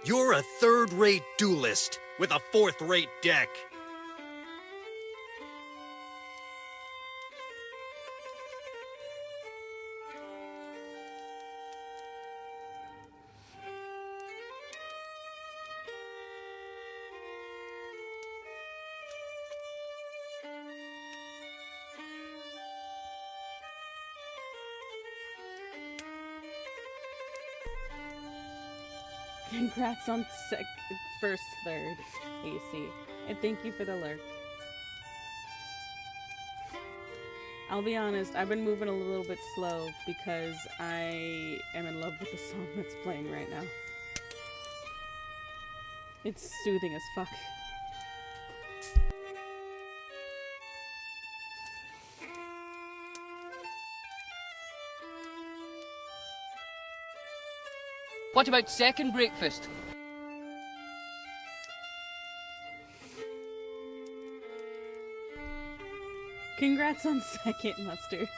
You're a third-rate duelist with a fourth-rate deck. Congrats on first third, AC. And thank you for the lurk. I'll be honest, I've been moving a little bit slow because I am in love with the song that's playing right now. It's soothing as fuck. What about second breakfast? Congrats on second, Mustard.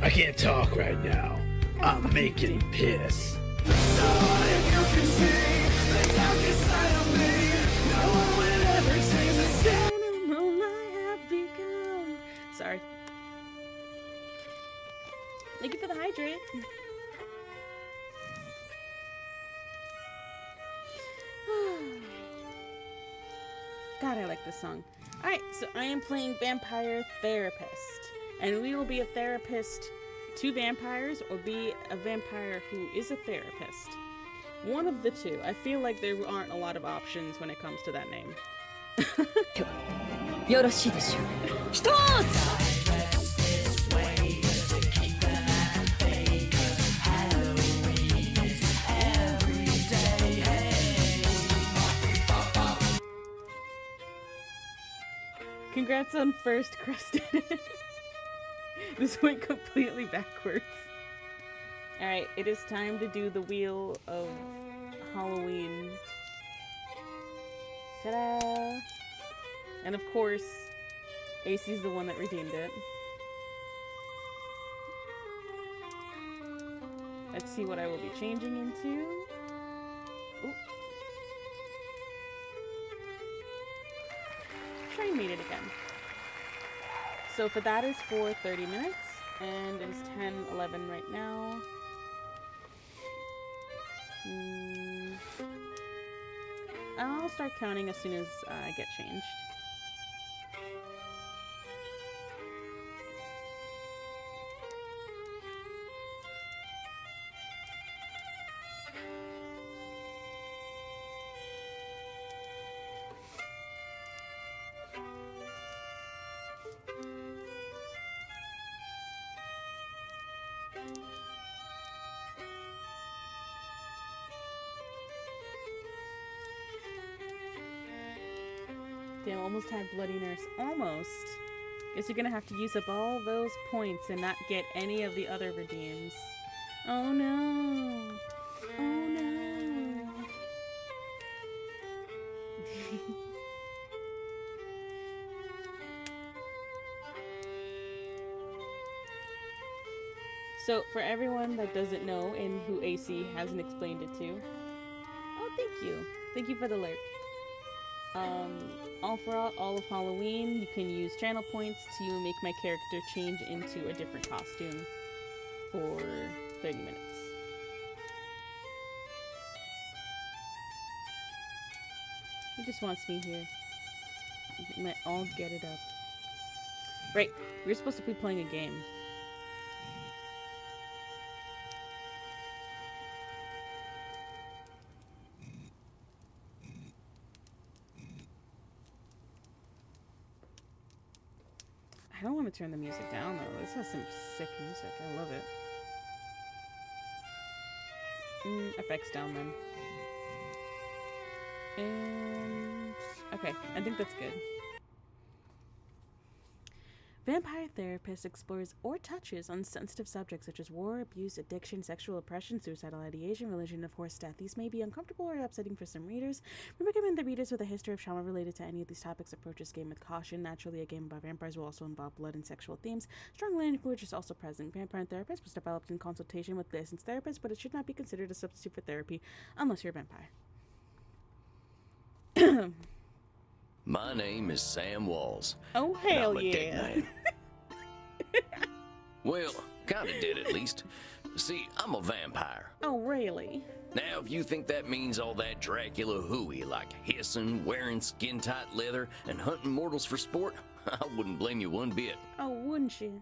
I can't talk right now. I'm making piss. Sorry. Thank you for the hydrate. God, I like this song. Alright, so I am playing Vampire Therapist. And we will be a therapist to vampires or be a vampire who is a therapist. One of the two. I feel like there aren't a lot of options when it comes to that name. Congrats on first crusted. This went completely backwards. Alright, it is time to do the Wheel of Halloween. Ta-da! And of course, AC's the one that redeemed it. Let's see what I will be changing into. Ooh. Try and meet it again. So for that is for 30 minutes, and it is 10:11 right now. I'll start counting as soon as I get changed. Damn, almost had Bloody Nurse. Almost. Guess you're gonna have to use up all those points and not get any of the other redeems. Oh no. Oh no. So, for everyone that doesn't know and who AC hasn't explained it to, oh, thank you. Thank you for the lurk. All of Halloween, you can use channel points to make my character change into a different costume for 30 minutes. He just wants me here. I'll get it up. Right, we're supposed to be playing a game. I don't want to turn the music down though. This has some sick music. I love it. Effects down then. And okay, I think that's good. Vampire Therapist explores or touches on sensitive subjects such as war, abuse, addiction, sexual oppression, suicidal ideation, religion, and forced death. These may be uncomfortable or upsetting for some readers. We recommend the readers with a history of trauma related to any of these topics approach this game with caution. Naturally, a game about vampires will also involve blood and sexual themes. Strong language is also present. Vampire Therapist was developed in consultation with licensed therapists, but it should not be considered a substitute for therapy unless you're a vampire. My name is Sam Walls. Oh, hell yeah. Well, kinda did at least. See, I'm a vampire. Oh, really? Now, if you think that means all that Dracula hooey, like hissing, wearing skin-tight leather, and hunting mortals for sport, I wouldn't blame you one bit. Oh, wouldn't you?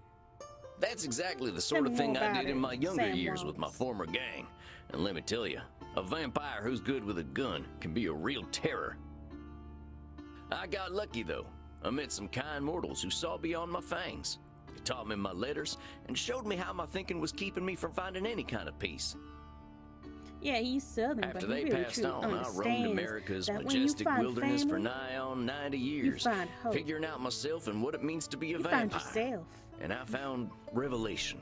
That's exactly the sort of thing I did in my younger years with my former gang. And let me tell you, a vampire who's good with a gun can be a real terror. I got lucky, though. I met some kind mortals who saw beyond my fangs. They taught me my letters and showed me how my thinking was keeping me from finding any kind of peace. Yeah, he's southern, After but they he really passed truly on, I roamed America's majestic wilderness for nigh on 90 years, figuring out myself and what it means to be a vampire. Found yourself. And I found revelation.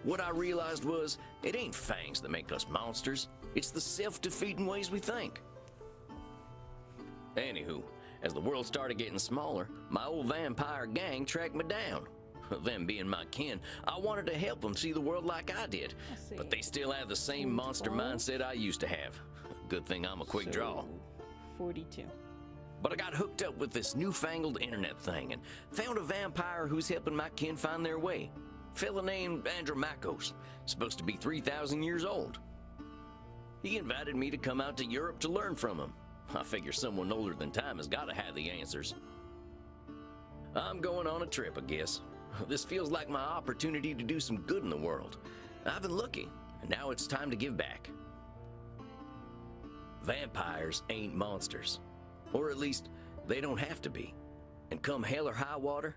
What I realized was, it ain't fangs that make us monsters. It's the self-defeating ways we think. Anywho, as the world started getting smaller, my old vampire gang tracked me down. Them being my kin, I wanted to help them see the world like I did, but they still have the same monster mindset I used to have. Good thing I'm a quick draw. 42. But I got hooked up with this newfangled internet thing and found a vampire who's helping my kin find their way. Fella named Andromachos, supposed to be 3,000 years old. He invited me to come out to Europe to learn from him. I figure someone older than time has got to have the answers. I'm going on a trip, I guess. This feels like my opportunity to do some good in the world. I've been lucky, and now it's time to give back. Vampires ain't monsters. Or at least, they don't have to be. And come hell or high water,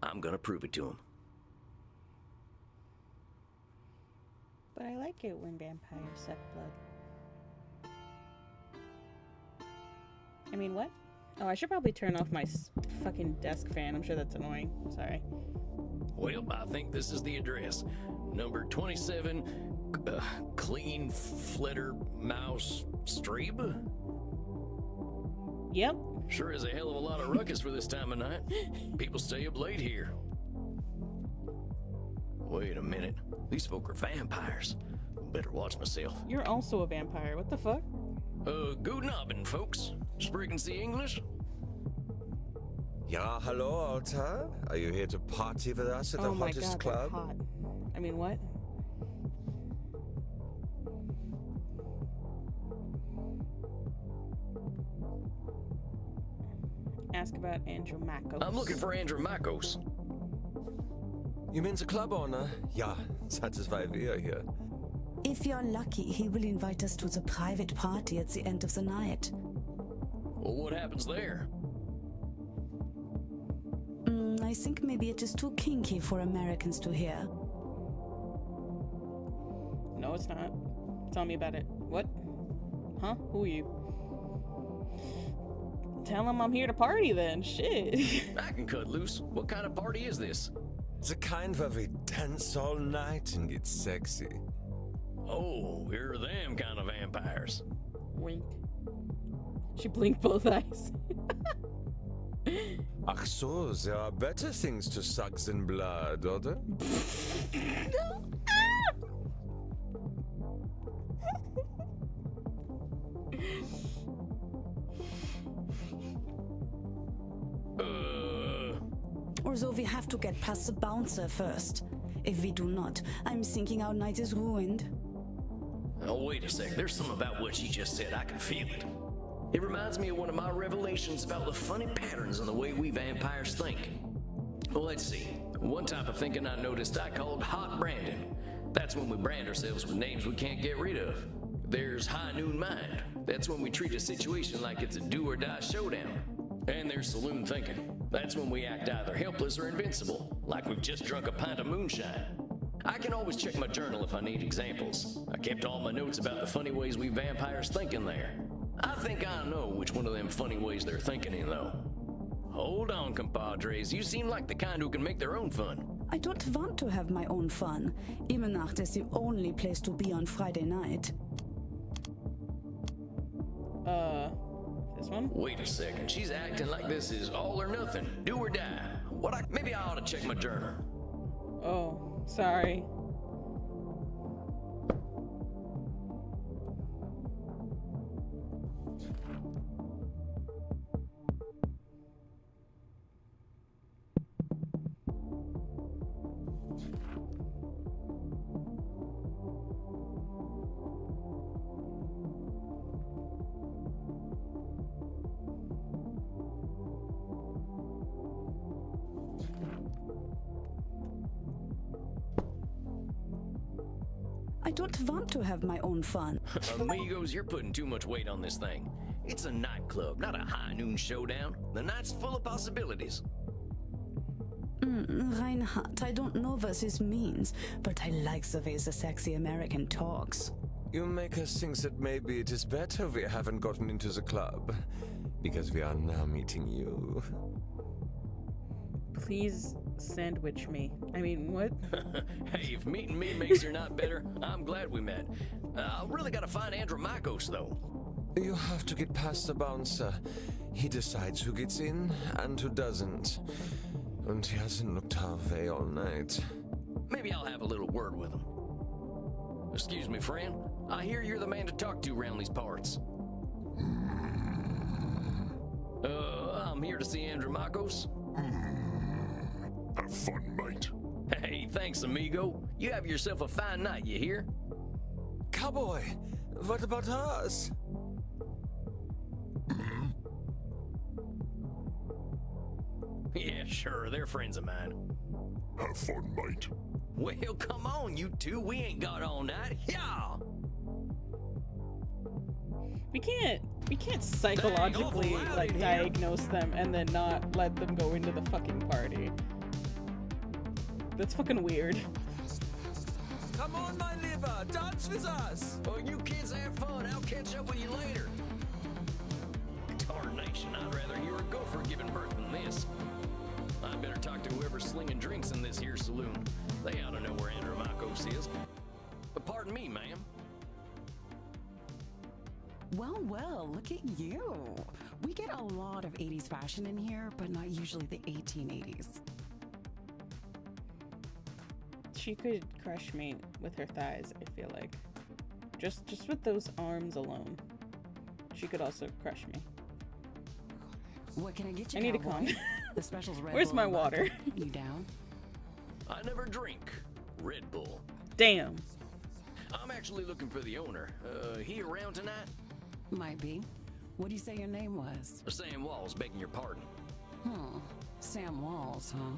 I'm gonna prove it to them. But I like it when vampires suck blood. I mean, what? Oh, I should probably turn off my fucking desk fan. I'm sure that's annoying. Sorry. Well, I think this is the address. Number 27, Clean Flitter Mouse Streeb? Yep. Sure is a hell of a lot of ruckus for this time of night. People stay up late here. Wait a minute. These folk are vampires. Better watch myself. You're also a vampire. What the fuck? Guten Abend, folks. Sprechen Sie English? Ja, hello, Alta. Are you here to party with us at the Oh my hottest god, they're club? hot. I mean, what? Ask about Andromachos. I'm looking for Andromachos. You mean the club owner? Ja, that is why we are here. If you're lucky, he will invite us to the private party at the end of the night. Well, what happens there? I think maybe it is too kinky for Americans to hear. No, it's not. Tell me about it. What? Huh? Who are you? Tell him I'm here to party then. Shit. I can cut loose. What kind of party is this? The kind where we dance all night and get sexy. Oh, here are them kind of vampires. Wink. She blinked both eyes. Ach so, there are better things to suck than blood, oder? Although we have to get past the bouncer first. If we do not, I'm thinking our night is ruined. Oh, wait a sec. There's something about what she just said. I can feel it. It reminds me of one of my revelations about the funny patterns in the way we vampires think. Well, let's see. One type of thinking I noticed I called hot branding. That's when we brand ourselves with names we can't get rid of. There's high noon mind. That's when we treat a situation like it's a do or die showdown. And there's saloon thinking. That's when we act either helpless or invincible, like we've just drunk a pint of moonshine. I can always check my journal if I need examples. I kept all my notes about the funny ways we vampires think in there. I think I know which one of them funny ways they're thinking in, though. Hold on, compadres. You seem like the kind who can make their own fun. I don't want to have my own fun. Immernacht is the only place to be on Friday night. This one? Wait a second. She's acting like this is all or nothing. Do or die. Maybe I ought to check my journal. Oh, sorry. I don't want to have my own fun. Amigos, you're putting too much weight on this thing. It's a nightclub, not a high noon showdown. The night's full of possibilities. Reinhardt, I don't know what this means, but I like the way the sexy American talks. You make us think that maybe it is better we haven't gotten into the club, because we are now meeting you. Please sandwich me. I mean, what? Hey, if meeting me makes her not better, I'm glad we met. I really gotta find Andromachos, though. You have to get past the bouncer. He decides who gets in and who doesn't. And he hasn't looked our way all night. Maybe I'll have a little word with him. Excuse me, friend. I hear you're the man to talk to around these parts. I'm here to see Andromachos. Have fun, mate. Hey, thanks, amigo. You have yourself a fine night, you hear? Cowboy, what about us? Yeah, sure, they're friends of mine. Have fun, mate. Well, come on, you two. We ain't got all night. Yeah. We can't psychologically like diagnose them and then not let them go into the fucking party. That's fucking weird. Come on, my liver, dance with us! Oh, you kids have fun. I'll catch up with you later. Tarnation, I'd rather hear a gopher giving birth than this. I better talk to whoever's slinging drinks in this here saloon. They ought to know where Andromachos is. But pardon me, ma'am. Well, look at you. We get a lot of 80s fashion in here, but not usually the 1880s. She could crush me with her thighs, I feel like. Just with those arms alone. She could also crush me. What can I get you, I need a cowboy? con. The special's Red Where's Bull my and water? vodka. You down? I never drink Red Bull. Damn. I'm actually looking for the owner. He around tonight? Might be. What do you say your name was? Sam Walls, begging your pardon. Sam Walls, huh?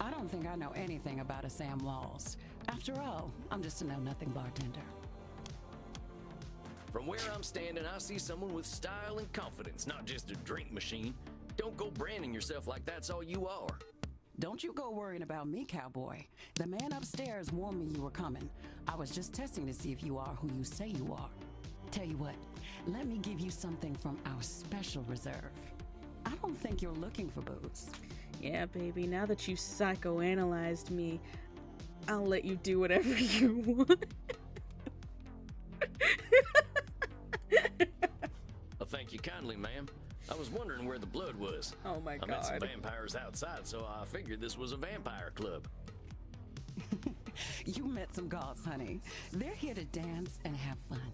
I don't think I know anything about a Sam Walls. After all, I'm just a know-nothing bartender. From where I'm standing, I see someone with style and confidence, not just a drink machine. Don't go branding yourself like that's all you are. Don't you go worrying about me, cowboy. The man upstairs warned me you were coming. I was just testing to see if you are who you say you are. Tell you what, let me give you something from our special reserve. I don't think you're looking for booze. Yeah, baby, now that you psychoanalyzed me, I'll let you do whatever you want. Well, thank you kindly, ma'am. I was wondering where the blood was. Oh my I met some god. vampires outside, so I figured this was a vampire club. You met some gods, honey. They're here to dance and have fun.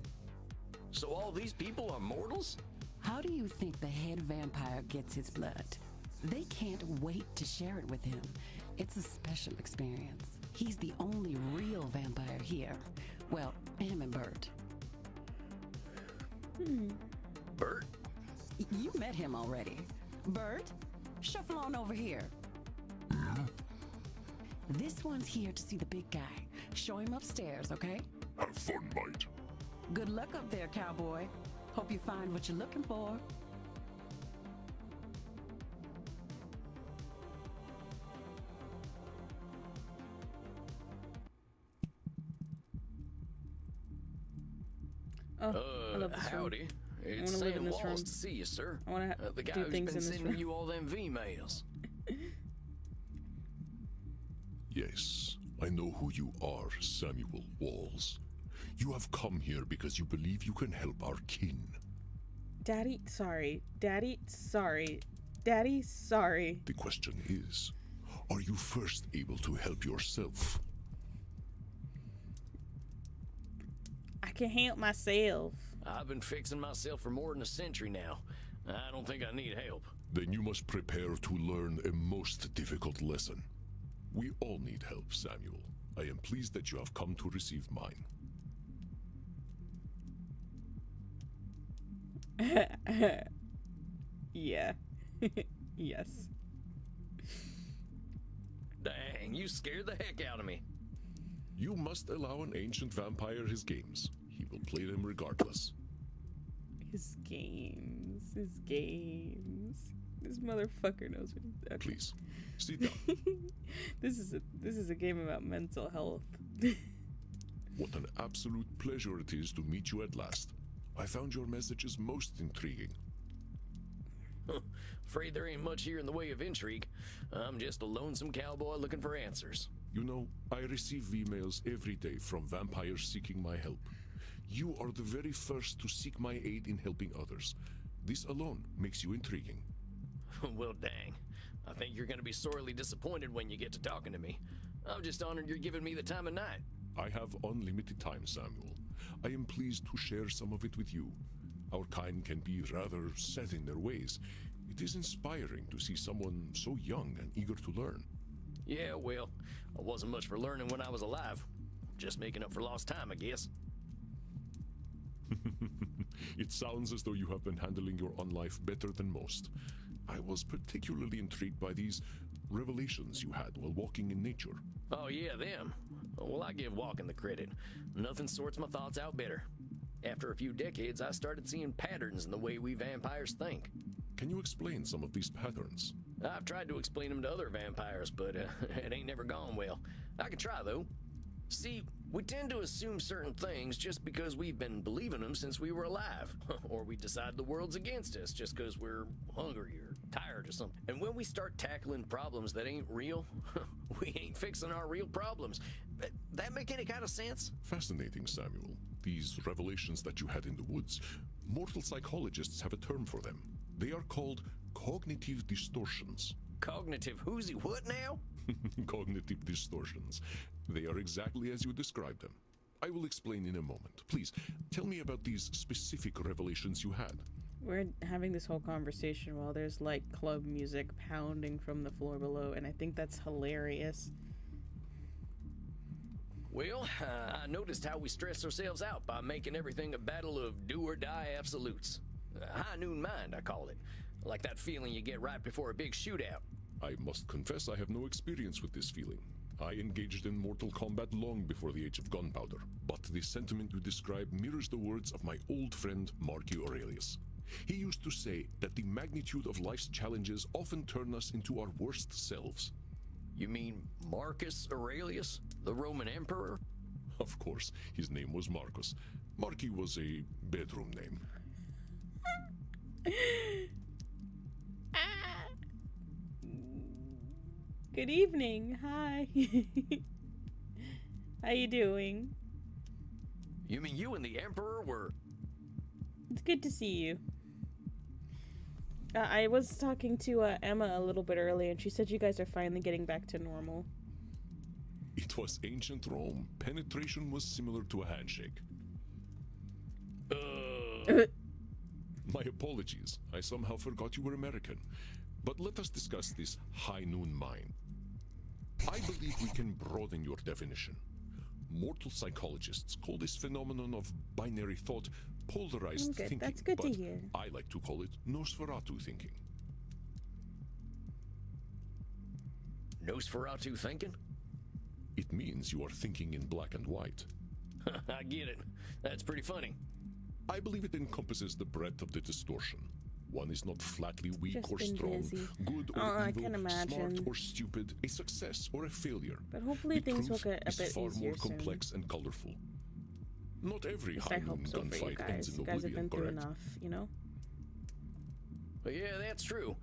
So all these people are mortals? How do you think the head vampire gets his blood? They can't wait to share it with him. It's a special experience. He's the only real vampire here. Well, him and Bert. Bert? You met him already. Bert, shuffle on over here. This one's here to see the big guy. Show him upstairs, okay? Have fun, mate. Good luck up there, cowboy. Hope you find what you're looking for. Oh, I love this room. Howdy. It's wanna live in Sam this Walls room. to see you, sir. I want The to guy do who's things been in this sending room. you all them V-mails. Yes, I know who you are, Samuel Walls. You have come here because you believe you can help our kin. Daddy, sorry. Daddy, sorry. Daddy, sorry. The question is, are you first able to help yourself? I can help myself. I've been fixing myself for more than a century now. I don't think I need help. Then you must prepare to learn a most difficult lesson. We all need help, Samuel. I am pleased that you have come to receive mine. Yeah. Yes. Dang, you scared the heck out of me. You must allow an ancient vampire his games. He will play them regardless. His games. His games. This motherfucker knows what he's doing. Please, sit down. This is a game about mental health. What an absolute pleasure it is to meet you at last. I found your messages most intriguing. Afraid there ain't much here in the way of intrigue. I'm just a lonesome cowboy looking for answers. You know, I receive emails every day from vampires seeking my help. You are the very first to seek my aid in helping others. This alone makes you intriguing. Well, dang. I think you're gonna be sorely disappointed when you get to talking to me. I'm just honored you're giving me the time of night. I have unlimited time, Samuel. I am pleased to share some of it with you. Our kind can be rather set in their ways. It is inspiring to see someone so young and eager to learn. Yeah, well, I wasn't much for learning when I was alive. Just making up for lost time, I guess. It sounds as though you have been handling your own life better than most. I was particularly intrigued by these revelations you had while walking in nature. Oh, yeah, them. Well, I give walking the credit. Nothing sorts my thoughts out better. After a few decades, I started seeing patterns in the way we vampires think. Can you explain some of these patterns? I've tried to explain them to other vampires, but it ain't never gone well. I can try, though. See, we tend to assume certain things just because we've been believing them since we were alive. Or we decide the world's against us just because we're hungry or tired or something. And when we start tackling problems that ain't real, we ain't fixing our real problems. That make any kind of sense? Fascinating, Samuel. These revelations that you had in the woods, mortal psychologists have a term for them. They are called cognitive distortions. Cognitive whoozy what now? Cognitive distortions. They are exactly as you described them. I will explain in a moment. Please, tell me about these specific revelations you had. We're having this whole conversation while there's like club music pounding from the floor below, and I think that's hilarious. Well, I noticed how we stress ourselves out by making everything a battle of do-or-die absolutes. High noon mind, I call it. Like that feeling you get right before a big shootout. I must confess I have no experience with this feeling. I engaged in mortal combat long before the age of gunpowder, but the sentiment you describe mirrors the words of my old friend Marcus Aurelius. He used to say that the magnitude of life's challenges often turn us into our worst selves. You mean Marcus Aurelius, the Roman emperor? Of course, his name was Marcus. Marcus was a bedroom name. Good evening. Hi. How you doing? You mean you and the emperor were... It's good to see you. I was talking to Emma a little bit earlier, and she said you guys are finally getting back to normal. It was ancient Rome. Penetration was similar to a handshake. My apologies. I somehow forgot you were American. But let us discuss this high noon mine. I believe we can broaden your definition. Mortal psychologists call this phenomenon of binary thought polarized thinking. That's good to hear. I like to call it Nosferatu thinking. Nosferatu thinking? It means you are thinking in black and white. I get it. That's pretty funny. I believe it encompasses the breadth of the distortion. One is not flatly weak Just or been strong, busy. good or I evil, can imagine. smart or stupid, a success or a failure. But hopefully The things will truth get a is bit far easier more complex and colorful. Not every soon. high I noon hope so for you gunfight ends guys. in You guys have oblivion, been through correct? enough, you know? Well, yeah, that's true.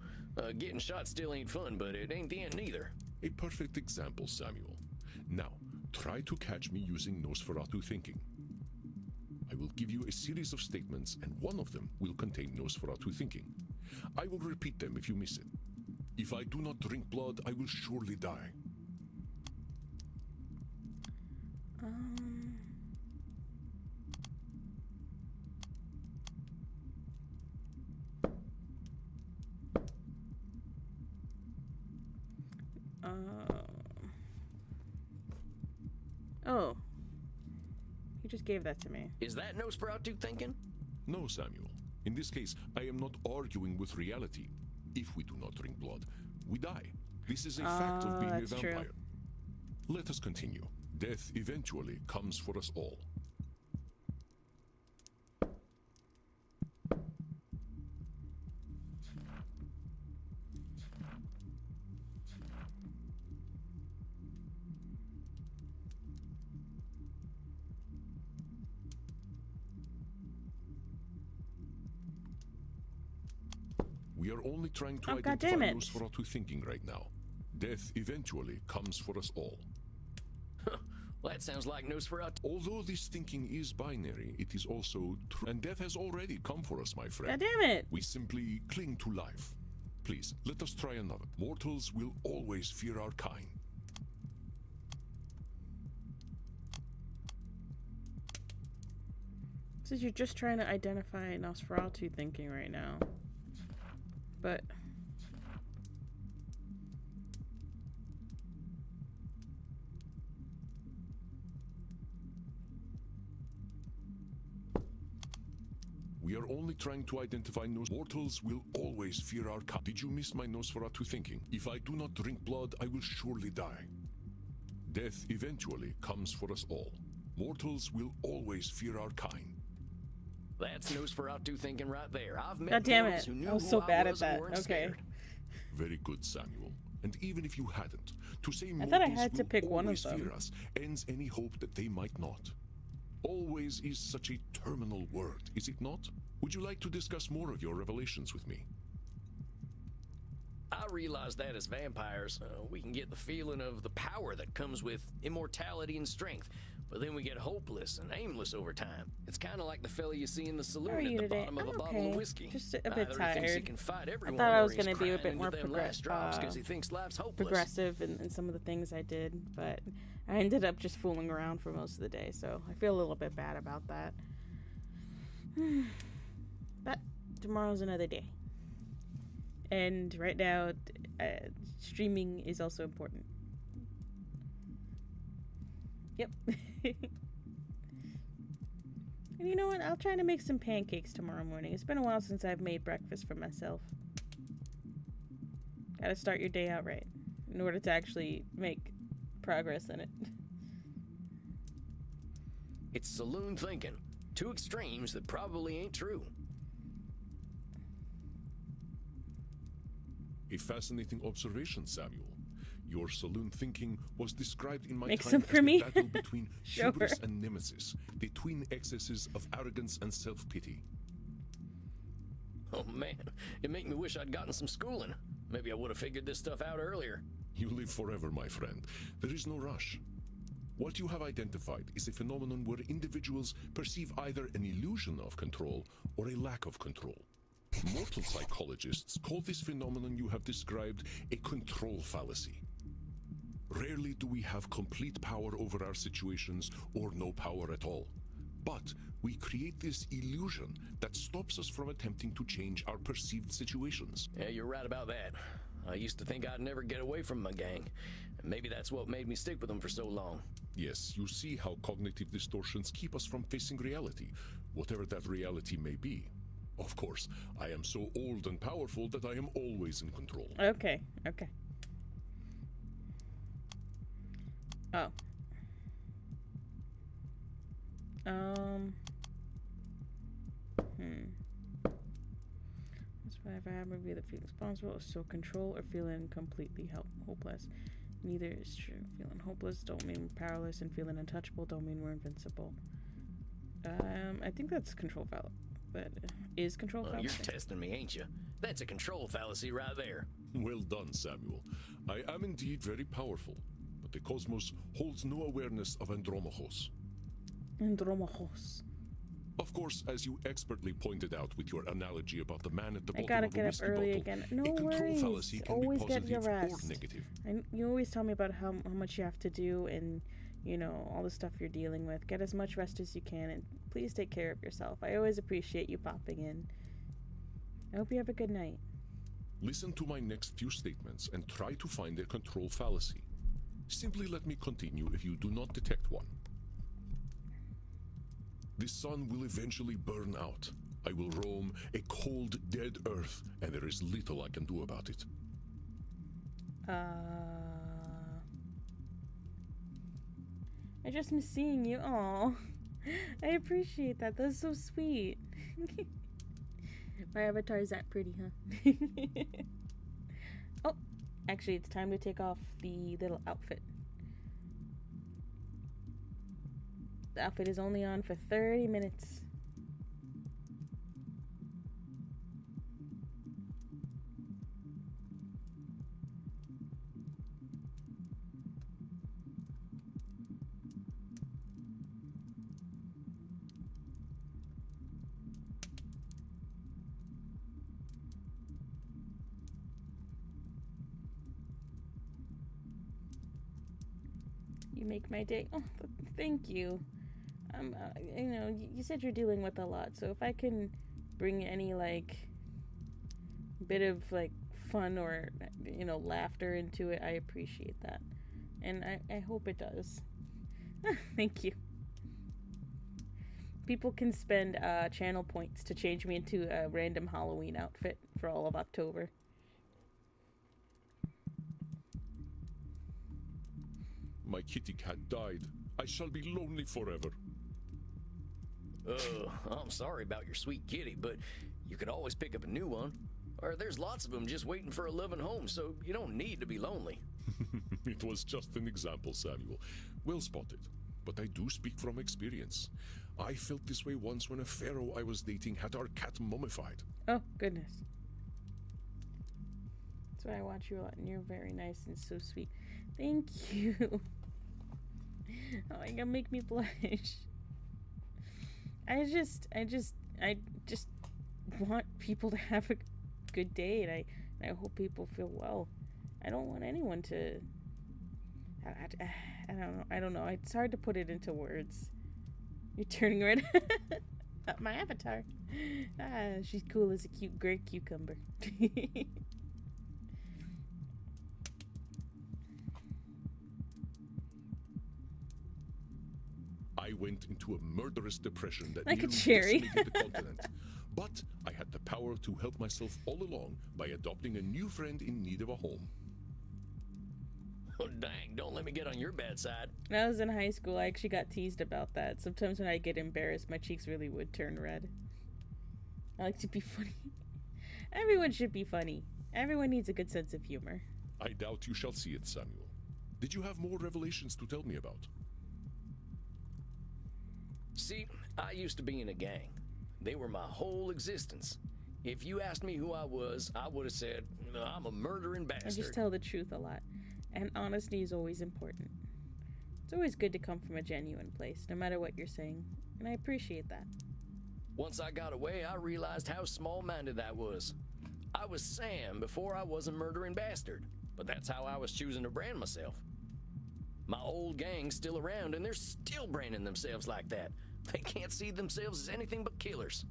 Getting shot still ain't fun, but it ain't the end neither. A perfect example, Samuel. Now, try to catch me using Nosferatu thinking. I will give you a series of statements, and one of them will contain Nosferatu thinking. I will repeat them if you miss it. If I do not drink blood, I will surely die. Oh. You just gave that to me. Is that Nosferatu thinking? No, Samuel. In this case, I am not arguing with reality. If we do not drink blood, we die. This is a fact of being a that's vampire. true. Let us continue. Death eventually comes for us all. We are only trying to identify goddammit. Nosferatu thinking right now. Death eventually comes for us all. Well, that sounds like Nosferatu. Although this thinking is binary, it is also true. And death has already come for us, my friend. God damn it. We simply cling to life. Please, let us try another. Mortals will always fear our kind. Says you're just trying to identify Nosferatu thinking right now. But We are only trying to identify mortals will always fear our kind. Did you miss my Nosferatu thinking? If I do not drink blood, I will surely die. Death eventually comes for us all. Mortals will always fear our kind. That's Nosferatu thinking right there. I've met God damn mortals it. who knew I was who so bad at was and that. weren't Okay. scared. Very good, Samuel. And even if you hadn't, to say I thought I mortals had to will pick one of always them. fear us ends any hope that they might not. Always is such a terminal word, is it not? Would you like to discuss more of your revelations with me? I realize that as vampires, we can get the feeling of the power that comes with immortality and strength, but then we get hopeless and aimless over time. It's kind of like the fella you see in the How are saloon at you the today? bottom of I'm a bottle of okay. whiskey. Just a bit Either he thinks he tired. can fight I everyone, thought I or was he's gonna be a crying bit more into them last drops 'cause he thinks life's hopeless. progressive in some of the things I did, but I ended up just fooling around for most of the day, so I feel a little bit bad about that. But tomorrow's another day. And right now, streaming is also important. Yep. And you know what? I'll try to make some pancakes tomorrow morning. It's been a while since I've made breakfast for myself. Gotta start your day out right in order to actually make progress in it. It's saloon thinking. Two extremes that probably ain't true. A fascinating observation, Samuel. Your saloon thinking was described in my Make time some as for the me? battle between Sure. hubris and nemesis, the twin excesses of arrogance and self-pity. Oh man, it make me wish I'd gotten some schooling. Maybe I would have figured this stuff out earlier. You live forever, my friend. There is no rush. What you have identified is a phenomenon where individuals perceive either an illusion of control or a lack of control. Mortal psychologists call this phenomenon you have described a control fallacy. Rarely do we have complete power over our situations or no power at all. But we create this illusion that stops us from attempting to change our perceived situations. Yeah, you're right about that. I used to think I'd never get away from my gang. And maybe that's what made me stick with them for so long. Yes, you see how cognitive distortions keep us from facing reality, whatever that reality may be. Of course, I am so old and powerful that I am always in control. Okay. Oh. That's why if I have review that feeling responsible, so control or feeling completely hopeless. Neither is true. Feeling hopeless don't mean we're powerless, and feeling untouchable don't mean we're invincible. I think that's control fallacy. That is control fallacy. You're testing me, ain't you? That's a control fallacy right there. Well done, Samuel. I am indeed very powerful, but the cosmos holds no awareness of Andromachos. Andromachos. Of course, as you expertly pointed out with your analogy about the man at the I bottom gotta of a get up whiskey early bottle, again. No a control worries. fallacy can Always be get your positive or rest. negative. You always tell me about how much you have to do and, you know, all the stuff you're dealing with. Get as much rest as you can, and please take care of yourself. I always appreciate you popping in. I hope you have a good night. Listen to my next few statements and try to find a control fallacy. Simply let me continue if you do not detect one. The sun will eventually burn out. I will roam a cold, dead earth, and there is little I can do about it. I just miss seeing you. Aw. I appreciate that. That's so sweet. My avatar is that pretty, huh? Oh, actually, it's time to take off the little outfit. The outfit is only on for 30 minutes. You make my day. Oh, thank you. You know, you said you're dealing with a lot, so if I can bring any, like, bit of, like, fun or, you know, laughter into it, I appreciate that. And I hope it does. Thank you. People can spend channel points to change me into a random Halloween outfit for all of October. My kitty cat died. I shall be lonely forever. I'm sorry about your sweet kitty, but you could always pick up a new one. Or there's lots of them just waiting for a loving home, so you don't need to be lonely. It was just an example, Samuel. Well spotted. But I do speak from experience. I felt this way once when a pharaoh I was dating had our cat mummified. Oh, goodness. That's why I watch you a lot, and you're very nice and so sweet. Thank you. Oh, you're gonna make me blush. I just want people to have a good day, and I hope people feel well. I don't want anyone to. I don't know. It's hard to put it into words. You're turning red. My avatar. She's cool as a cute gray cucumber. I went into a murderous depression that like a nearly cherry. decimated the continent. But I had the power to help myself all along by adopting a new friend in need of a home. Oh, dang, don't let me get on your bad side. When I was in high school, I actually got teased about that. Sometimes when I get embarrassed, my cheeks really would turn red. I like to be funny. Everyone should be funny. Everyone needs a good sense of humor. I doubt you shall see it, Samuel. Did you have more revelations to tell me about? See, I used to be in a gang. They were my whole existence. If you asked me who I was, I would have said, I'm a murdering bastard. I just tell the truth a lot. And honesty is always important. It's always good to come from a genuine place, no matter what you're saying. And I appreciate that. Once I got away, I realized how small-minded I was. I was Sam before I was a murdering bastard, but that's how I was choosing to brand myself. My old gang's still around, and they're still branding themselves like that. They can't see themselves as anything but killers.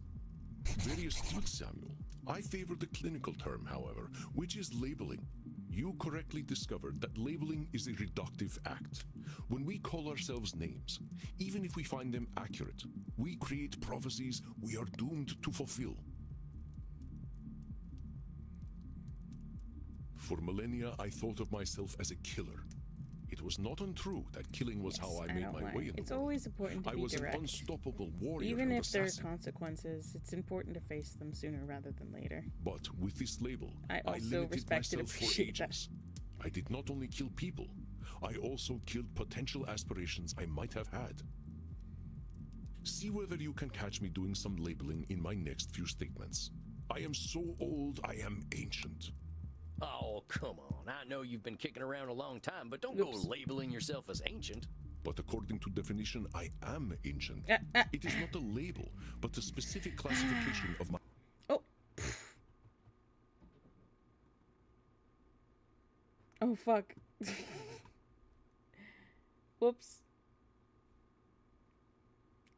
Very astute, Samuel. I favor the clinical term, however, which is labeling. You correctly discovered that labeling is a reductive act. When we call ourselves names, even if we find them accurate, we create prophecies we are doomed to fulfill. For millennia, I thought of myself as a killer. It was not untrue that killing was how I made my way in the It's world. always important to I be was direct. an unstoppable warrior Even and if there are assassin. consequences, it's important to face them sooner rather than later. But with this label, I also limited respect and myself for appreciate that. ages. I did not only kill people, I also killed potential aspirations I might have had. See whether you can catch me doing some labeling in my next few statements. I am so old, I am ancient. Oh, come on. I know you've been kicking around a long time, but don't go labeling yourself as ancient. But according to definition, I am ancient. It is not a label, but a specific classification of my... Oh. Oh, fuck. Whoops.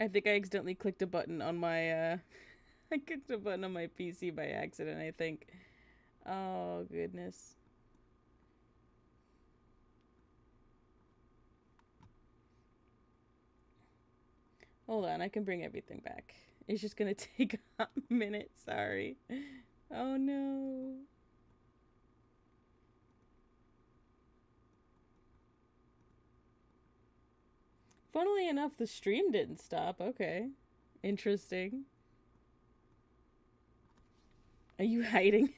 I think I accidentally clicked a button on my, I clicked a button on my PC by accident, I think. Oh, goodness. Hold on, I can bring everything back. It's just gonna take a minute, sorry. Oh no. Funnily enough, the stream didn't stop. Okay. Interesting. Are you hiding?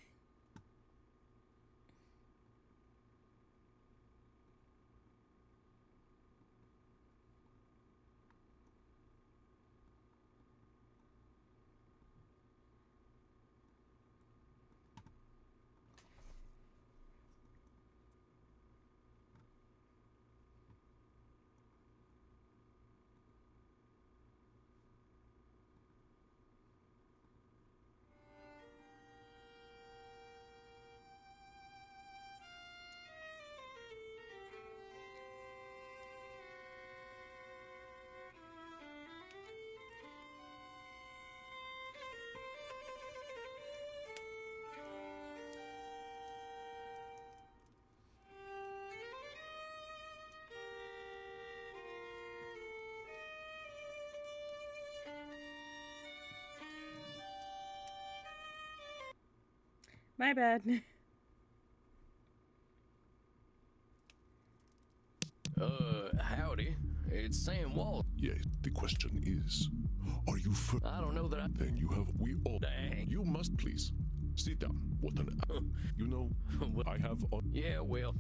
My bad. Howdy. It's Sam Wall. Yeah, the question is, are you I don't know that I... Then you have... We all... Dang. You must please. Sit down. What an... You know, I have... Yeah, well...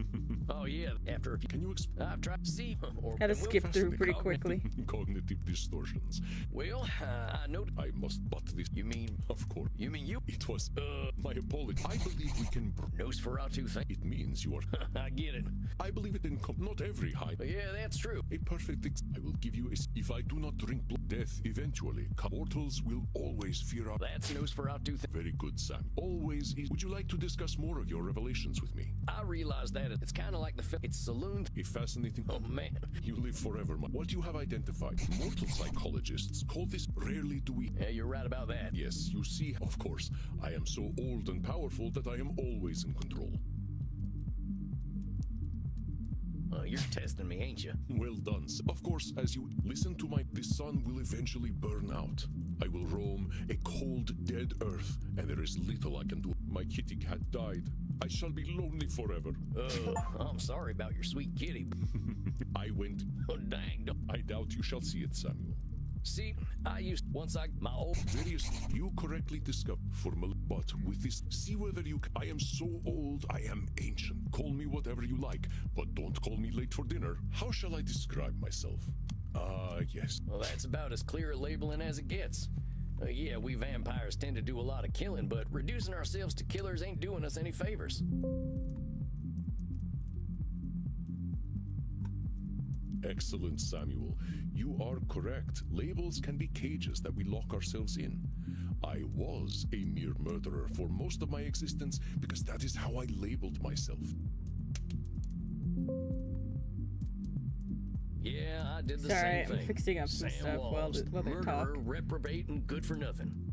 Oh, yeah, after a few... Can you explain... I've tried to see... Or Had to skip through pretty quickly. Cognitive distortions. Well, I know... I must but this... You mean... Of course. You mean you... It was... My apology. I believe we can... Nosferatu thing. It means you are... I get it. I believe it in... Not every high... Yeah, that's true. A perfect... I will give you a... If I do not drink blood, death eventually... Mortals will always fear our... That's Nosferatu thing. Very good, Sam. Always is... Would you like to discuss more of your revelations with me? I realize that it's kind of like the... It's saloon... A fascinating... Oh, man. You live forever. What you have identified. Mortal psychologists call this... Rarely do we... Yeah, you're right about that. Yes, you see, of course, I am so old and powerful that I am always in control. You're testing me, ain't you? Well done. Of course, as you listen to my... The sun will eventually burn out. I will roam a cold, dead earth, and there is little I can do. My kitty cat died. I shall be lonely forever. I'm sorry about your sweet kitty. I went... Oh, dang. I doubt you shall see it, Samuel. See, I used... Once I... My old... Various... You correctly discovered... But with this... See whether you... I am so old, I am ancient. Call me whatever you like, but don't call me late for dinner. How shall I describe myself? Yes. Well, that's about as clear a labeling as it gets. Yeah, we vampires tend to do a lot of killing, but reducing ourselves to killers ain't doing us any favors. Excellent, Samuel. You are correct. Labels can be cages that we lock ourselves in. I was a mere murderer for most of my existence because that is how I labeled myself. Yeah, I did the Sorry, same I'm thing. fixing up some Sam stuff while Walls, they murderer, talk. reprobate, and good for nothing.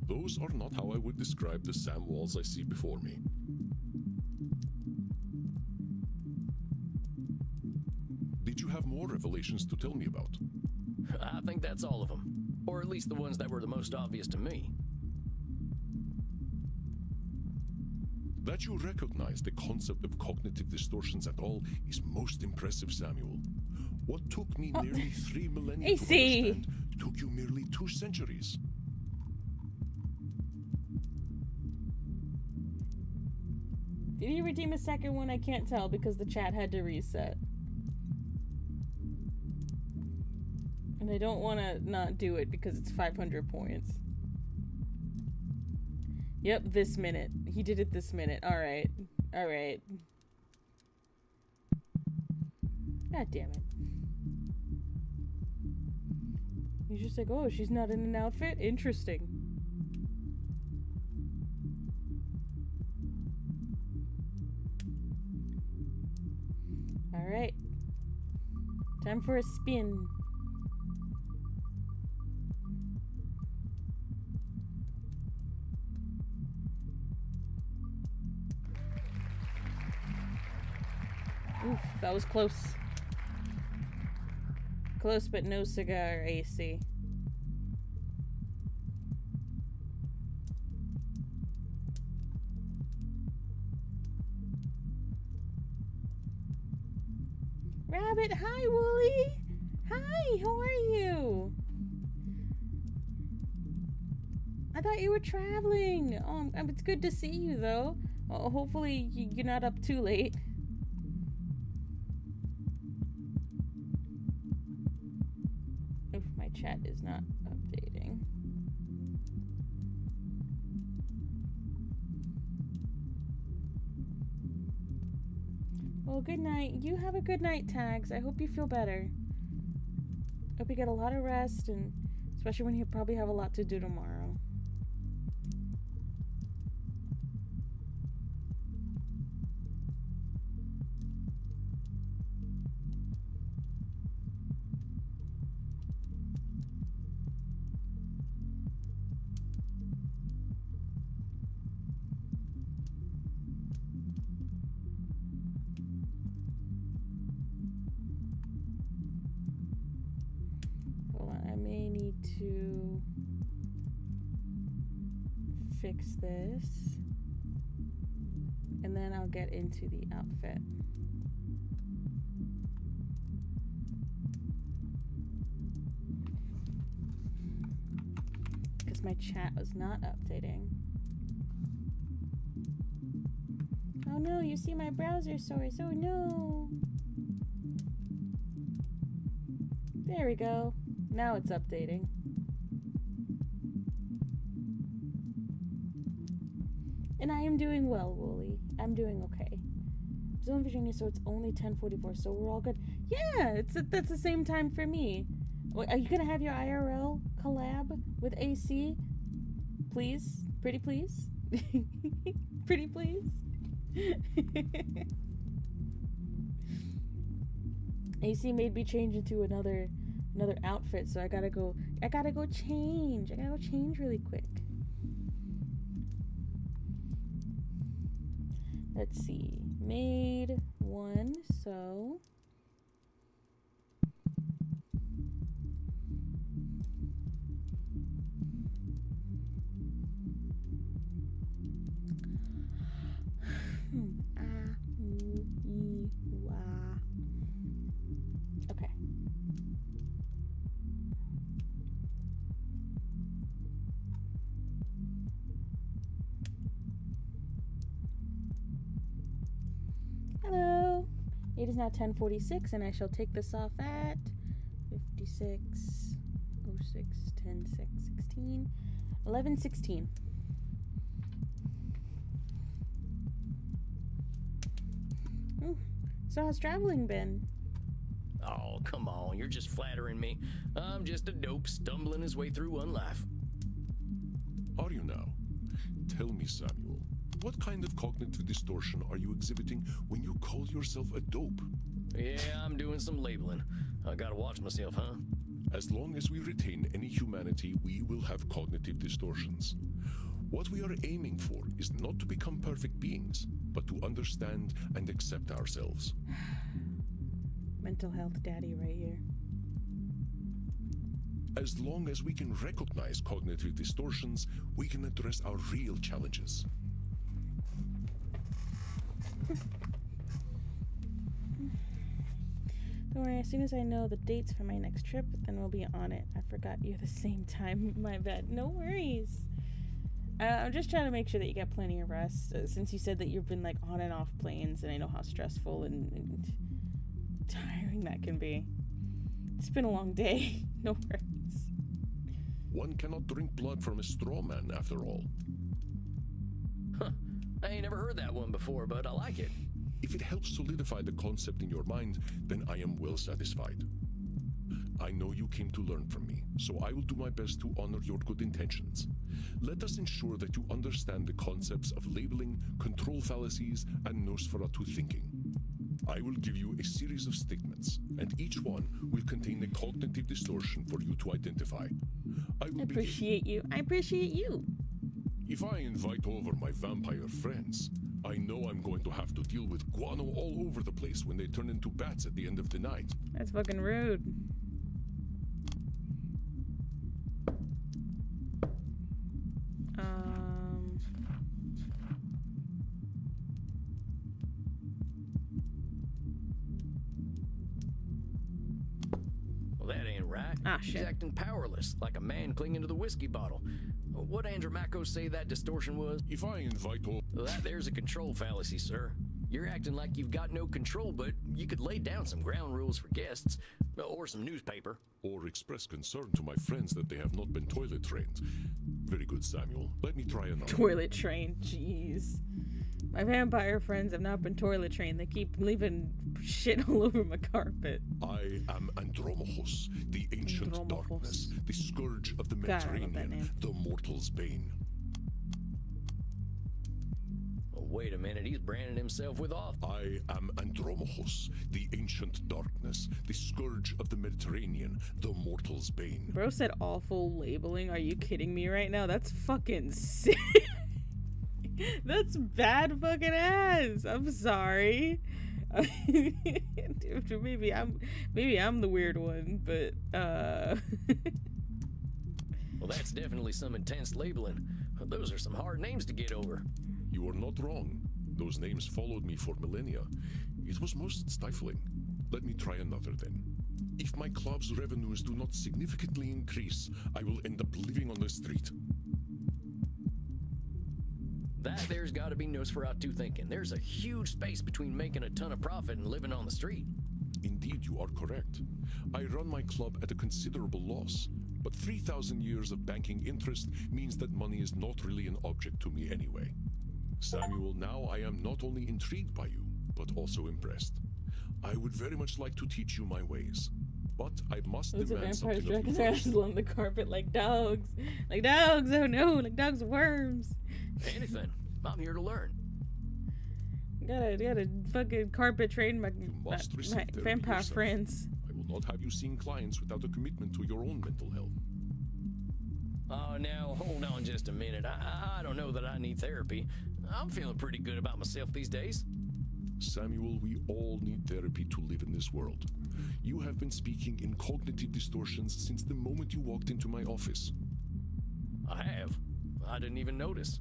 Those are not how I would describe the Sam Walls I see before me. Did you have more revelations to tell me about? I think that's all of them. Or at least the ones that were the most obvious to me. That you recognize the concept of cognitive distortions at all is most impressive, Samuel. What took me nearly 3 millennia to understand took you merely 2 centuries. Did he redeem a second one? I can't tell because the chat had to reset. And I don't want to not do it because it's 500 points. Yep, this minute. He did it this minute. Alright. Alright. God damn it. He's just like, oh, she's not in an outfit? Interesting. Alright. Time for a spin. Oof, that was close. Close but no cigar, AC. Rabbit, hi, Wooly! Hi, how are you? I thought you were traveling. Oh, it's good to see you, though. Hopefully you're not up too late. Oof, my chat is not updating. Well, good night. You have a good night, Tags. I hope you feel better. Hope you get a lot of rest, and especially when you probably have a lot to do tomorrow. To fix this, and then I'll get into the outfit. Because my chat was not updating. Oh no, you see my browser source. Oh no. There we go. Now it's updating. And I am doing well, Wooly. I'm doing okay. Zone Virginia, so it's only 10:44, so we're all good. Yeah, that's the same time for me. Wait, are you gonna have your IRL collab with AC? Please? Pretty please? Pretty please? AC made me change into another outfit, so I gotta go change. I gotta go change really quick. Let's see. Made one, so okay. Hello. It is now 10:46, and I shall take this off at 56, 06, 10, 6, 16, 11, 16. So how's traveling been? Oh, come on, you're just flattering me. I'm just a dope stumbling his way through one life. Are you now? Tell me, Samuel, what kind of cognitive distortion are you exhibiting when you call yourself a dope? Yeah, I'm doing some labeling. I gotta watch myself, huh? As long as we retain any humanity, we will have cognitive distortions. What we are aiming for is not to become perfect beings, but to understand and accept ourselves. Mental health daddy right here. As long as we can recognize cognitive distortions, we can address our real challenges. Don't worry, as soon as I know the dates for my next trip, then we'll be on it. I forgot you're the same time. My bad. No worries. I'm just trying to make sure that you get plenty of rest, since you said that you've been like on and off planes, and I know how stressful and tiring that can be. It's been a long day. No worries. One cannot drink blood from a straw man, after all. Huh. I ain't never heard that one before, but I like it. If it helps solidify the concept in your mind, then I am well satisfied. I know you came to learn from me, so I will do my best to honor your good intentions. Let us ensure that you understand the concepts of labeling, control fallacies, and Nosferatu thinking. I will give you a series of statements, and each one will contain a cognitive distortion for you to identify. I appreciate you. I appreciate you. If I invite over my vampire friends, I know I'm going to have to deal with guano all over the place when they turn into bats at the end of the night. That's fucking rude. Well, that ain't right. Ah, shit. He's acting powerless, like a man clinging to the whiskey bottle. What Andromachos say that distortion was? If I invite over... That there's a control fallacy, sir. You're acting like you've got no control, but you could lay down some ground rules for guests, or some newspaper. Or express concern to my friends that they have not been toilet trained. Very good, Samuel. Let me try another. Toilet trained, jeez. My vampire friends have not been toilet trained. They keep leaving shit all over my carpet. I am Andromachos, the ancient darkness, the scourge of the Mediterranean, the mortal's bane. Wait a minute, he's branding himself with off. I am Andromachos, the ancient darkness, the scourge of the Mediterranean, the mortal's bane. Bro said awful labeling. Are you kidding me right now? That's fucking sick. That's bad fucking ass. I'm sorry. maybe I'm the weird one, but Well, that's definitely some intense labeling. Those are some hard names to get over. You are not wrong. Those names followed me for millennia. It was most stifling. Let me try another then. If my club's revenues do not significantly increase, I will end up living on the street. That there's gotta be Nosferatu thinking. There's a huge space between making a ton of profit and living on the street. Indeed, you are correct. I run my club at a considerable loss, but 3,000 years of banking interest means that money is not really an object to me anyway. Samuel, now I am not only intrigued by you, but also impressed. I would very much like to teach you my ways, but I must demand something of you first. Their asses on the carpet like dogs. Like dogs, oh no, like dogs worms. Anything. I'm here to learn. Gotta fucking carpet train my vampire yourself. friends. I will not have you seeing clients without a commitment to your own mental health. Oh, now, hold on just a minute. I don't know that I need therapy. I'm feeling pretty good about myself these days. Samuel, we all need therapy to live in this world. You have been speaking in cognitive distortions since the moment you walked into my office. I have. I didn't even notice.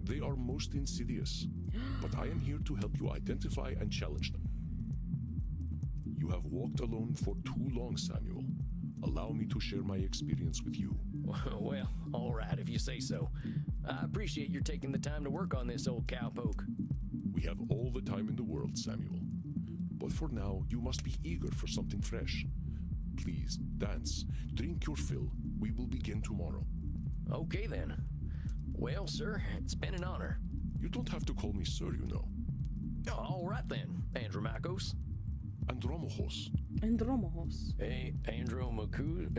They are most insidious, but I am here to help you identify and challenge them. You have walked alone for too long, Samuel. Allow me to share my experience with you. Well, all right, if you say so. I appreciate your taking the time to work on this, old cowpoke. We have all the time in the world, Samuel. But for now, you must be eager for something fresh. Please, dance, drink your fill. We will begin tomorrow. Okay, then. Well, sir, it's been an honor. You don't have to call me sir, you know. All right, then. Andromachos. Andromachos. Andromachos. Hey, Andromacho.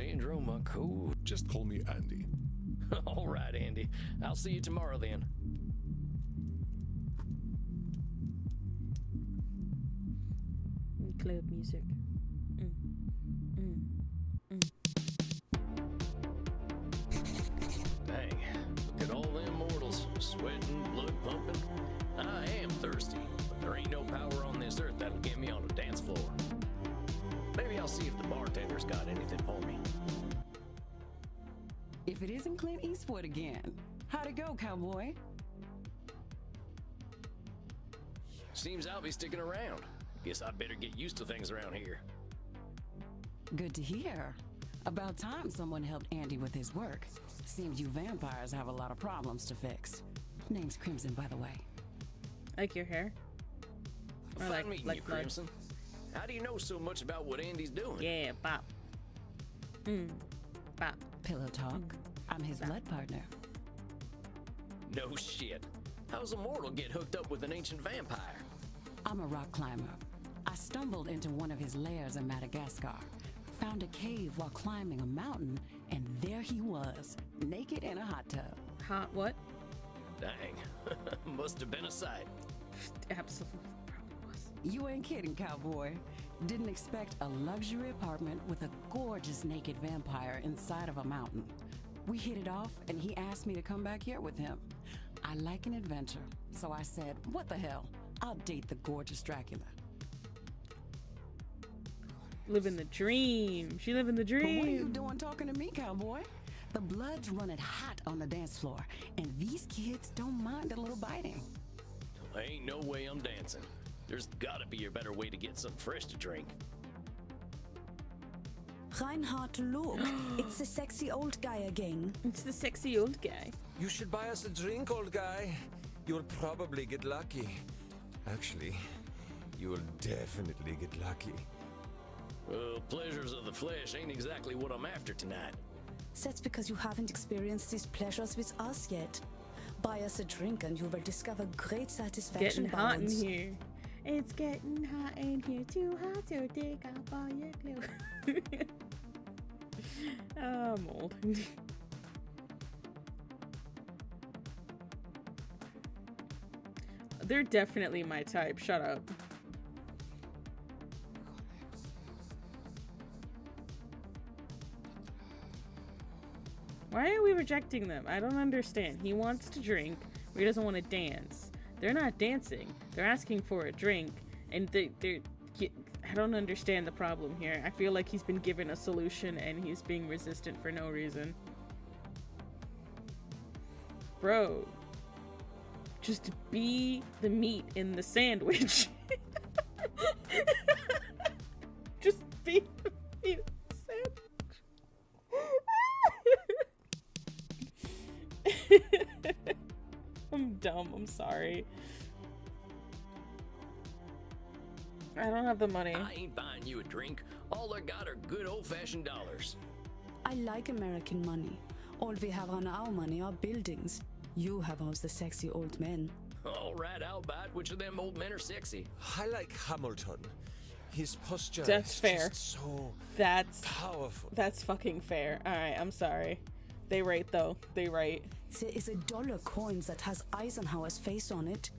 Just call me Andy. All right, Andy. I'll see you tomorrow then. Club music. Dang, look at all them mortals, sweating, blood pumping. I am thirsty, but there ain't no power on this earth that'll get me on a dance floor. Maybe I'll see if the bartender's got anything for me. If it isn't Clint Eastwood again. How'd it go, cowboy? Seems I'll be sticking around. Guess I'd better get used to things around here. Good to hear. About time someone helped Andy with his work. Seems you vampires have a lot of problems to fix. Name's Crimson, by the way. Like your hair? Or Fine meeting you, blood? Crimson. How do you know so much about what Andy's doing? Yeah, bop. Bop. Pillow talk. I'm his blood partner. No shit. How's a mortal get hooked up with an ancient vampire? I'm a rock climber. I stumbled into one of his lairs in Madagascar, found a cave while climbing a mountain, and there he was, naked in a hot tub. Hot what? Dang. Must have been a sight. Absolutely, probably was. You ain't kidding, cowboy. Didn't expect a luxury apartment with a gorgeous naked vampire inside of a mountain. We hit it off, and he asked me to come back here with him. I like an adventure, so I said, what the hell? I'll date the gorgeous Dracula. Living the dream. She living the dream. But what are you doing talking to me, cowboy? The blood's running hot on the dance floor, and these kids don't mind a little biting. Ain't no way I'm dancing. There's gotta be a better way to get something fresh to drink. Reinhard, look. It's the sexy old guy again. It's the sexy old guy. You should buy us a drink, old guy. You'll probably get lucky. Actually, you will definitely get lucky. Well, pleasures of the flesh ain't exactly what I'm after tonight. That's because you haven't experienced these pleasures with us yet. Buy us a drink and you will discover great satisfaction. Getting hot in bounds. here. It's getting hot in here. Too hot to take off all your clothes. Oh, I'm old. They're definitely my type. Shut up. Why are we rejecting them? I don't understand. He wants to drink, but he doesn't want to dance. They're not dancing. They're asking for a drink, and they're I don't understand the problem here. I feel like he's been given a solution, and he's being resistant for no reason. Bro. Just be the meat in the sandwich. Just be the meat in the sandwich. I'm dumb. I'm sorry. I don't have the money. I ain't buying you a drink. All I got are good old-fashioned dollars. I like American money. All we have on our money are buildings. You have all the sexy old men. All right, I'll bite. Which of them old men are sexy? I like Hamilton. His posture That's is fair. just so That's powerful. That's fucking fair. Alright, I'm sorry. They right though. They right. There is a dollar coin that has Eisenhower's face on it.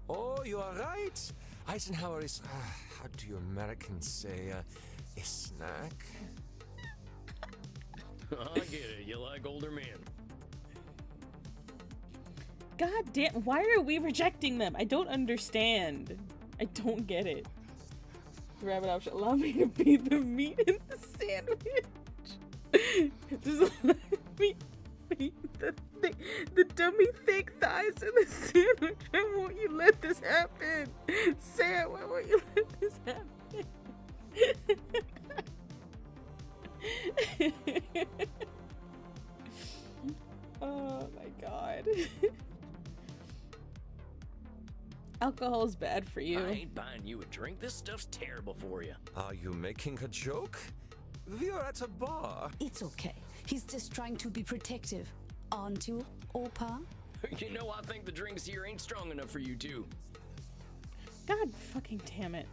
Oh, you are right. Eisenhower is, how do you Americans say, a snack? I get it. You like older men. God damn, why are we rejecting them? I don't understand. I don't get it. The rabbit option, allow me to be the meat in the sandwich. Just let me be the dummy thick thighs in the sandwich. Why won't you let this happen? Sam, why won't you let this happen? Oh my god. Alcohol's bad for you. I ain't buying you a drink. This stuff's terrible for you. Are you making a joke? We're at a bar. It's okay. He's just trying to be protective. Aren't you, Opa? You know, I think the drinks here ain't strong enough for you two. God fucking damn it.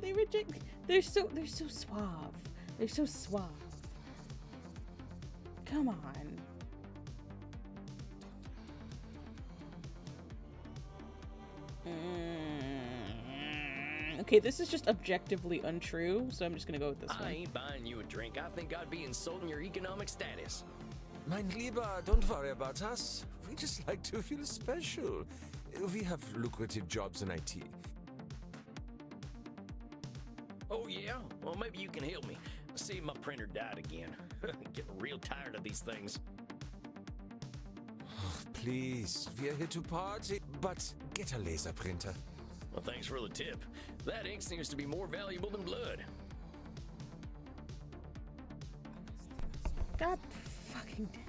They reject. They're so suave. They're so suave. Come on. Okay, this is just objectively untrue, so I'm just gonna go with this one. I ain't buying you a drink. I think I'd be insulting your economic status. Mein Lieber, don't worry about us. We just like to feel special. We have lucrative jobs in IT. Oh yeah? Well, maybe you can help me. See, my printer died again. Getting real tired of these things. Oh, please, we are here to party, but get a laser printer. Well, thanks for the tip. That ink seems to be more valuable than blood. God fucking damn.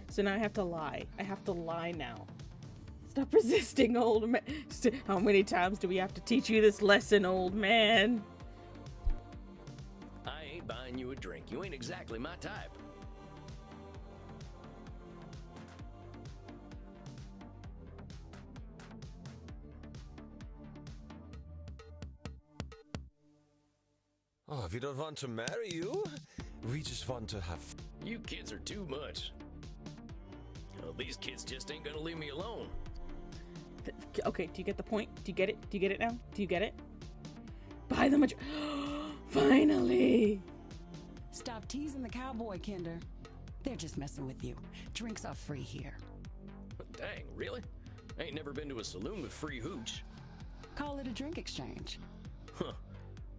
So now I have to lie. I have to lie now. Stop resisting, old man. How many times do we have to teach you this lesson, old man? I ain't buying you a drink. You ain't exactly my type. Oh, we don't want to marry you. We just want to have... You kids are too much. Well, these kids just ain't gonna leave me alone. Okay, do you get the point? Do you get it? Do you get it now? Do you get it? Buy them a drink. Finally! Stop teasing the cowboy, Kinder. They're just messing with you. Drinks are free here. Dang, really? I ain't never been to a saloon with free hooch. Call it a drink exchange. Huh.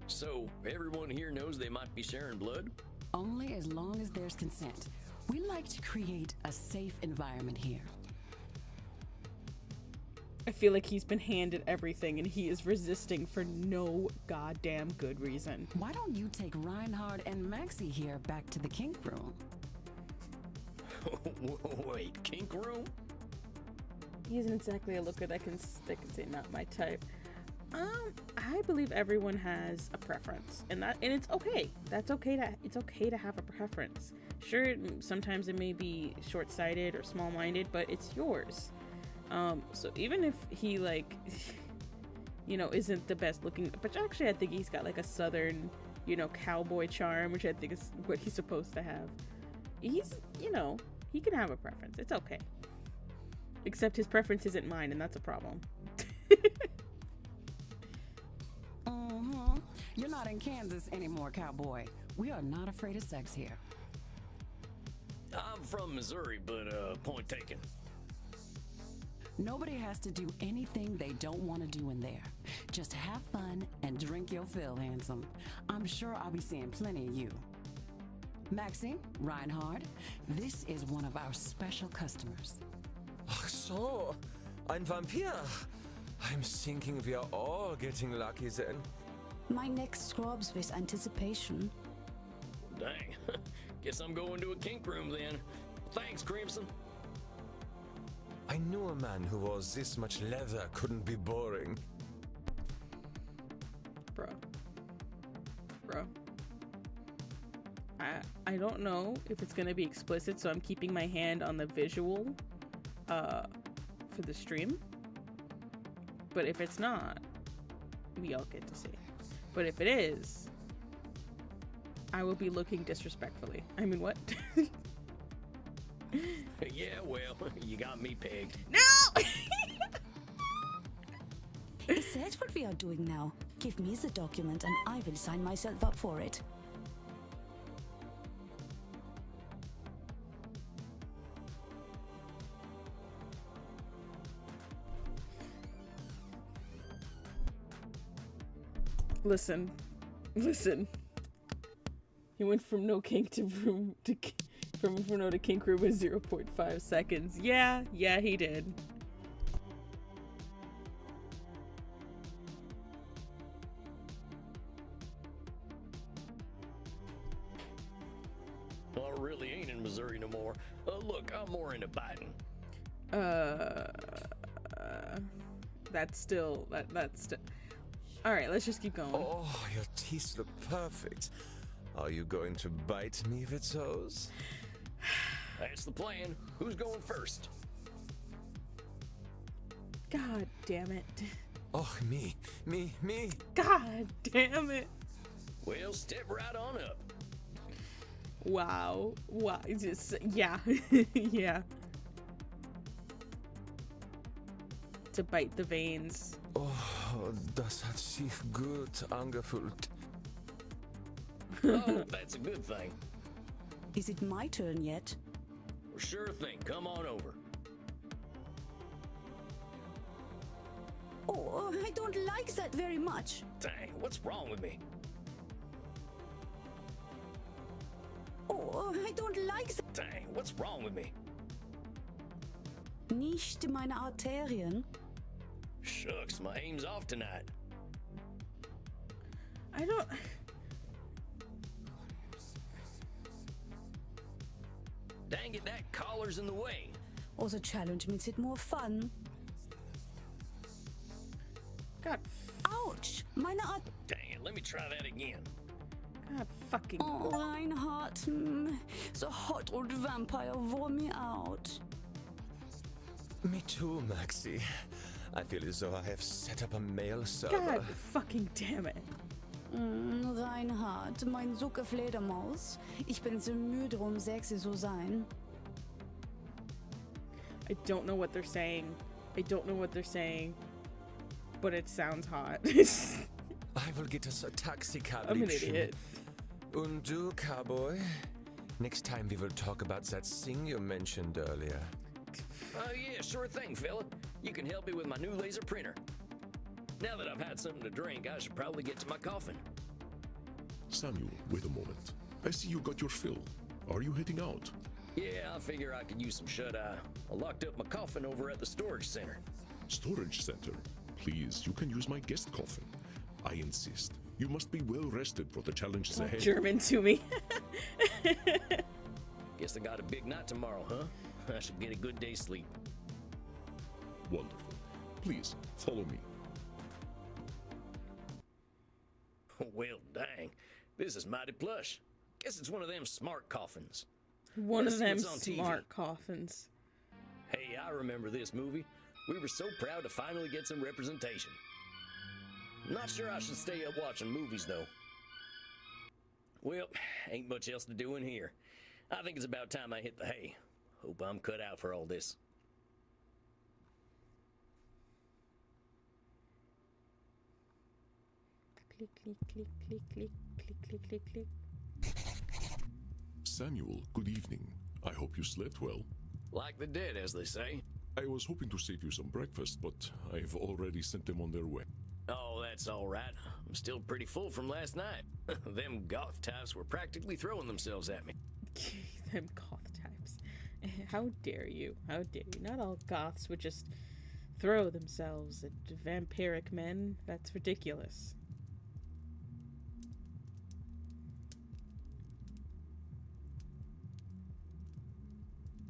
So, everyone here knows they might be sharing blood? Only as long as there's consent. We like to create a safe environment here. I feel like he's been handed everything and he is resisting for no goddamn good reason. Why don't you take Reinhard and Maxie here back to the kink room? Wait, kink room? He isn't exactly a looker that can say not my type. I believe everyone has a preference, and it's okay. It's okay to have a preference. Sure, sometimes it may be short-sighted or small-minded, but it's yours. So even if he isn't the best looking, but actually I think he's got like a southern, cowboy charm, which I think is what he's supposed to have. He's, he can have a preference. It's okay. Except his preference isn't mine, and that's a problem. You're not in Kansas anymore, cowboy. We are not afraid of sex here. I'm from Missouri, but point taken. Nobody has to do anything they don't want to do in there. Just have fun and drink your fill, handsome. I'm sure I'll be seeing plenty of you. Maxie, Reinhard, this is one of our special customers. Ach so, ein Vampir. I'm thinking we are all getting lucky then. My neck scrubs with anticipation. Dang. Guess I'm going to a kink room then. Thanks, Crimson. I knew a man who wore this much leather couldn't be boring. Bro. I don't know if it's gonna be explicit, so I'm keeping my hand on the visual for the stream. But if it's not, we all get to see. But if it is, I will be looking disrespectfully. I mean, what? Yeah, well, you got me pegged. No! Is that what we are doing now? Give me the document and I will sign myself up for it. Listen. He went from no kink to room to from no to kink room in 0.5 seconds. Yeah, he did. Well, I really ain't in Missouri no more. Look, I'm more into biting. That's still. All right, let's just keep going. Oh, your teeth look perfect. Are you going to bite me with those? That's the plan. Who's going first? God damn it. Oh, me. God damn it. Well, step right on up. Wow. Just, yeah. Yeah. To bite the veins. Oh, das hat sich gut angefühlt. Oh, that's a good thing. Is it my turn yet? Well, sure thing. Come on over. Oh, I don't like that very much. Dang, what's wrong with me? Oh, I don't like that. Dang, what's wrong with me? Nicht meine Arterien. Shucks, my aim's off tonight. I don't... Dang it, that collar's in the way. Or the challenge makes it more fun. God. Ouch! Meine Art... Dang it, let me try that again. God fucking... Oh, Reinhard. The hot old vampire wore me out. Me too, Maxi. I feel as though I have set up a mail server. God fucking damn it. Reinhard, mein Sucke Fledermaus. Ich bin so müde, sexy zu sein. I don't know what they're saying. But it sounds hot. I will get us a taxi cab. I'm an idiot. Und du, cowboy? Next time we will talk about that thing you mentioned earlier. Oh yeah, sure thing, fella. You can help me with my new laser printer. Now that I've had something to drink, I should probably get to my coffin. Samuel, wait a moment. I see you got your fill. Are you heading out? Yeah, I figure I could use some shut-eye. I locked up my coffin over at the storage center. Storage center? Please, you can use my guest coffin. I insist. You must be well rested for the challenges Talk ahead. German to me. Guess I got a big night tomorrow, huh? I should get a good day's sleep. Wonderful. Please, follow me. Well, dang. This is mighty plush. Guess it's one of them smart coffins. One Let's of see them what's on TV. smart coffins. Hey, I remember this movie. We were so proud to finally get some representation. Not sure I should stay up watching movies, though. Well, ain't much else to do in here. I think it's about time I hit the hay. Hope I'm cut out for all this. Click, click, click, click, click, click, click, click, click. Samuel, good evening. I hope you slept well. Like the dead, as they say. I was hoping to save you some breakfast, but I've already sent them on their way. Oh, that's all right. I'm still pretty full from last night. Them goth types were practically throwing themselves at me. Them goth types. How dare you? How dare you? Not all goths would just throw themselves at vampiric men. That's ridiculous.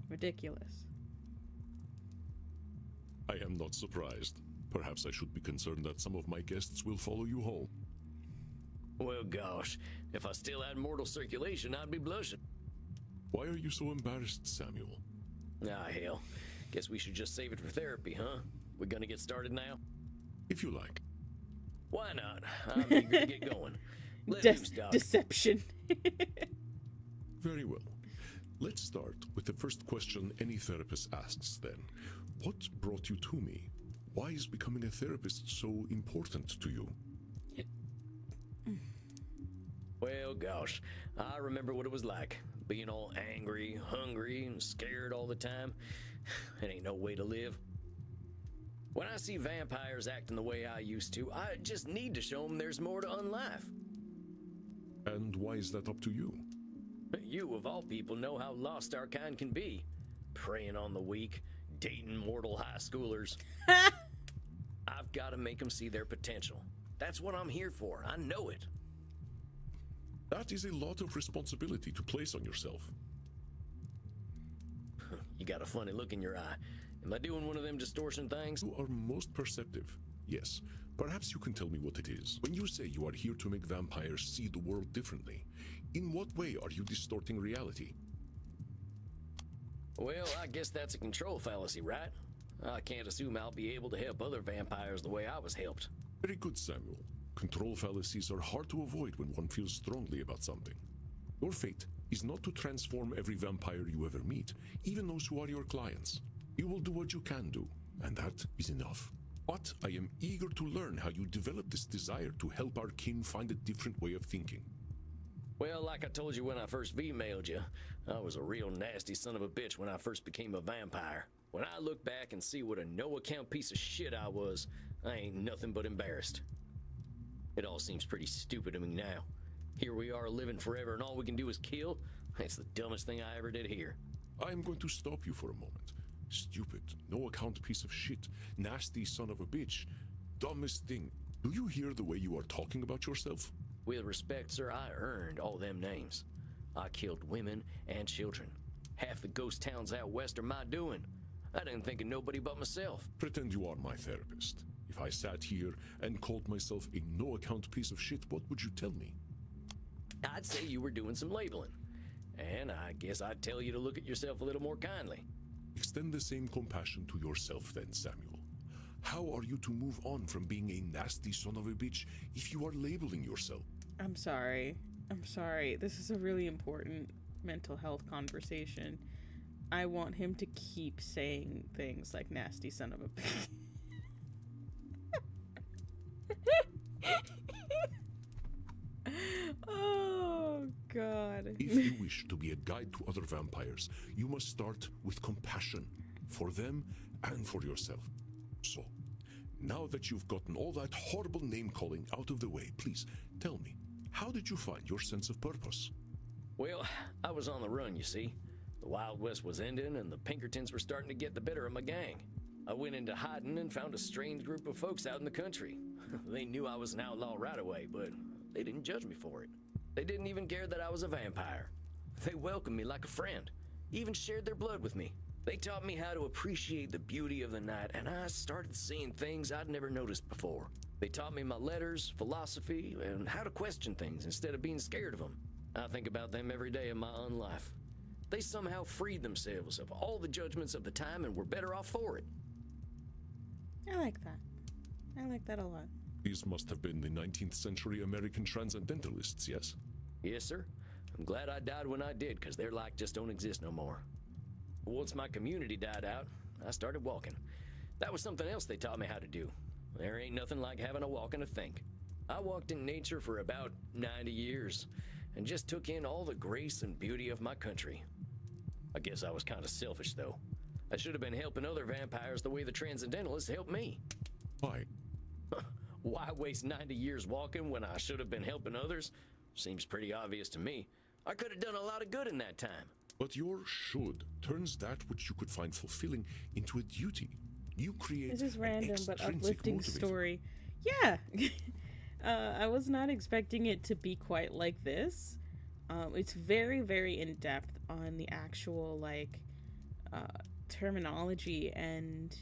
Ridiculous. I am not surprised. Perhaps I should be concerned that some of my guests will follow you home. Well, gosh, if I still had mortal circulation, I'd be blushing. Why are you so embarrassed, Samuel? Ah, hell. Guess we should just save it for therapy, huh? We gonna get started now? If you like. Why not? I'm eager to get going. Let loose, Doc. Deception. Very well. Let's start with the first question any therapist asks then. What brought you to me? Why is becoming a therapist so important to you? Well, gosh, I remember what it was like. Being all angry, hungry, and scared all the time. It ain't no way to live. When I see vampires acting the way I used to, I just need to show them there's more to unlife. And why is that up to you? You, of all people, know how lost our kind can be. Preying on the weak, dating mortal high schoolers. I've got to make them see their potential. That's what I'm here for. I know it. That is a lot of responsibility to place on yourself. You got a funny look in your eye. Am I doing one of them distortion things? You are most perceptive. Yes. Perhaps you can tell me what it is. When you say you are here to make vampires see the world differently, in what way are you distorting reality? Well, I guess that's a control fallacy, right? I can't assume I'll be able to help other vampires the way I was helped. Very good, Samuel. Control fallacies are hard to avoid when one feels strongly about something. Your fate is not to transform every vampire you ever meet, even those who are your clients. You will do what you can do, and that is enough. But I am eager to learn how you developed this desire to help our kin find a different way of thinking. Well, like I told you when I first V-mailed you, I was a real nasty son of a bitch when I first became a vampire. When I look back and see what a no-account piece of shit I was, I ain't nothing but embarrassed. It all seems pretty stupid to me now. Here we are living forever and all we can do is kill? It's the dumbest thing I ever did here. I am going to stop you for a moment. Stupid, no-account piece of shit, nasty son of a bitch, dumbest thing. Do you hear the way you are talking about yourself? With respect, sir, I earned all them names. I killed women and children. Half the ghost towns out west are my doing. I didn't think of nobody but myself. Pretend you are my therapist. If I sat here and called myself a no-account piece of shit, what would you tell me? I'd say you were doing some labeling. And I guess I'd tell you to look at yourself a little more kindly. Extend the same compassion to yourself then, Samuel. How are you to move on from being a nasty son of a bitch if you are labeling yourself? I'm sorry. This is a really important mental health conversation. I want him to keep saying things like nasty son of a bitch. Oh, God. If you wish to be a guide to other vampires, you must start with compassion for them and for yourself. So, now that you've gotten all that horrible name-calling out of the way, please tell me, how did you find your sense of purpose? Well, I was on the run, you see. The Wild West was ending and the Pinkertons were starting to get the better of my gang. I went into hiding and found a strange group of folks out in the country. They knew I was an outlaw right away, but they didn't judge me for it. They didn't even care that I was a vampire. They welcomed me like a friend, even shared their blood with me. They taught me how to appreciate the beauty of the night, and I started seeing things I'd never noticed before. They taught me my letters, philosophy, and how to question things instead of being scared of them. I think about them every day of my own life. They somehow freed themselves of all the judgments of the time and were better off for it. I like that. I like that a lot. These must have been the 19th century American transcendentalists, yes? Yes, sir. I'm glad I died when I did, because their like just don't exist no more. Once my community died out, I started walking. That was something else they taught me how to do. There ain't nothing like having a walk and a think. I walked in nature for about 90 years and just took in all the grace and beauty of my country. I guess I was kind of selfish, though. I should have been helping other vampires the way the transcendentalists helped me. Why? Why waste 90 years walking when I should have been helping others? Seems pretty obvious to me. I could have done a lot of good in that time. But your should turns that which you could find fulfilling into a duty. You create This is random but extrinsic uplifting motivator. story. Yeah. I was not expecting it to be quite like this. It's very, very in depth on the actual terminology and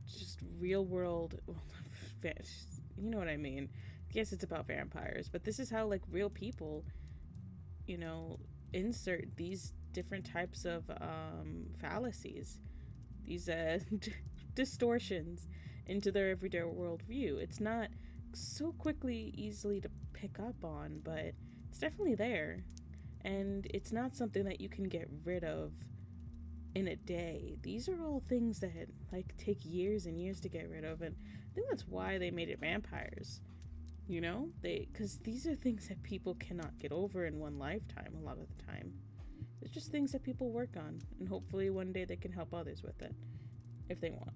just real world. You know what I mean? I guess it's about vampires, but this is how real people, insert these different types of fallacies, these distortions into their everyday worldview. It's not so easily to pick up on, but it's definitely there, and it's not something that you can get rid of in a day. These are all things that take years and years to get rid of, and I think that's why they made it vampires. Because these are things that people cannot get over in one lifetime a lot of the time. It's just things that people work on, and hopefully one day they can help others with it, if they want,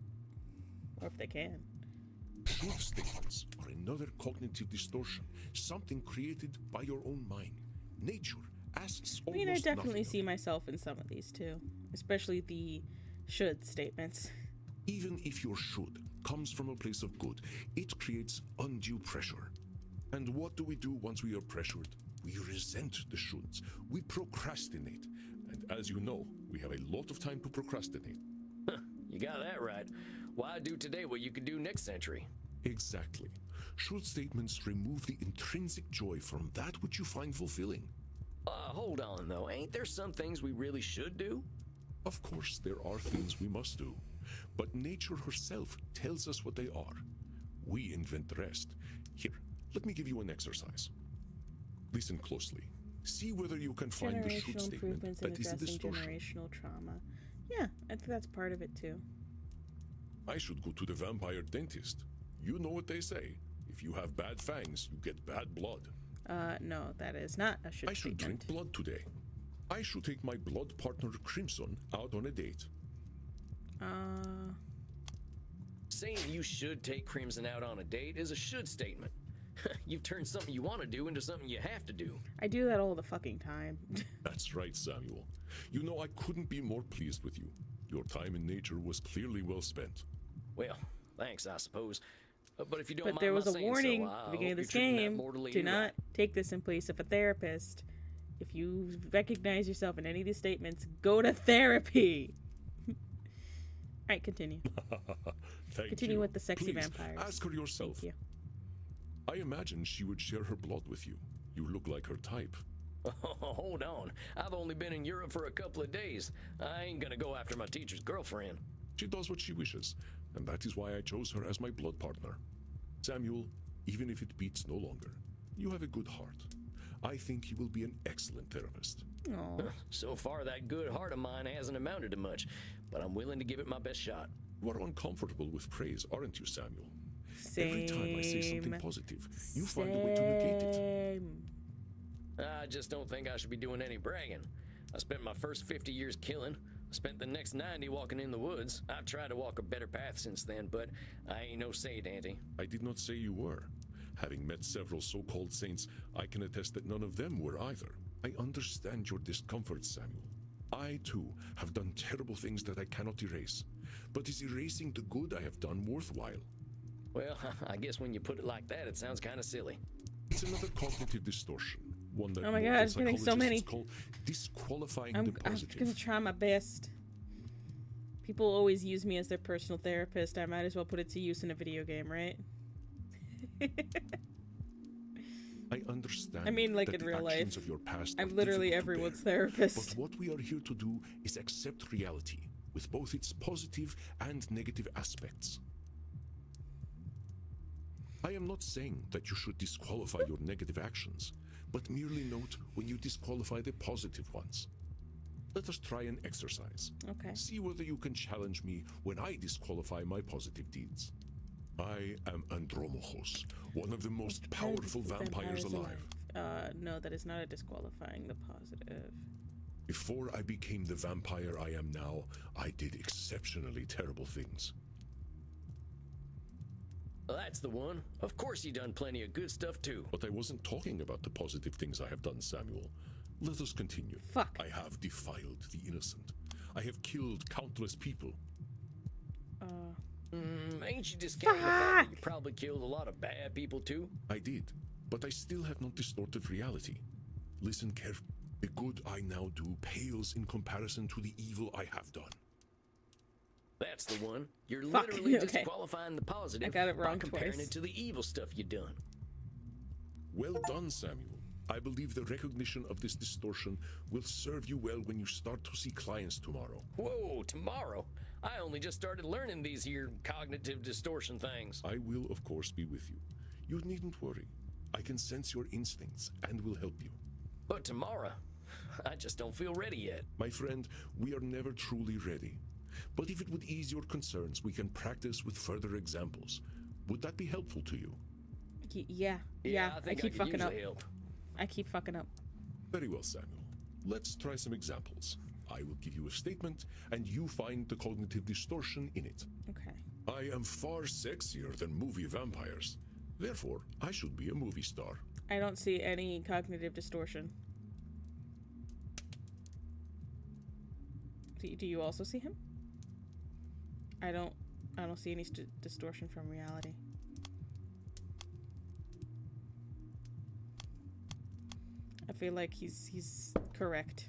or if they can. Truth statements are another cognitive distortion, something created by your own mind. Nature asks almost I definitely nothing see of you. myself in some of these too, especially the should statements. Even if your should comes from a place of good, it creates undue pressure. And what do we do once we are pressured? We resent the shoulds. We procrastinate. And as you know, we have a lot of time to procrastinate. You got that right. Why do today what you could do next century? Exactly. Should statements remove the intrinsic joy from that which you find fulfilling? Hold on, though. Ain't there some things we really should do? Of course, there are things we must do, but nature herself tells us what they are. We invent the rest. Here, let me give you an exercise. Listen closely. See whether you can find the should Generational statement improvements in that is a addressing distortion. generational trauma. Yeah, I think that's part of it too. I should go to the vampire dentist. You know what they say. If you have bad fangs, you get bad blood. No, that is not a should I should statement. drink blood today. I should take my blood partner Crimson out on a date. Saying you should take Crimson out on a date is a should statement. You've turned something you want to do into something you have to do. I do that all the fucking time. That's right, Samuel. You know, I couldn't be more pleased with you. Your time in nature was clearly well spent. Well, thanks, I suppose. But if you don't But mind there my was a saying warning so, at I the beginning of hope this you're treating that game. mortal Do lady not right. take this in place of a therapist. If you recognize yourself in any of these statements, go to therapy. Alright, continue. Thank Continue you. with the sexy Please, vampires. ask her yourself. Thank you. I imagine she would share her blood with you. You look like her type. Hold on. I've only been in Europe for a couple of days. I ain't gonna go after my teacher's girlfriend. She does what she wishes, and that is why I chose her as my blood partner. Samuel, even if it beats no longer, you have a good heart. I think you will be an excellent therapist. Aw. So far, that good heart of mine hasn't amounted to much, but I'm willing to give it my best shot. You are uncomfortable with praise, aren't you, Samuel? Same. Every time I say something positive, you find a way to negate it. Same. I just don't think I should be doing any bragging. I spent my first 50 years killing. I spent the next 90 walking in the woods. I've tried to walk a better path since then, but I ain't no saint, Auntie. I did not say you were. Having met several so-called saints, I can attest that none of them were either. I understand your discomfort, Samuel. I, too, have done terrible things that I cannot erase. But is erasing the good I have done worthwhile? Well, I guess when you put it like that, it sounds kind of silly. It's another cognitive distortion, one that Oh my God, mortal I'm getting so psychologists many. call disqualifying I'm the gonna positive. try my best. People always use me as their personal therapist. I might as well put it to use in a video game, right? I understand. I mean, like that in the real actions life. of your past I'm are literally difficult to everyone's bear. therapist. But what we are here to do is accept reality, with both its positive and negative aspects. I am not saying that you should disqualify your negative actions, but merely note when you disqualify the positive ones. Let us try an exercise. Okay. See whether you can challenge me when I disqualify my positive deeds. I am Andromachos, one of the most powerful vampires alive. No, that is not a disqualifying the positive. Before I became the vampire I am now, I did exceptionally terrible things. Well, that's the one. Of course you done plenty of good stuff, too. But I wasn't talking about the positive things I have done, Samuel. Let us continue. Fuck. I have defiled the innocent. I have killed countless people. Ain't you discounting the fact that you Fuck! probably killed a lot of bad people, too? I did, but I still have not distorted reality. Listen carefully. The good I now do pales in comparison to the evil I have done. That's the one. You're Fuck, literally okay. disqualifying the positive I got it by wrong comparing twice. it to the evil stuff you done. Well done, Samuel. I believe the recognition of this distortion will serve you well when you start to see clients tomorrow. Whoa, tomorrow? I only just started learning these here cognitive distortion things. I will, of course, be with you. You needn't worry. I can sense your instincts and will help you. But tomorrow, I just don't feel ready yet. My friend, we are never truly ready. But if it would ease your concerns, we can practice with further examples. Would that be helpful to you? Yeah. I I think keep could fucking use up. the help. I keep fucking up. Very well, Samuel. Let's try some examples. I will give you a statement, and you find the cognitive distortion in it. Okay. I am far sexier than movie vampires. Therefore, I should be a movie star. I don't see any cognitive distortion. Do you also see him? I don't see any distortion from reality. I feel like he's correct.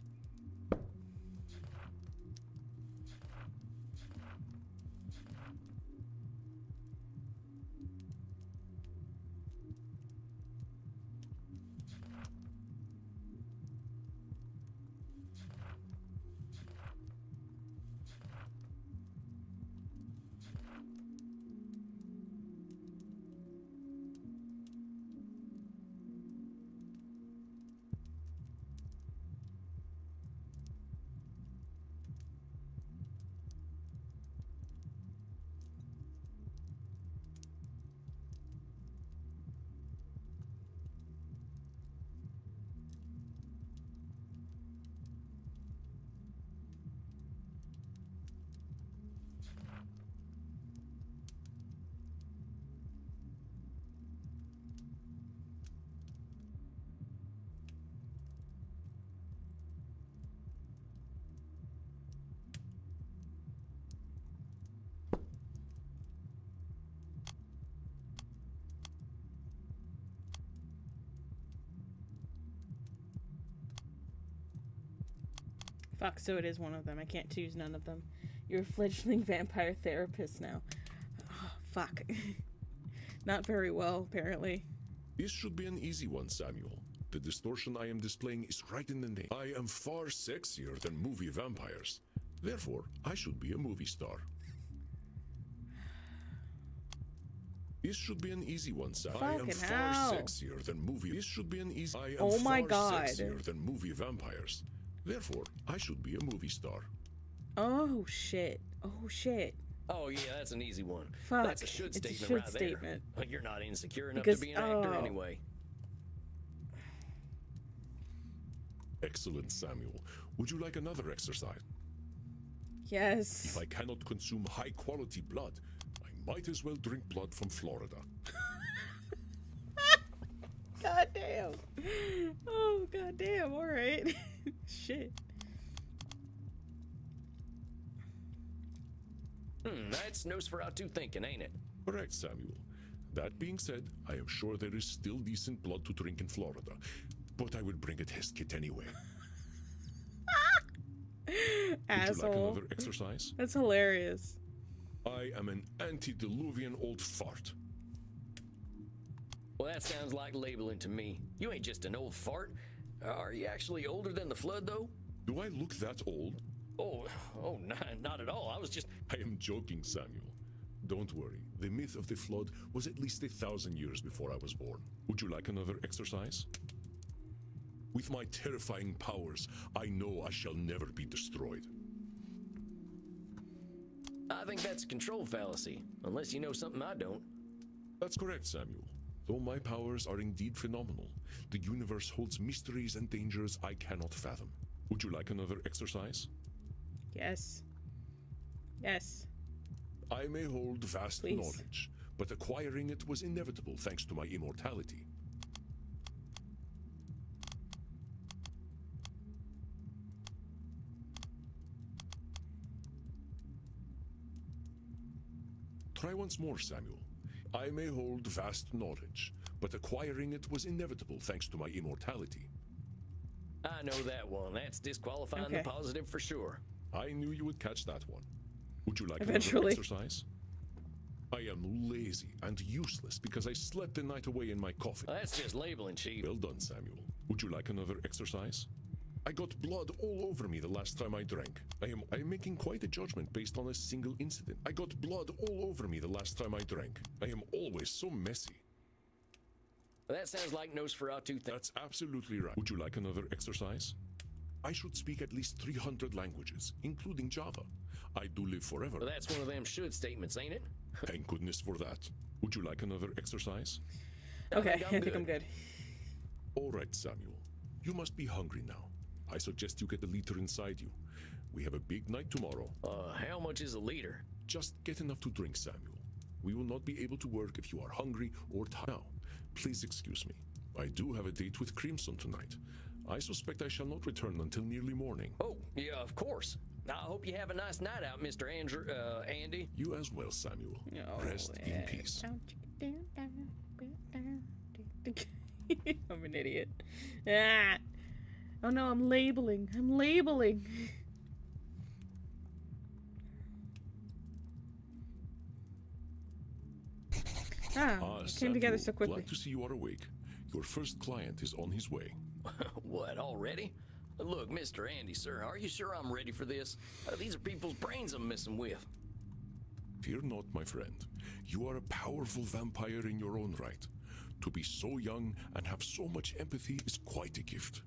Fuck, so it is one of them. I can't choose none of them. You're a fledgling vampire therapist now. Oh, fuck. Not very well, apparently. This should be an easy one, Samuel. The distortion I am displaying is right in the name. I am far sexier than movie vampires. Therefore, I should be a movie star. This should be an easy one, Sam. I am far sexier than movie. This should be an easy. I am far sexier than movie vampires. Therefore, I should be a movie star. Oh shit. Oh shit. Oh yeah, that's an easy one. Fuck. That's a should it's statement a should right statement. there. You're not insecure enough to be an actor anyway. Excellent, Samuel. Would you like another exercise? Yes. If I cannot consume high-quality blood, I might as well drink blood from Florida. God damn. Oh, god damn. All right. Shit. That's Nosferatu thinking, ain't it? Correct, Samuel. That being said, I am sure there is still decent blood to drink in Florida, but I will bring a test kit anyway. Asshole. Would you like another exercise? That's hilarious. I am an antediluvian old fart. Well, that sounds like labeling to me. You ain't just an old fart. Are you actually older than the flood, though? Do I look that old? Oh, not at all. I was just... I am joking, Samuel. Don't worry. The myth of the flood was at least 1,000 years before I was born. Would you like another exercise? With my terrifying powers, I know I shall never be destroyed. I think that's a control fallacy, unless you know something I don't. That's correct, Samuel. Though my powers are indeed phenomenal, the universe holds mysteries and dangers I cannot fathom. Would you like another exercise? Yes. Yes. I may hold vast Please. knowledge, but acquiring it was inevitable thanks to my immortality. Try once more, Samuel. I may hold vast knowledge, but acquiring it was inevitable thanks to my immortality. I know that one. That's disqualifying the positive for sure. I knew you would catch that one. Would you like Eventually. another exercise? I am lazy and useless because I slept the night away in my coffin. That's just labeling, Chief. Well done, Samuel. Would you like another exercise? I got blood all over me the last time I drank. I am making quite a judgment based on a single incident. I got blood all over me the last time I drank. I am always so messy. That sounds like Nosferatu. That's absolutely right. Would you like another exercise? I should speak at least 300 languages, including Java. I do live forever. Well, that's one of them should statements, ain't it? Thank goodness for that. Would you like another exercise? Okay, I think I'm good. All right, Samuel. You must be hungry now. I suggest you get a liter inside you. We have a big night tomorrow. How much is a liter? Just get enough to drink, Samuel. We will not be able to work if you are hungry or tired. Now, please excuse me. I do have a date with Crimson tonight. I suspect I shall not return until nearly morning. Oh, yeah, of course. I hope you have a nice night out, Mr. Andy. You as well, Samuel. Rest in peace. I'm an idiot. Ah. Oh no, I'm labeling. I'm labeling. Came together so quickly. Glad to see you are awake. Your first client is on his way. What, already? Look, Mr. Andy, sir, are you sure I'm ready for this? These are people's brains I'm messing with. Fear not, my friend. You are a powerful vampire in your own right. To be so young and have so much empathy is quite a gift.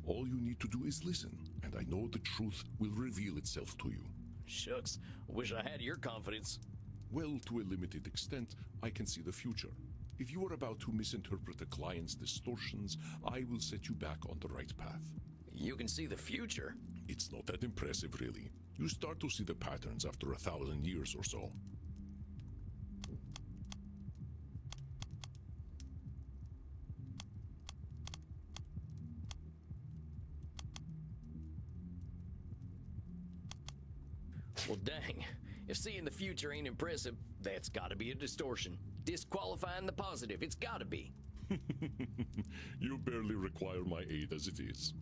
All you need to do is listen, and I know the truth will reveal itself to you. Shucks, wish I had your confidence. Well, to a limited extent, I can see the future. If you are about to misinterpret a client's distortions, I will set you back on the right path. You can see the future? It's not that impressive, really. You start to see the patterns after 1,000 years or so. Well, dang. If seeing the future ain't impressive, that's gotta be a distortion. Disqualifying the positive, it's gotta be. You barely require my aid as it is.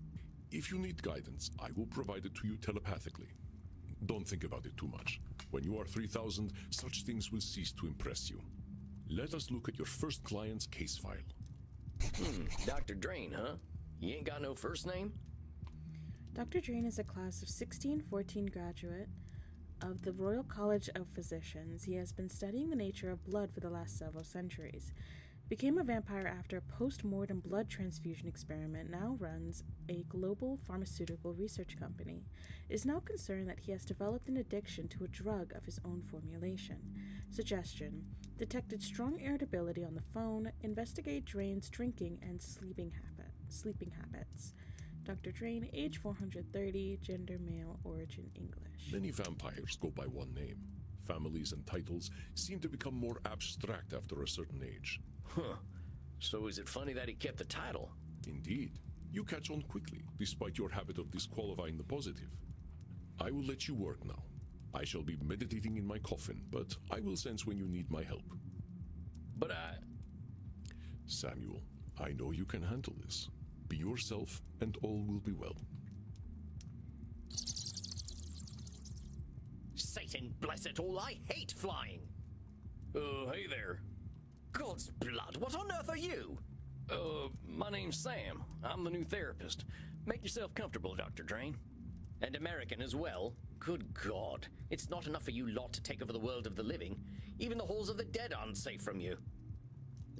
If you need guidance, I will provide it to you telepathically. Don't think about it too much. When you are 3000, such things will cease to impress you. Let us look at your first client's case file. Dr. Drain, huh? You ain't got no first name? Dr. Drain is a class of 1614 graduate of the Royal College of Physicians. He has been studying the nature of blood for the last several centuries. Became a vampire after a post-mortem blood transfusion experiment, now runs a global pharmaceutical research company. Is now concerned that he has developed an addiction to a drug of his own formulation. Suggestion: detected strong irritability on the phone. Investigate Drain's drinking and sleeping habits. Dr. Drain, age 430, gender male, origin English. Many vampires go by one name. Families and titles seem to become more abstract after a certain age. Huh. So is it funny that he kept the title? Indeed. You catch on quickly, despite your habit of disqualifying the positive. I will let you work now. I shall be meditating in my coffin, but I will sense when you need my help. But Samuel, I know you can handle this. Be yourself, and all will be well. Satan bless it all, I hate flying! Hey there. God's blood, what on earth are you? My name's Sam. I'm the new therapist. Make yourself comfortable, Dr. Drain. And American as well. Good God, it's not enough for you lot to take over the world of the living. Even the halls of the dead aren't safe from you.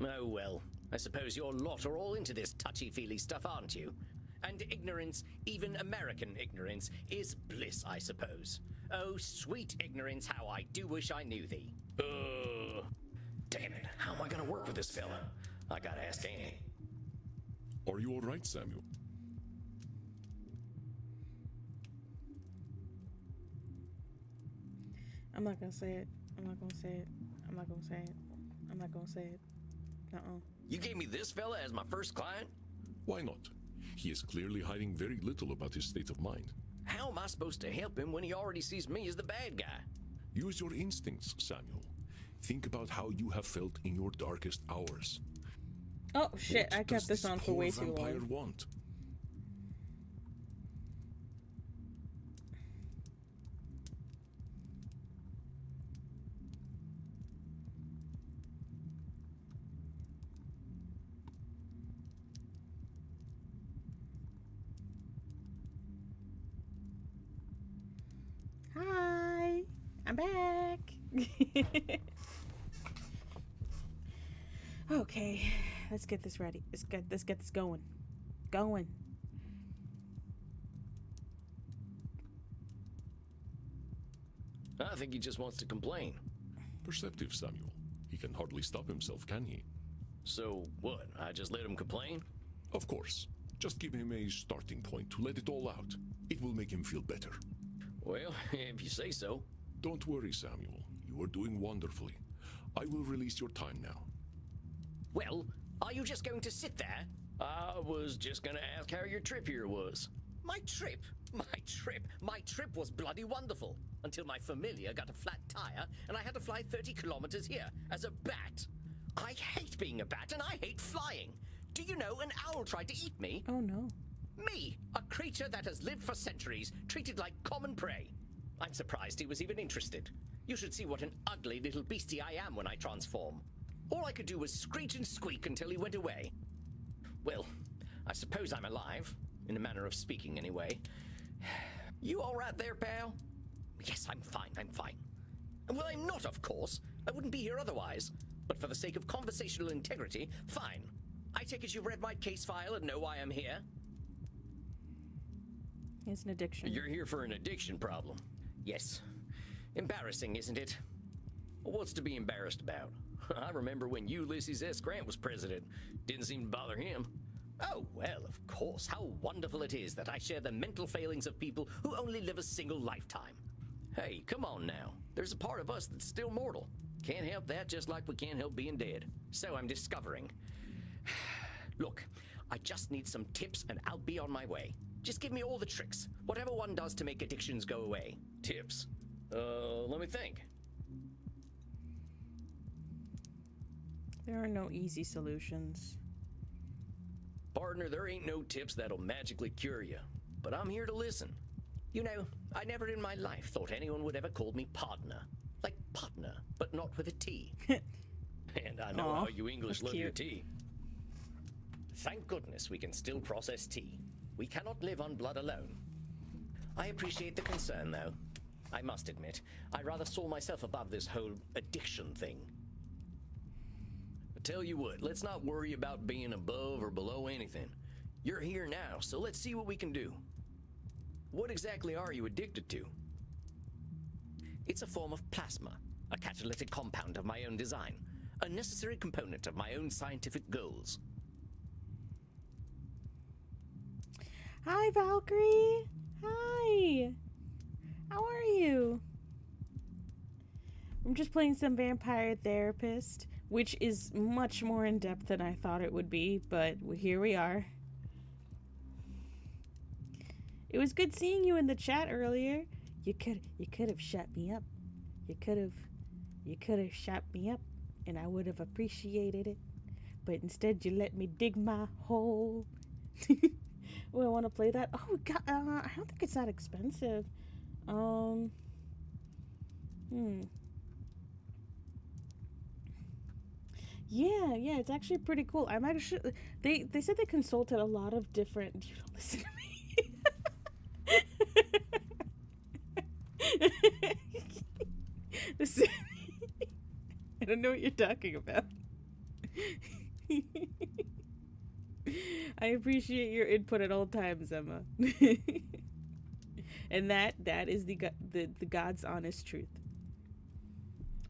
Oh well, I suppose your lot are all into this touchy-feely stuff, aren't you? And ignorance, even American ignorance, is bliss, I suppose. Oh, sweet ignorance, how I do wish I knew thee. Damn it, how am I gonna work with this fella? I gotta ask Annie. Are you all right, Samuel? I'm not gonna say it. I'm not gonna say it. I'm not gonna say it. I'm not gonna say it. You gave me this fella as my first client? Why not? He is clearly hiding very little about his state of mind. How am I supposed to help him when he already sees me as the bad guy? Use your instincts, Samuel. Think about how you have felt in your darkest hours. Oh shit, I kept this on for way too long. What does this poor vampire long. want? Hi, I'm back. Okay, let's get this ready. Let's get this going. I think he just wants to complain. Perceptive, Samuel. He can hardly stop himself, can he? So what, I just let him complain? Of course. Just give him a starting point to let it all out. It will make him feel better. Well, if you say so. Don't worry, Samuel. You are doing wonderfully. I will release your time now. Well, are you just going to sit there? I was just gonna ask how your trip here was. My trip? My trip was bloody wonderful. Until my familiar got a flat tire and I had to fly 30 kilometers here as a bat. I hate being a bat and I hate flying. Do you know an owl tried to eat me? Oh no. Me, a creature that has lived for centuries, treated like common prey. I'm surprised he was even interested. You should see what an ugly little beastie I am when I transform. All I could do was screech and squeak until he went away. Well, I suppose I'm alive, in a manner of speaking anyway. You all right there, pal? Yes, I'm fine. Well, I'm not, of course. I wouldn't be here otherwise. But for the sake of conversational integrity, fine. I take it you've read my case file and know why I'm here? It's an addiction. You're here for an addiction problem. Yes. Embarrassing, isn't it? What's to be embarrassed about? I remember when Ulysses S. Grant was president. Didn't seem to bother him. Oh, well, of course. How wonderful it is that I share the mental failings of people who only live a single lifetime. Hey, come on now. There's a part of us that's still mortal. Can't help that, just like we can't help being dead. So I'm discovering. Look, I just need some tips and I'll be on my way. Just give me all the tricks. Whatever one does to make addictions go away. Tips? Let me think. There are no easy solutions. Partner, there ain't no tips that'll magically cure you. but I'm here to listen. You know, I never in my life thought anyone would ever call me partner. Like partner, but not with a T. And I know Aw, how you English that's love your cute. tea. Thank goodness we can still process tea. We cannot live on blood alone. I appreciate the concern, though. I must admit, I rather saw myself above this whole addiction thing. I tell you what, let's not worry about being above or below anything. You're here now, so let's see what we can do. What exactly are you addicted to? It's a form of plasma, a catalytic compound of my own design, a necessary component of my own scientific goals. Hi, Valkyrie. Hi. How are you? I'm just playing some Vampire Therapist, which is much more in depth than I thought it would be, but here we are. It was good seeing you in the chat earlier. You could have shut me up. You could have shut me up, and I would have appreciated it. But instead, you let me dig my hole. Oh, I want to play that. Oh God, I don't think it's that expensive. Yeah, it's actually pretty cool. I'm actually they said they consulted a lot of different. You don't listen to me. Listen, I don't know what you're talking about. I appreciate your input at all times, Emma. And that is the God's honest truth.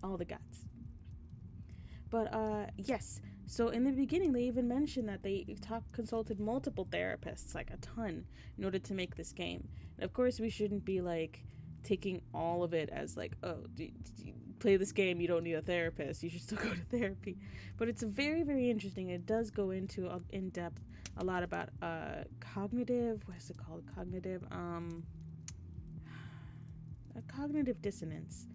All the gods. But yes. So in the beginning, they even mentioned that they consulted multiple therapists, like a ton, in order to make this game. And of course, we shouldn't be like taking all of it as like, oh, play this game, you don't need a therapist, you should still go to therapy. But it's very, very interesting. It does go into in depth a lot about cognitive, what is it called? Cognitive dissonance.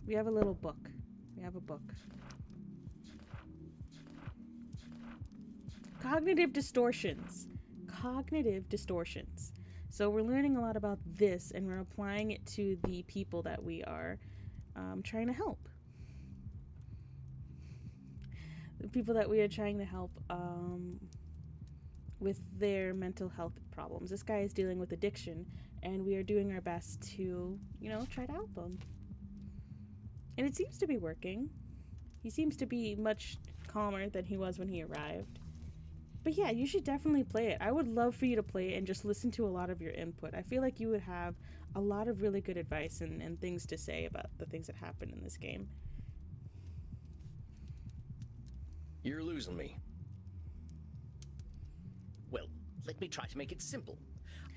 We have a little book. We have a book. Cognitive distortions. Cognitive distortions. So we're learning a lot about this, and we're applying it to the people that we are trying to help. The people that we are trying to help with their mental health problems. This guy is dealing with addiction, and we are doing our best to, try to help him. And it seems to be working. He seems to be much calmer than he was when he arrived. But yeah, you should definitely play it. I would love for you to play it and just listen to a lot of your input. I feel like you would have a lot of really good advice and things to say about the things that happen in this game. You're losing me. Well, let me try to make it simple.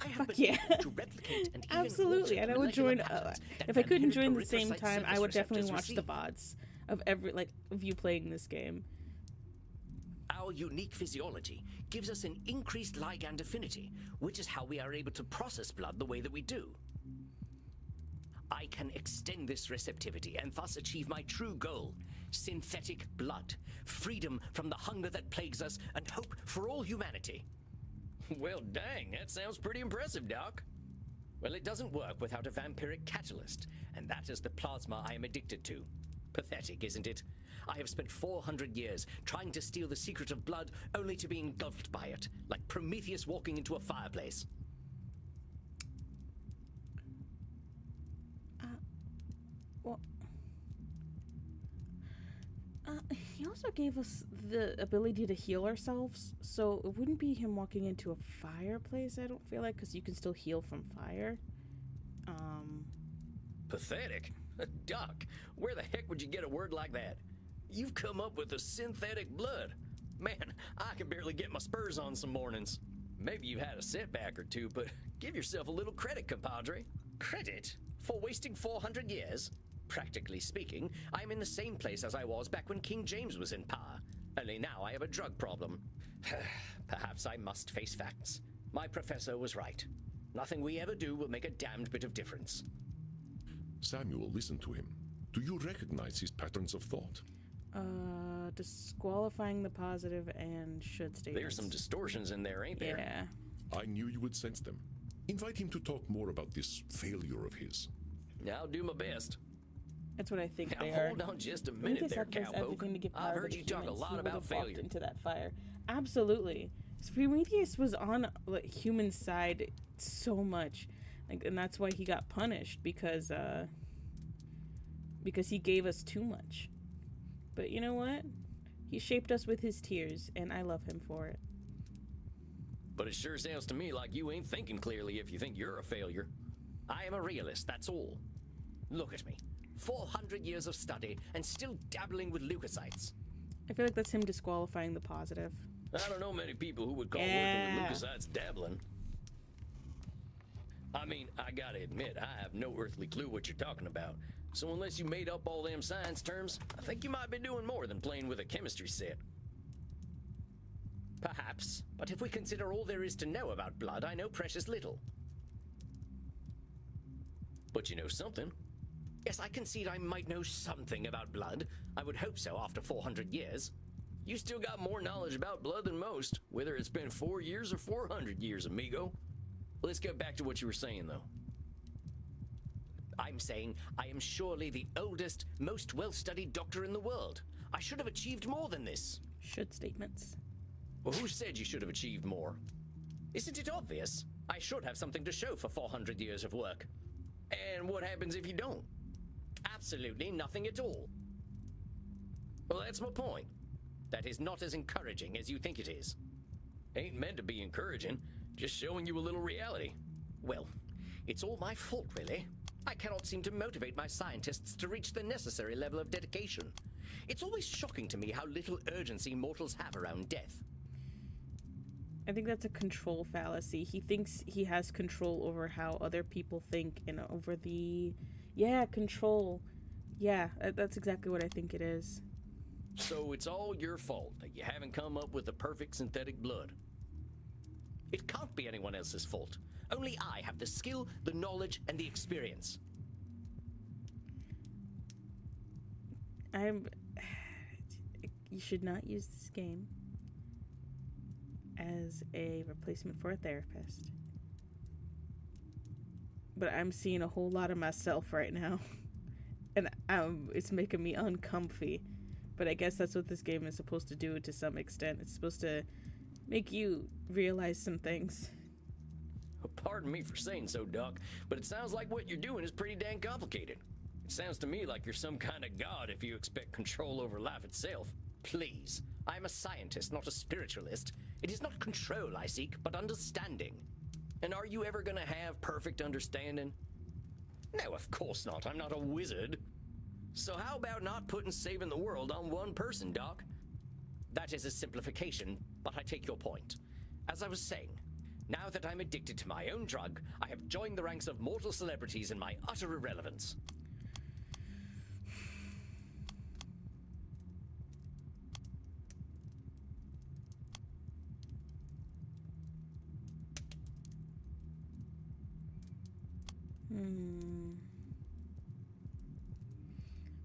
I have been able to replicate and even Absolutely, and I would join. If I couldn't join at the same erythrocyte time, I surface would definitely receptors watch the receive. VODs of you playing this game. Our unique physiology gives us an increased ligand affinity, which is how we are able to process blood the way that we do. I can extend this receptivity and thus achieve my true goal: synthetic blood, freedom from the hunger that plagues us, and hope for all humanity. Well, dang, that sounds pretty impressive, Doc. Well, it doesn't work without a vampiric catalyst, and that is the plasma I am addicted to. Pathetic, isn't it? I have spent 400 years trying to steal the secret of blood, only to be engulfed by it, like Prometheus walking into a fireplace. He also gave us the ability to heal ourselves, so it wouldn't be him walking into a fireplace, I don't feel like, because you can still heal from fire. Pathetic? Doc, where the heck would you get a word like that? You've come up with a synthetic blood. Man, I can barely get my spurs on some mornings. Maybe you've had a setback or two, but give yourself a little credit, compadre. Credit? For wasting 400 years? Practically speaking, I'm in the same place as I was back when King James was in power. Only now I have a drug problem. Perhaps I must face facts. My professor was right. Nothing we ever do will make a damned bit of difference. Samuel, listen to him. Do you recognize his patterns of thought? Disqualifying the positive and should statements. There's some distortions in there, ain't there? Yeah. I knew you would sense them. Invite him to talk more about this failure of his. I'll do my best. That's what I think Now they are. hold on just a Prometheus minute there, had cowpoke. everything to give I've power to heard the you talk a humans. lot He would about have walked failure. into that fire. Absolutely. Prometheus was on the human side so much, like, and that's why he got punished because he gave us too much. But you know what? He shaped us with his tears, and I love him for it. But it sure sounds to me like you ain't thinking clearly if you think you're a failure. I am a realist, that's all. Look at me. 400 years of study and still dabbling with leukocytes. I feel like that's him disqualifying the positive. I don't know many people who would call working with leukocytes dabbling. I mean, I gotta admit, I have no earthly clue what you're talking about. So unless you made up all them science terms, I think you might be doing more than playing with a chemistry set. Perhaps, but if we consider all there is to know about blood, I know precious little. But you know something. Yes, I concede I might know something about blood. I would hope so after 400 years. You still got more knowledge about blood than most, whether it's been 4 years or 400 years, amigo. Let's get back to what you were saying, though. I'm saying I am surely the oldest, most well-studied doctor in the world. I should have achieved more than this. Should statements. Well, who said you should have achieved more? Isn't it obvious? I should have something to show for 400 years of work. And what happens if you don't? Absolutely nothing at all. Well, that's my point. That is not as encouraging as you think it is. Ain't meant to be encouraging, just showing you a little reality. Well, it's all my fault, really. I cannot seem to motivate my scientists to reach the necessary level of dedication. It's always shocking to me how little urgency mortals have around death. I think that's a control fallacy. He thinks he has control over how other people think and over the... Yeah, control. Yeah, that's exactly what I think it is. So it's all your fault that you haven't come up with the perfect synthetic blood. It can't be anyone else's fault. Only I have the skill, the knowledge, and the experience. You should not use this game as a replacement for a therapist. But I'm seeing a whole lot of myself right now. And it's making me uncomfy. But I guess that's what this game is supposed to do to some extent. It's supposed to make you realize some things. Pardon me for saying so, Doc, but it sounds like what you're doing is pretty dang complicated. It sounds to me like you're some kind of god if you expect control over life itself. Please, I am a scientist, not a spiritualist. It is not control I seek, but understanding. And are you ever gonna have perfect understanding? No, of course not. I'm not a wizard. So how about not putting saving the world on one person, Doc? That is a simplification, but I take your point. As I was saying, now that I'm addicted to my own drug, I have joined the ranks of mortal celebrities in my utter irrelevance.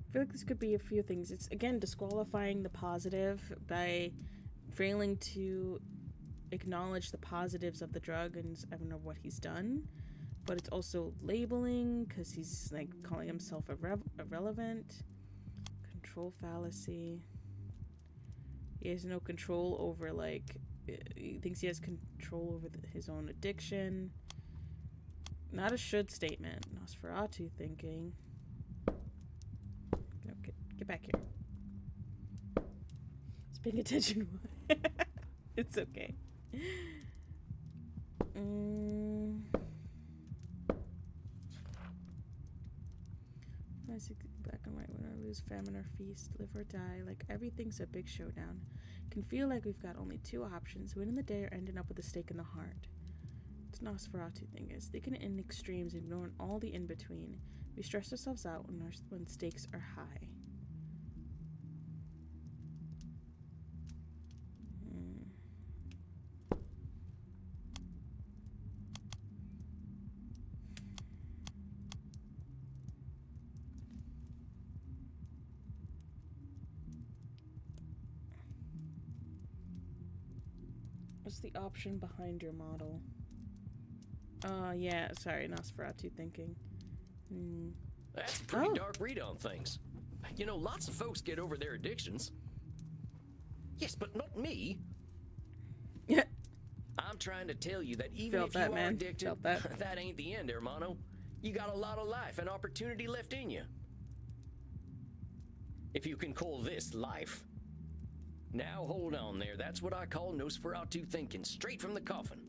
I feel like this could be a few things. It's, again, disqualifying the positive by failing to acknowledge the positives of the drug, and I don't know what he's done. But it's also labeling, because he's, like, calling himself irrelevant. Control fallacy. He has no control over, like, he thinks he has control over his own addiction. Not a should statement. Nosferatu thinking. No, get back here. It's paying attention. It's okay. I see black and white, win or lose, famine or feast, live or die. Like, everything's a big showdown. Can feel like we've got only two options: win in the day or ending up with a stake in the heart. It's Nosferatu thing is thinking in extremes, ignoring all the in between. We stress ourselves out when stakes are high. What's the option behind your model? Yeah, sorry, Nosferatu thinking. That's a pretty dark read on things. You know, lots of folks get over their addictions. Yes, but not me. Yeah. I'm trying to tell you that even Felt if that, you are man. addicted, Felt that. that ain't the end, hermano. You got a lot of life and opportunity left in you. If you can call this life. Now hold on there, that's what I call Nosferatu thinking, straight from the coffin.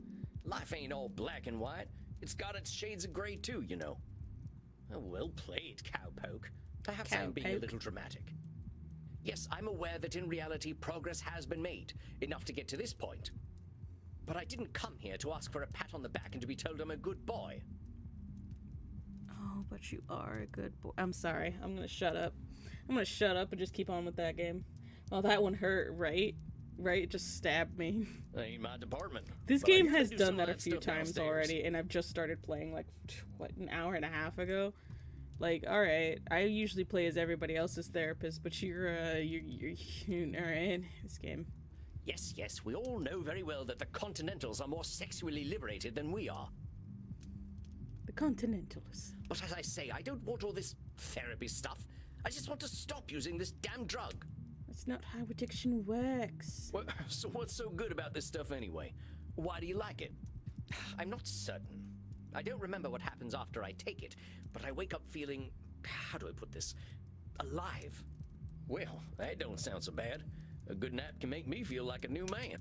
Life ain't all black and white. It's got its shades of gray too, you know. Oh, well played, cowpoke. Perhaps I'm being a little dramatic. Yes, I'm aware that in reality progress has been made, enough to get to this point. But I didn't come here to ask for a pat on the back and to be told I'm a good boy. Oh, but you are a good boy. I'm sorry. I'm gonna shut up. I'm gonna shut up and just keep on with that game. Oh, that one hurt, right? Right? It just stabbed me. That ain't my department. This But I game usually has do done some of that a few stuff times downstairs. already, and I've just started playing, like, what, an hour and a half ago? Like, alright, I usually play as everybody else's therapist, but you're alright, this game. Yes, yes, we all know very well that the Continentals are more sexually liberated than we are. The Continentals. But as I say, I don't want all this therapy stuff. I just want to stop using this damn drug. That's not how addiction works. Well, so what's so good about this stuff anyway? Why do you like it? I'm not certain. I don't remember what happens after I take it, but I wake up feeling, how do I put this, alive. Well, that don't sound so bad. A good nap can make me feel like a new man.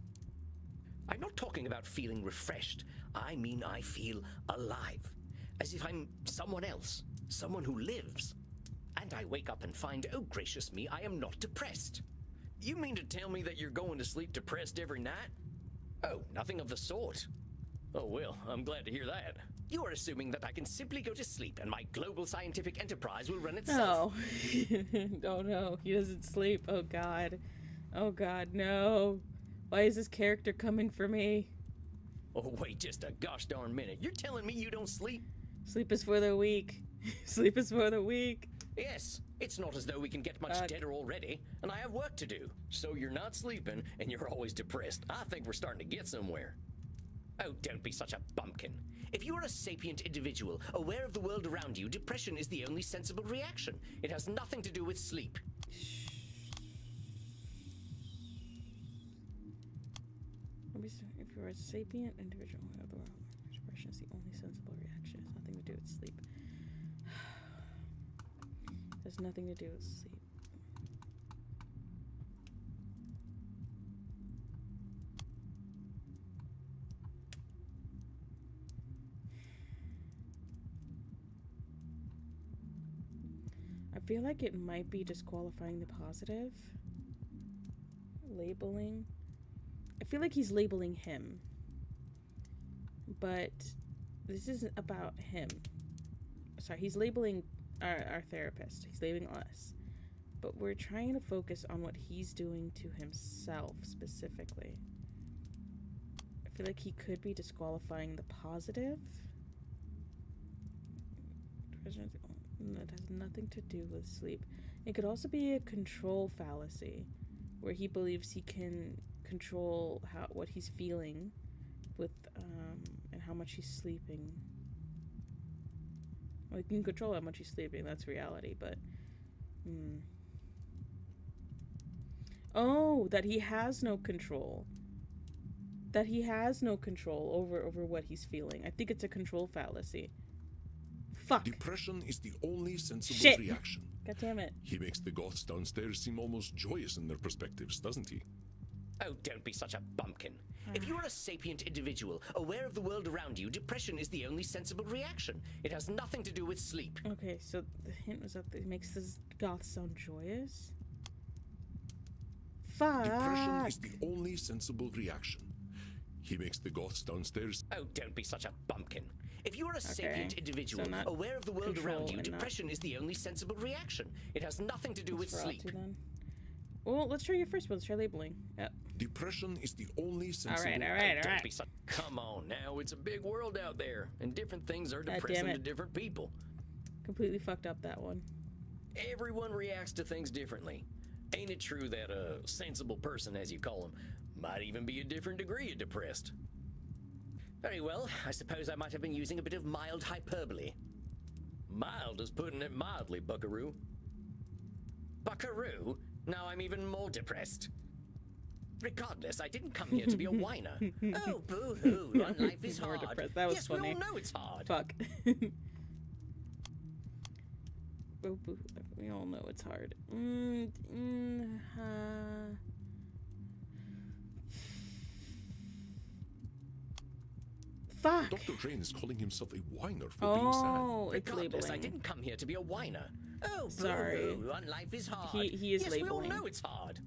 I'm not talking about feeling refreshed. I mean I feel alive. As if I'm someone else, someone who lives. And I wake up and find, oh gracious me, I am not depressed. You mean to tell me that you're going to sleep depressed every night? Oh, nothing of the sort. Oh well, I'm glad to hear that. You are assuming that I can simply go to sleep and my global scientific enterprise will run itself. Oh. Oh no, he doesn't sleep. Oh god. Oh god, no. Why is this character coming for me? Oh wait just a gosh darn minute. You're telling me you don't sleep? Sleep is for the weak. Sleep is for the weak. Yes, it's not as though we can get much deader already, and I have work to do. So you're not sleeping, and you're always depressed. I think we're starting to get somewhere. Oh, don't be such a bumpkin. If you are a sapient individual, aware of the world around you, depression is the only sensible reaction. It has nothing to do with sleep. If you're a sapient individual, aware of the world, depression is the only sensible reaction. It has nothing to do with sleep. It has nothing to do with sleep. I feel like it might be disqualifying the positive. Labeling. I feel like he's labeling him. But this isn't about him. Sorry, he's labeling our therapist. He's labeling us. But we're trying to focus on what he's doing to himself specifically. I feel like he could be disqualifying the positive. That has nothing to do with sleep. It could also be a control fallacy, where he believes he can control what he's feeling with and how much he's sleeping. Well, he can control how much he's sleeping. That's reality, but oh, that he has no control. That he has no control over what he's feeling. I think it's a control fallacy. Fuck. Depression is the only sensible reaction. God damn it. He makes the goths downstairs seem almost joyous in their perspectives, doesn't he? Oh, don't be such a bumpkin. If you are a sapient individual, aware of the world around you, depression is the only sensible reaction. It has nothing to do with sleep. Okay, so the hint was that it makes this goth sound joyous? Fuck. Depression is the only sensible reaction. He makes the goths downstairs. Oh, don't be such a bumpkin. If you are a sapient individual, so aware of the world around you, and depression is the only sensible reaction. It has nothing to do with sleep. Then. Well, let's try your first one. Let's try labeling. Yep. Depression is the only sensible. All right. Don't be such. Come on now, it's a big world out there, and different things are depressing to different people. Completely fucked up that one. Everyone reacts to things differently. Ain't it true that a sensible person, as you call him, Might even be a different degree of depressed. Very well, I suppose I might have been using a bit of mild hyperbole. Mild is putting it mildly, Buckaroo. Buckaroo? Now I'm even more depressed. Regardless, I didn't come here to be a whiner. Oh, boo-hoo, life is hard. That was yes, funny. we all know it's hard. Fuck. Boo boo. We all know it's hard. Fuck. Dr. Drain is calling himself a whiner for being sad. Oh, it's Regardless, I labeling. didn't come here to be a whiner. Oh, Sorry. boo-hoo, life is hard. He is yes, labeling. we all know it's hard.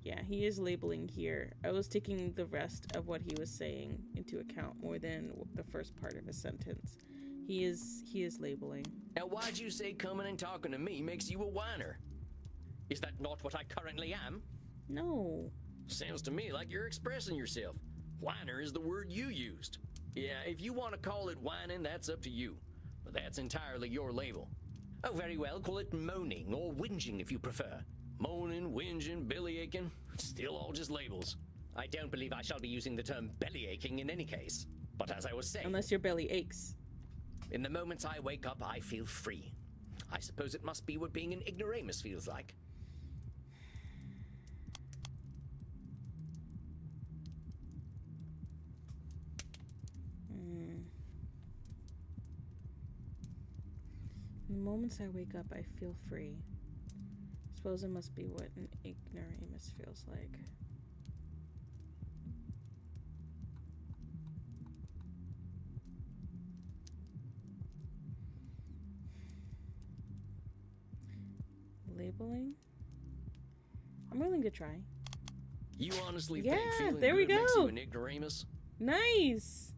Yeah, he is labeling here. I was taking the rest of what he was saying into account more than the first part of his sentence. He is labeling. Now, why'd you say coming and talking to me makes you a whiner? Is that not what I currently am? No. Sounds to me like you're expressing yourself. Whiner is the word you used. Yeah, if you want to call it whining, that's up to you. But that's entirely your label. Oh, very well, call it moaning or whinging if you prefer. Moaning, whinging, bellyaching, still all just labels. I don't believe I shall be using the term bellyaching in any case. But as I was saying... Unless your belly aches. In the moments I wake up, I feel free. I suppose it must be what being an ignoramus feels like. In the moments I wake up, I feel free. Suppose it must be what an ignoramus feels like. Labeling? I'm willing to try. You honestly Yeah, think feeling there we good makes go. you an ignoramus? Nice!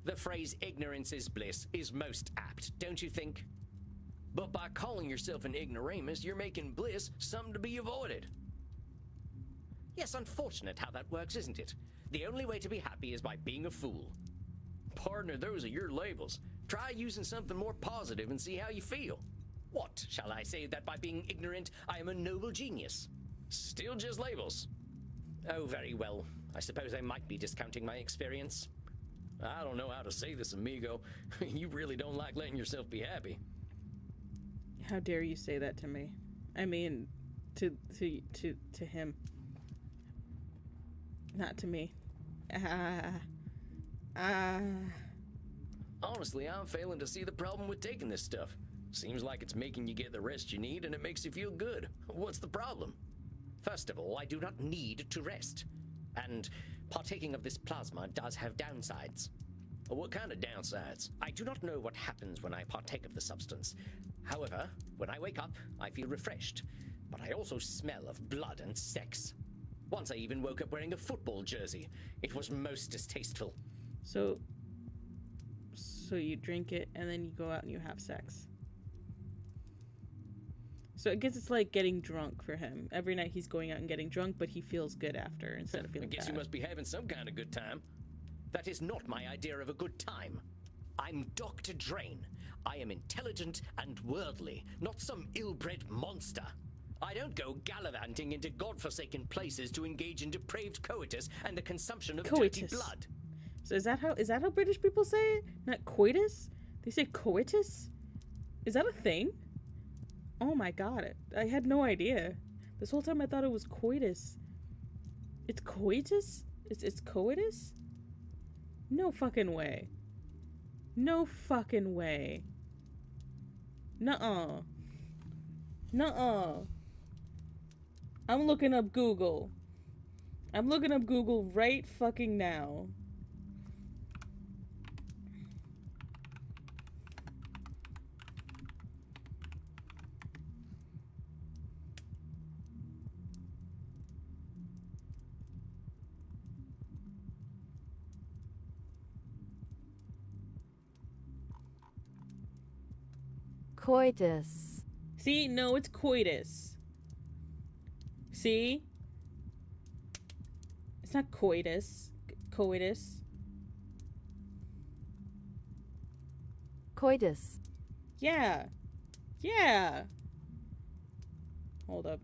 The phrase ignorance is bliss is most apt, don't you think? But by calling yourself an ignoramus, you're making bliss something to be avoided. Yes, unfortunate how that works, isn't it? The only way to be happy is by being a fool. Partner, those are your labels. Try using something more positive and see how you feel. What, shall I say that by being ignorant, I am a noble genius? Still just labels. Oh, very well. I suppose I might be discounting my experience. I don't know how to say this, amigo. You really don't like letting yourself be happy. How dare you say that to me? I mean, to him. Not to me. Honestly, I'm failing to see the problem with taking this stuff. Seems like it's making you get the rest you need and it makes you feel good. What's the problem? First of all, I do not need to rest. And partaking of this plasma does have downsides. What kind of downsides? I do not know what happens when I partake of the substance. However, when I wake up, I feel refreshed. But I also smell of blood and sex. Once I even woke up wearing a football jersey. It was most distasteful. So you drink it and then you go out and you have sex. So I guess it's like getting drunk for him. Every night he's going out and getting drunk, but he feels good after instead of feeling I guess bad. you must be having some kind of good time. That is not my idea of a good time. I'm Dr. Drain. I am intelligent and worldly, not some ill-bred monster. I don't go gallivanting into godforsaken places to engage in depraved coitus and the consumption of dirty blood. So is that how British people say it? Not coitus? They say coitus? Is that a thing? Oh my god, I had no idea. This whole time I thought it was coitus. It's coitus? It's coitus? No fucking way. No fucking way. Nuh-uh. Nuh-uh. I'm looking up Google. I'm looking up Google right fucking now. Coitus. See? No, it's coitus. See? It's not coitus. Coitus. Coitus. Yeah. Yeah. Hold up.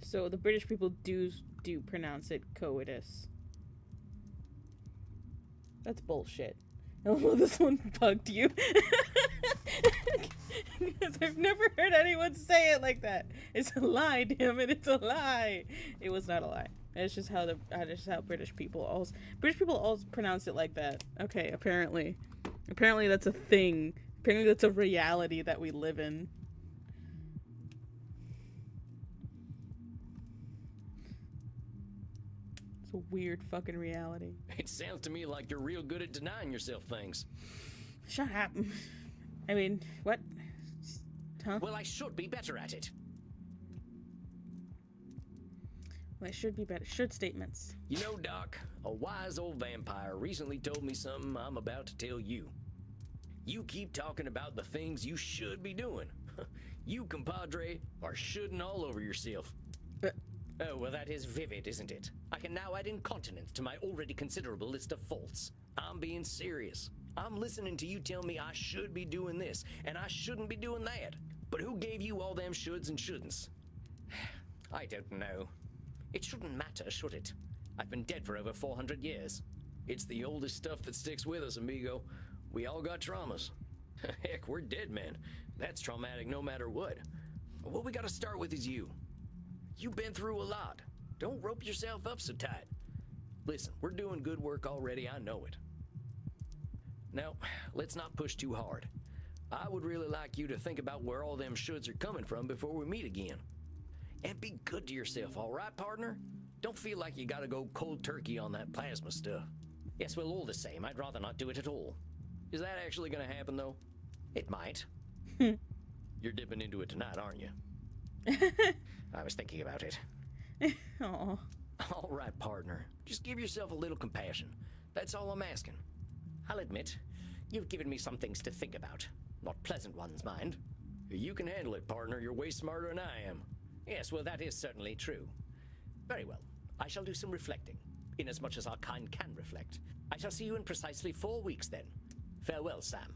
So the British people do pronounce it coitus. That's bullshit. Oh, this one bugged you. Because I've never heard anyone say it like that. It's a lie, damn it, it's a lie. It was not a lie. It's just how British people always pronounce it like that. Okay, apparently that's a thing. Apparently that's a reality that we live in. It's a weird fucking reality. It sounds to me like you're real good at denying yourself things. Shut up. I mean, what? Huh? Well, I should be better at it. Well, I should be better. Should statements. You know, Doc, a wise old vampire recently told me something I'm about to tell you. You keep talking about the things you should be doing. You, compadre, are shoulding all over yourself. Oh, well, that is vivid, isn't it? I can now add incontinence to my already considerable list of faults. I'm being serious. I'm listening to you tell me I should be doing this, and I shouldn't be doing that. But who gave you all them shoulds and shouldn'ts? I don't know. It shouldn't matter, should it? I've been dead for over 400 years. It's the oldest stuff that sticks with us, amigo. We all got traumas. Heck, we're dead men. That's traumatic no matter what. What we gotta start with is you. You've been through a lot. Don't rope yourself up so tight. Listen, we're doing good work already, I know it. Now, let's not push too hard. I would really like you to think about where all them shoulds are coming from before we meet again. And be good to yourself, all right, partner? Don't feel like you gotta go cold turkey on that plasma stuff. Yes, well, all the same, I'd rather not do it at all. Is that actually gonna happen, though? It might. You're dipping into it tonight, aren't you? I was thinking about it. Aw. All right, partner. Just give yourself a little compassion. That's all I'm asking. I'll admit, you've given me some things to think about. Not pleasant ones, mind. You can handle it, partner. You're way smarter than I am. Yes, well, that is certainly true. Very well. I shall do some reflecting, inasmuch as our kind can reflect. I shall see you in precisely 4 weeks, then. Farewell, Sam.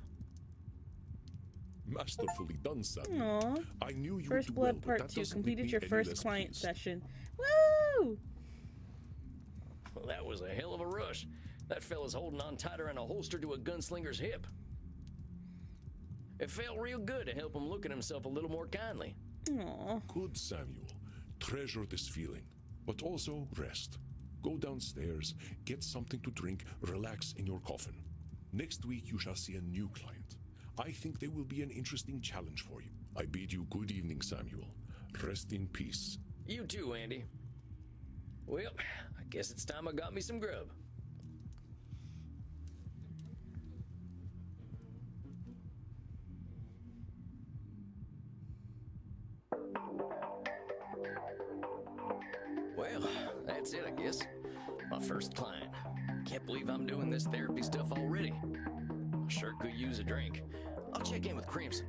Masterfully done, Sam. Aww. I knew you First would do Blood well, Part but that 2 doesn't completed make your me any first less client pleased. session. Woo! Well, that was a hell of a rush. That fella's holding on tighter than a holster to a gunslinger's hip. It felt real good to help him look at himself a little more kindly. Aww. Good, Samuel. Treasure this feeling, but also rest. Go downstairs, get something to drink, relax in your coffin. Next week you shall see a new client. I think they will be an interesting challenge for you. I bid you good evening, Samuel. Rest in peace. You too, Andy. Well, I guess it's time I got me some grub. Well, that's it, I guess. My first client. Can't believe I'm doing this therapy stuff already. I sure could use a drink. I'll check in with Crimson.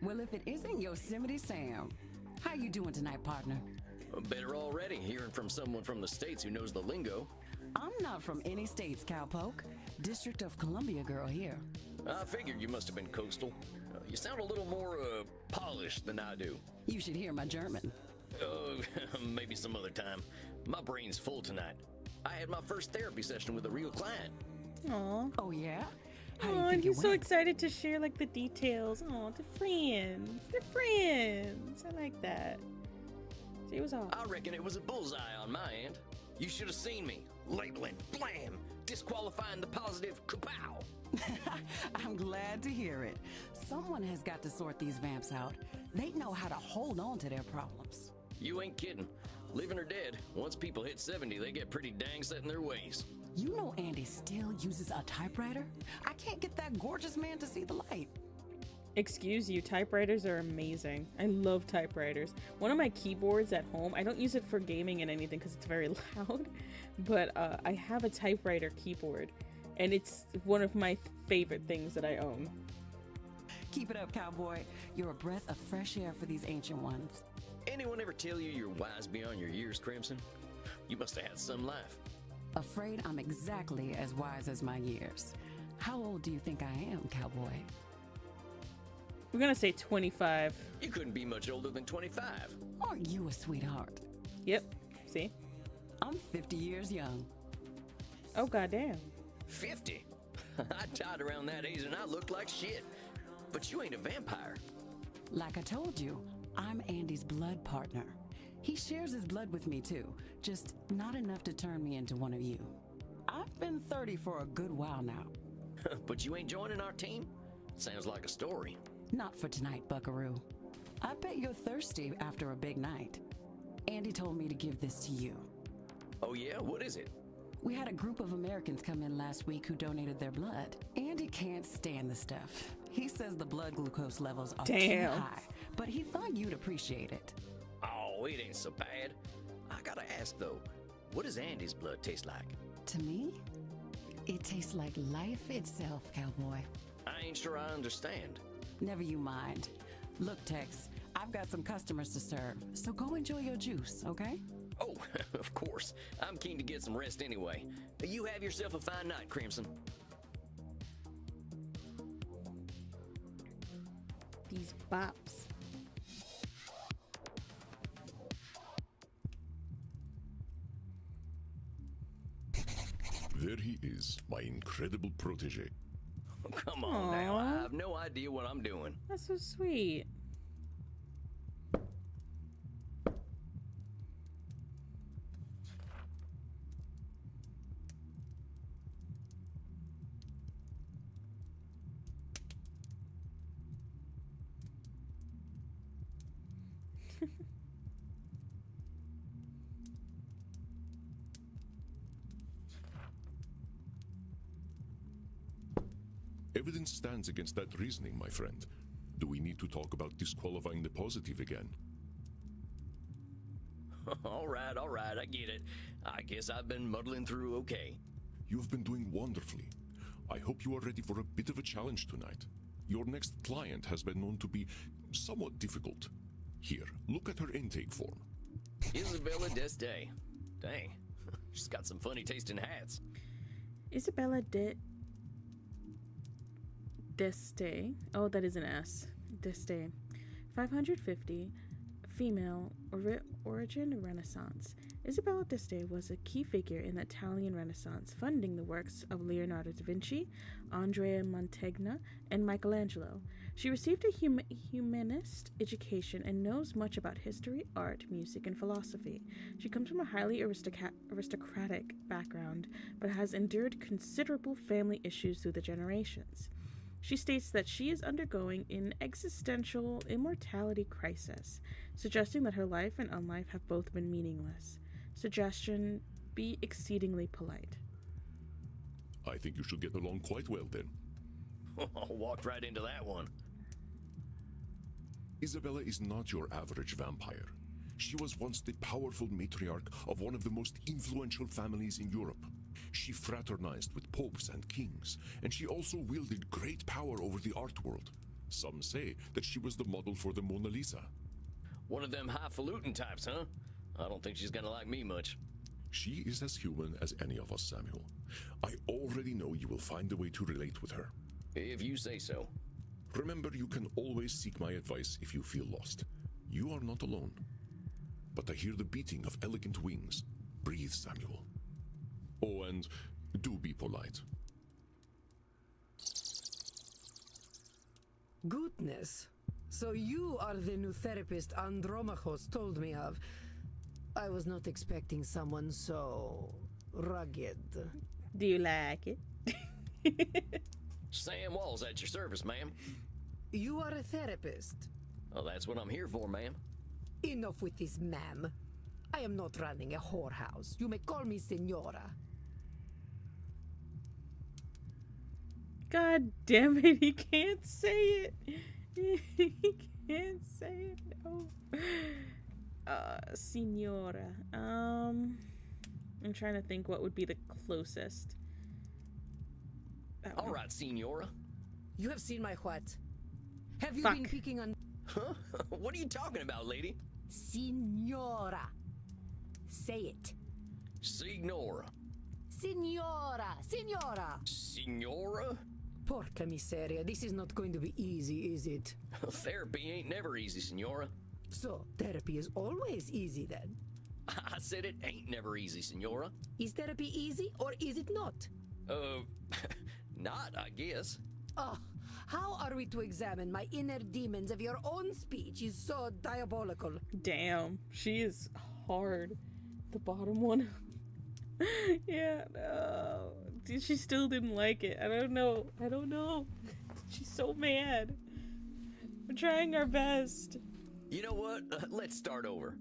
Well, if it isn't Yosemite Sam, how you doing tonight, partner? Better already, hearing from someone from the States who knows the lingo. I'm not from any states, cowpoke. District of Columbia girl here. I figured you must have been coastal. You sound a little more, polished than I do. You should hear my German. Maybe some other time. My brain's full tonight. I had my first therapy session with a real client. Aw. Oh, yeah? How Oh, and he's so excited to share like the details. Oh, they're friends. They're friends. I like that. See, it was all. I reckon it was a bullseye on my end. You should have seen me. Labeling, blam, disqualifying the positive, kapow. I'm glad to hear it. Someone has got to sort these vamps out. They know how to hold on to their problems. You ain't kidding. Living or dead, once people hit 70, they get pretty dang set in their ways. You know Andy still uses a typewriter? I can't get that gorgeous man to see the light. Excuse you, typewriters are amazing. I love typewriters. One of my keyboards at home, I don't use it for gaming and anything because it's very loud, but I have a typewriter keyboard, and it's one of my favorite things that I own. Keep it up, cowboy. You're a breath of fresh air for these ancient ones. Anyone ever tell you you're wise beyond your years, Crimson? You must have had some life. Afraid I'm exactly as wise as my years. How old do you think I am, cowboy? We're gonna say 25. You couldn't be much older than 25. Aren't you a sweetheart? Yep. See? I'm 50 years young. Oh, goddamn. 50? I died around that age and I looked like shit. But you ain't a vampire. Like I told you, I'm Andy's blood partner. He shares his blood with me too, just not enough to turn me into one of you. I've been 30 for a good while now. But you ain't joining our team? Sounds like a story. Not for tonight, buckaroo. I bet you're thirsty after a big night. Andy told me to give this to you. Oh yeah? What is it? We had a group of Americans come in last week who donated their blood. Andy can't stand the stuff. He says the blood glucose levels are too high, but he thought you'd appreciate it. Oh, it ain't so bad. I gotta ask though, what does Andy's blood taste like? To me, it tastes like life itself, cowboy. I ain't sure I understand. Never you mind. Look, Tex, I've got some customers to serve, so go enjoy your juice, okay? Oh, of course. I'm keen to get some rest anyway. You have yourself a fine night, Crimson. These bops. There he is, my incredible protege. Come on now, I have no idea what I'm doing. That's so sweet. Evidence stands against that reasoning, my friend. Do we need to talk about disqualifying the positive again? All right, I get it. I guess I've been muddling through okay. You've been doing wonderfully. I hope you are ready for a bit of a challenge tonight. Your next client has been known to be somewhat difficult. Here, look at her intake form. Isabella Deste. Dang, she's got some funny taste in hats. Isabella Deste. Oh, that is an S. Deste. 550. Female. Origin Renaissance. Isabella Deste was a key figure in the Italian Renaissance, funding the works of Leonardo da Vinci, Andrea Mantegna, and Michelangelo. She received a humanist education and knows much about history, art, music, and philosophy. She comes from a highly aristocratic background, but has endured considerable family issues through the generations. She states that she is undergoing an existential immortality crisis, suggesting that her life and unlife have both been meaningless. Suggestion: be exceedingly polite. I think you should get along quite well then. Walked right into that one. Isabella is not your average vampire. She was once the powerful matriarch of one of the most influential families in Europe. She fraternized with popes and kings, and she also wielded great power over the art world. Some say that she was the model for the Mona Lisa. One of them highfalutin types, huh? I don't think she's gonna like me much. She is as human as any of us, Samuel. I already know you will find a way to relate with her. If you say so. Remember, you can always seek my advice if you feel lost. You are not alone. But I hear the beating of elegant wings. Breathe, Samuel. Oh, and do be polite. Goodness. So you are the new therapist Andromachos told me of. I was not expecting someone so rugged. Do you like it? Sam Walls at your service, ma'am. You are a therapist. Well, that's what I'm here for, ma'am. Enough with this, ma'am. I am not running a whorehouse. You may call me Senora. God damn it, he can't say it. He can't say it. No. Signora. I'm trying to think what would be the closest. All right, Signora. You have seen my what? Have you Fuck. been picking on... Huh? What are you talking about, lady? Signora. Say it. Signora. Signora. Signora. Signora? Porca miseria, this is not going to be easy, is it? Therapy ain't never easy, Senora. So, therapy is always easy then? I said it ain't never easy, Senora. Is therapy easy or is it not? Not, I guess. Oh, how are we to examine my inner demons if your own speech is so diabolical? Damn, she is hard. The bottom one. Yeah, no. She still didn't like it. I don't know. She's so mad. We're trying our best. You know what? Let's start over.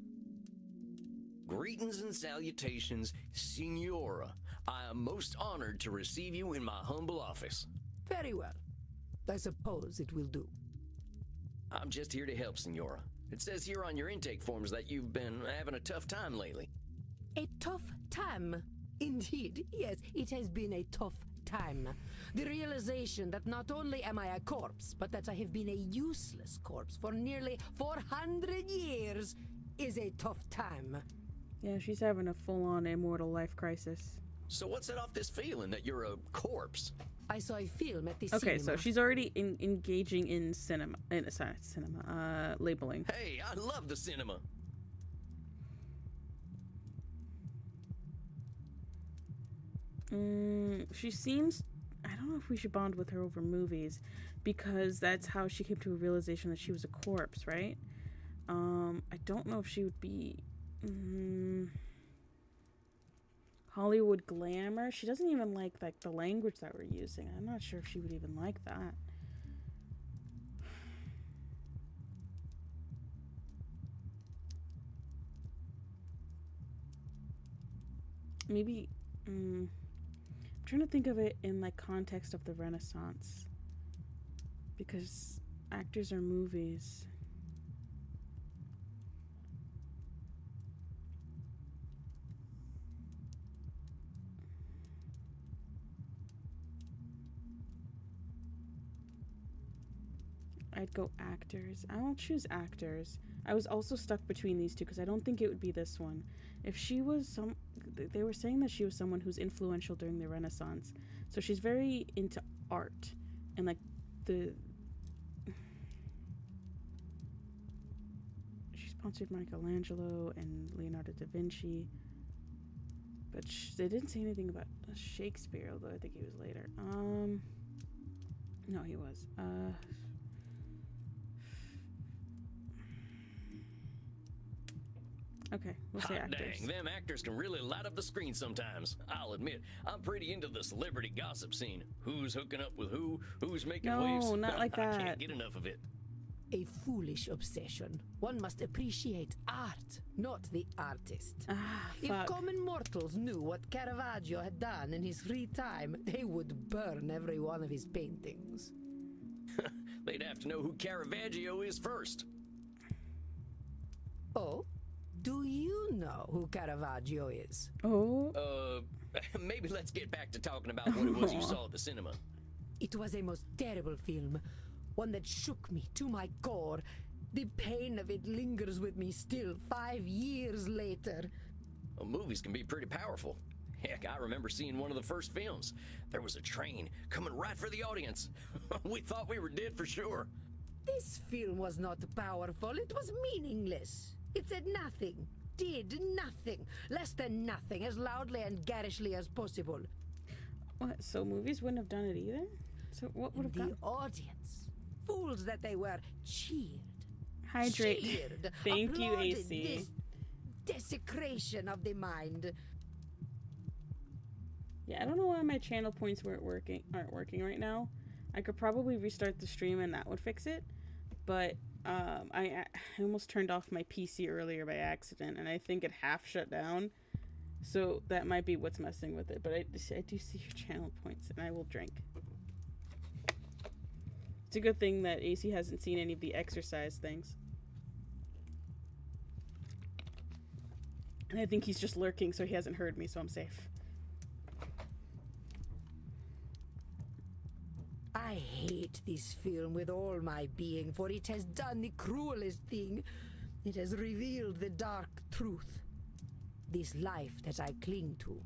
Greetings and salutations, Senora. I am most honored to receive you in my humble office. Very well. I suppose it will do. I'm just here to help, Senora. It says here on your intake forms that you've been having a tough time lately. A tough time? Indeed, yes, it has been a tough time. The realization that not only am I a corpse, but that I have been a useless corpse for nearly 400 years is a tough time. Yeah, she's having a full-on immortal life crisis. So what's it off this feeling that you're a corpse? I saw a film at the Okay, cinema. so she's already engaging in labeling. Hey, I love the cinema. She seems... I don't know if we should bond with her over movies, because that's how she came to a realization that she was a corpse, right? I don't know if she would be... Hollywood glamour. She doesn't even like the language that we're using. I'm not sure if she would even like that. Maybe I'm trying to think of it in like context of the Renaissance, because actors are movies. I'd go actors. I will choose actors. I was also stuck between these two because I don't think it would be this one. If she was they were saying that she was someone who's influential during the Renaissance. So she's very into art and like she sponsored Michelangelo and Leonardo da Vinci. But they didn't say anything about Shakespeare, although I think he was later. No, he was. Okay, we'll say actors. Dang, them actors can really light up the screen sometimes. I'll admit, I'm pretty into the celebrity gossip scene. Who's hooking up with who? Who's making waves? No, not like that. I can't get enough of it. A foolish obsession. One must appreciate art, not the artist. If common mortals knew what Caravaggio had done in his free time, they would burn every one of his paintings. They'd have to know who Caravaggio is first. Oh? Do you know who Caravaggio is? Oh? Maybe let's get back to talking about what it was you saw at the cinema. It was a most terrible film. One that shook me to my core. The pain of it lingers with me still 5 years later. Well, movies can be pretty powerful. Heck, I remember seeing one of the first films. There was a train coming right for the audience. We thought we were dead for sure. This film was not powerful. It was meaningless. It said nothing, did nothing, less than nothing, as loudly and garishly as possible. What? So movies wouldn't have done it either? So what would have done? The audience, fools that they were, cheered. Hydrate. Cheered, Thank you, applauded AC. This desecration of the mind. Yeah, I don't know why my channel points aren't working right now. I could probably restart the stream and that would fix it, but I almost turned off my PC earlier by accident, and I think it half shut down, so that might be what's messing with it. But I do see your channel points, and I will drink. It's a good thing that AC hasn't seen any of the exercise things, and I think he's just lurking, so he hasn't heard me, so I'm safe. I hate this film with all my being, for it has done the cruelest thing. It has revealed the dark truth. This life that I cling to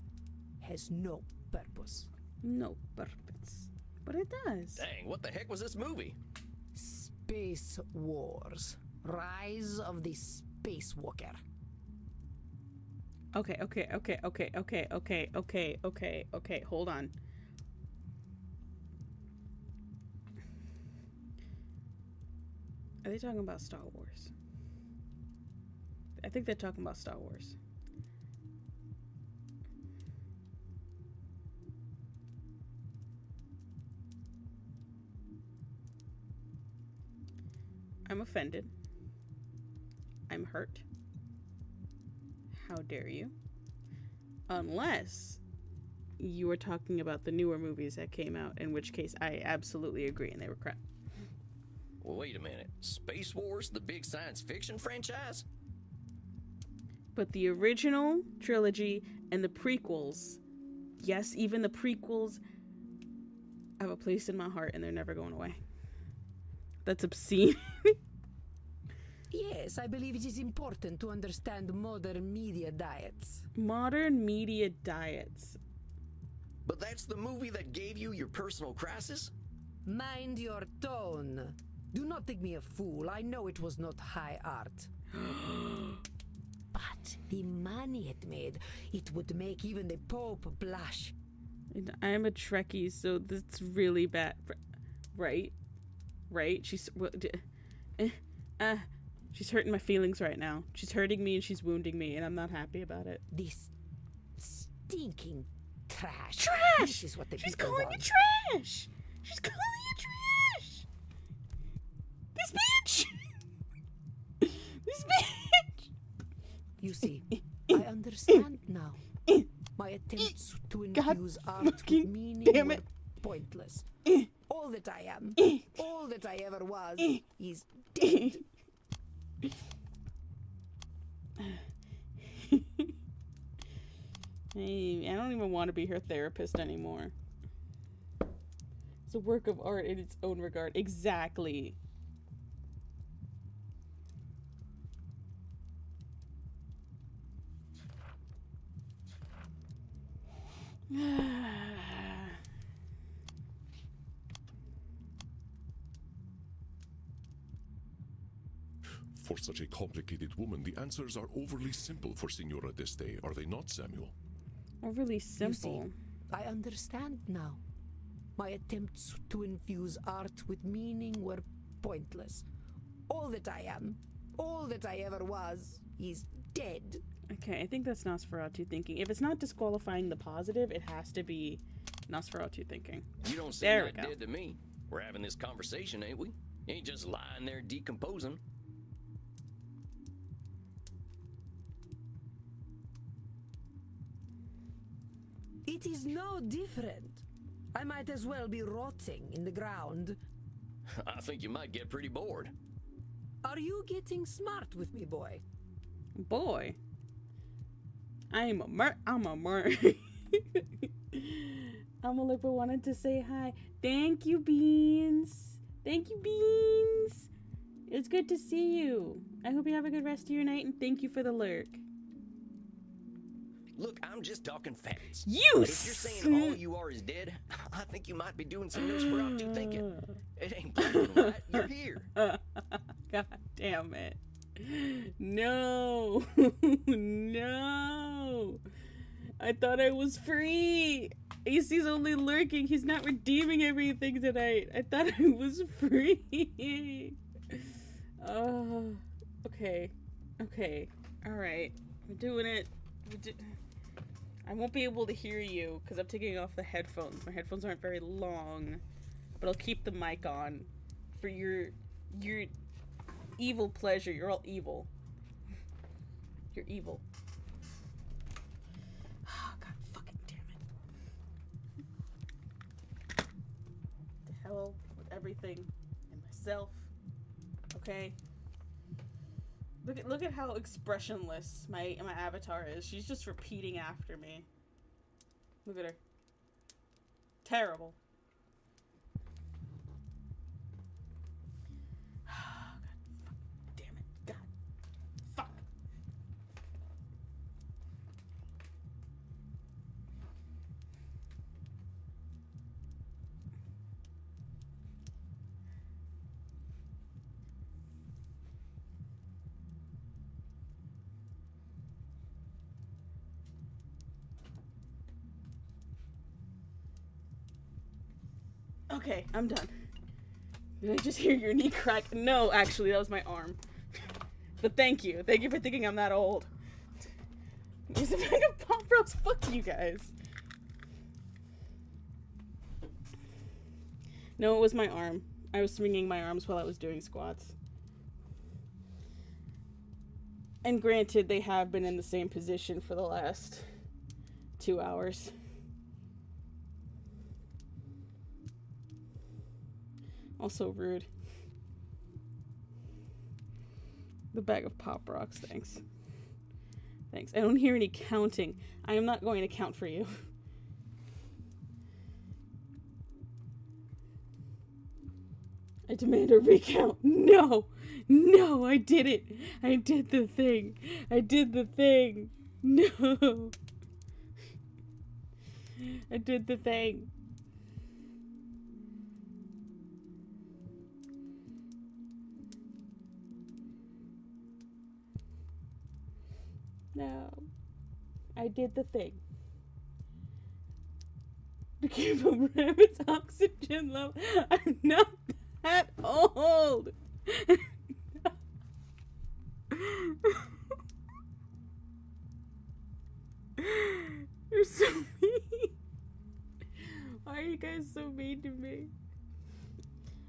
has no purpose. No purpose. But it does. Dang, what the heck was this movie? Space Wars. Rise of the Spacewalker. Okay. Hold on. Are they talking about Star Wars? I think they're talking about Star Wars. I'm offended. I'm hurt. How dare you? Unless you were talking about the newer movies that came out, in which case I absolutely agree and they were crap. Well, wait a minute. Space Wars, the big science fiction franchise? But the original trilogy and the prequels, yes, even the prequels have a place in my heart and they're never going away. That's obscene. Yes, I believe it is important to understand modern media diets. Modern media diets. But that's the movie that gave you your personal crisis? Mind your tone. Do not think me a fool. I know it was not high art. But the money it made, it would make even the Pope blush. And I'm a Trekkie, so that's really bad. Right? She's hurting my feelings right now. She's hurting me and she's wounding me, and I'm not happy about it. This stinking trash. Trash! This is what the She's people calling want. you trash! She's calling you trash! This bitch! This bitch! You see, I understand now. My attempts to infuse art with meaning were pointless. All that I am, all that I ever was, is dead. Hey, I don't even want to be her therapist anymore. It's a work of art in its own regard. Exactly. For such a complicated woman, the answers are overly simple for Signora d'Este, are they not, Samuel? Overly You simple. see, I understand now. My attempts to infuse art with meaning were pointless. All that I am, all that I ever was, is dead. Okay, I think that's Nosferatu thinking. If it's not disqualifying the positive, it has to be Nosferatu thinking. You don't seem that dead to me. We're having this conversation, ain't we? You ain't just lying there decomposing. It is no different. I might as well be rotting in the ground. I think you might get pretty bored. Are you getting smart with me, boy? Boy. I'm a Lipa wanted to say hi. Thank you, Beans. Thank you, Beans. It's good to see you. I hope you have a good rest of your night, and thank you for the lurk. Look, I'm just talking facts. You But if you're saying all you are is dead, I think you might be doing some Nosferatu thinking. It ain't black and white. You're here. God damn it. No. No. I thought I was free. AC's only lurking. He's not redeeming everything tonight. I thought I was free. Okay. Okay. Alright. We're doing it. I won't be able to hear you because I'm taking off the headphones. My headphones aren't very long, but I'll keep the mic on for your evil pleasure. You're all evil. You're evil. Oh, God fucking damn it. The hell with everything and myself. Okay. Look at how expressionless my avatar is. She's just repeating after me. Look at her. Terrible. God, fuck, damn it. God. Fuck. Okay, I'm done. Did I just hear your knee crack? No, actually, that was my arm. But thank you. Thank you for thinking I'm that old. There's a bag of Pop Rocks. Fuck you guys. No, it was my arm. I was swinging my arms while I was doing squats. And granted, they have been in the same position for the last 2 hours. Also rude. The bag of Pop Rocks, thanks. Thanks. I don't hear any counting. I am not going to count for you. I demand a recount. No! No, I did it! I did the thing! I did the thing! No! I did the thing. No. I did the thing. To keep a rabbit's oxygen level. I'm not that old. You're so mean. Why are you guys so mean to me?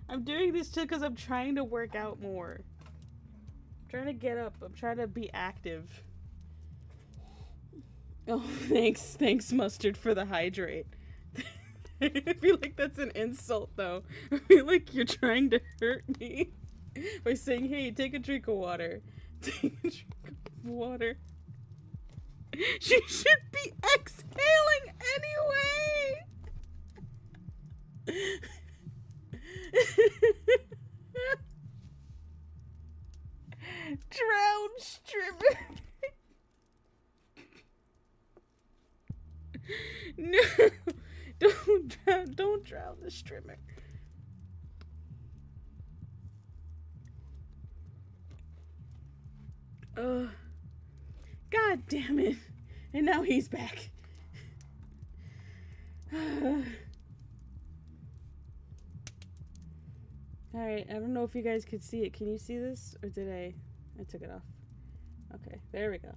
I'm doing this just because I'm trying to work out more. I'm trying to get up. I'm trying to be active. Oh, thanks. Thanks, Mustard, for the hydrate. I feel like that's an insult, though. I feel like you're trying to hurt me by saying, hey, take a drink of water. Take a drink of water. She should be exhaling anyway! Drown stripper. No, don't drown the streamer. God damn it. And now he's back. Alright, I don't know if you guys could see it. Can you see this? Or did I took it off. Okay, there we go.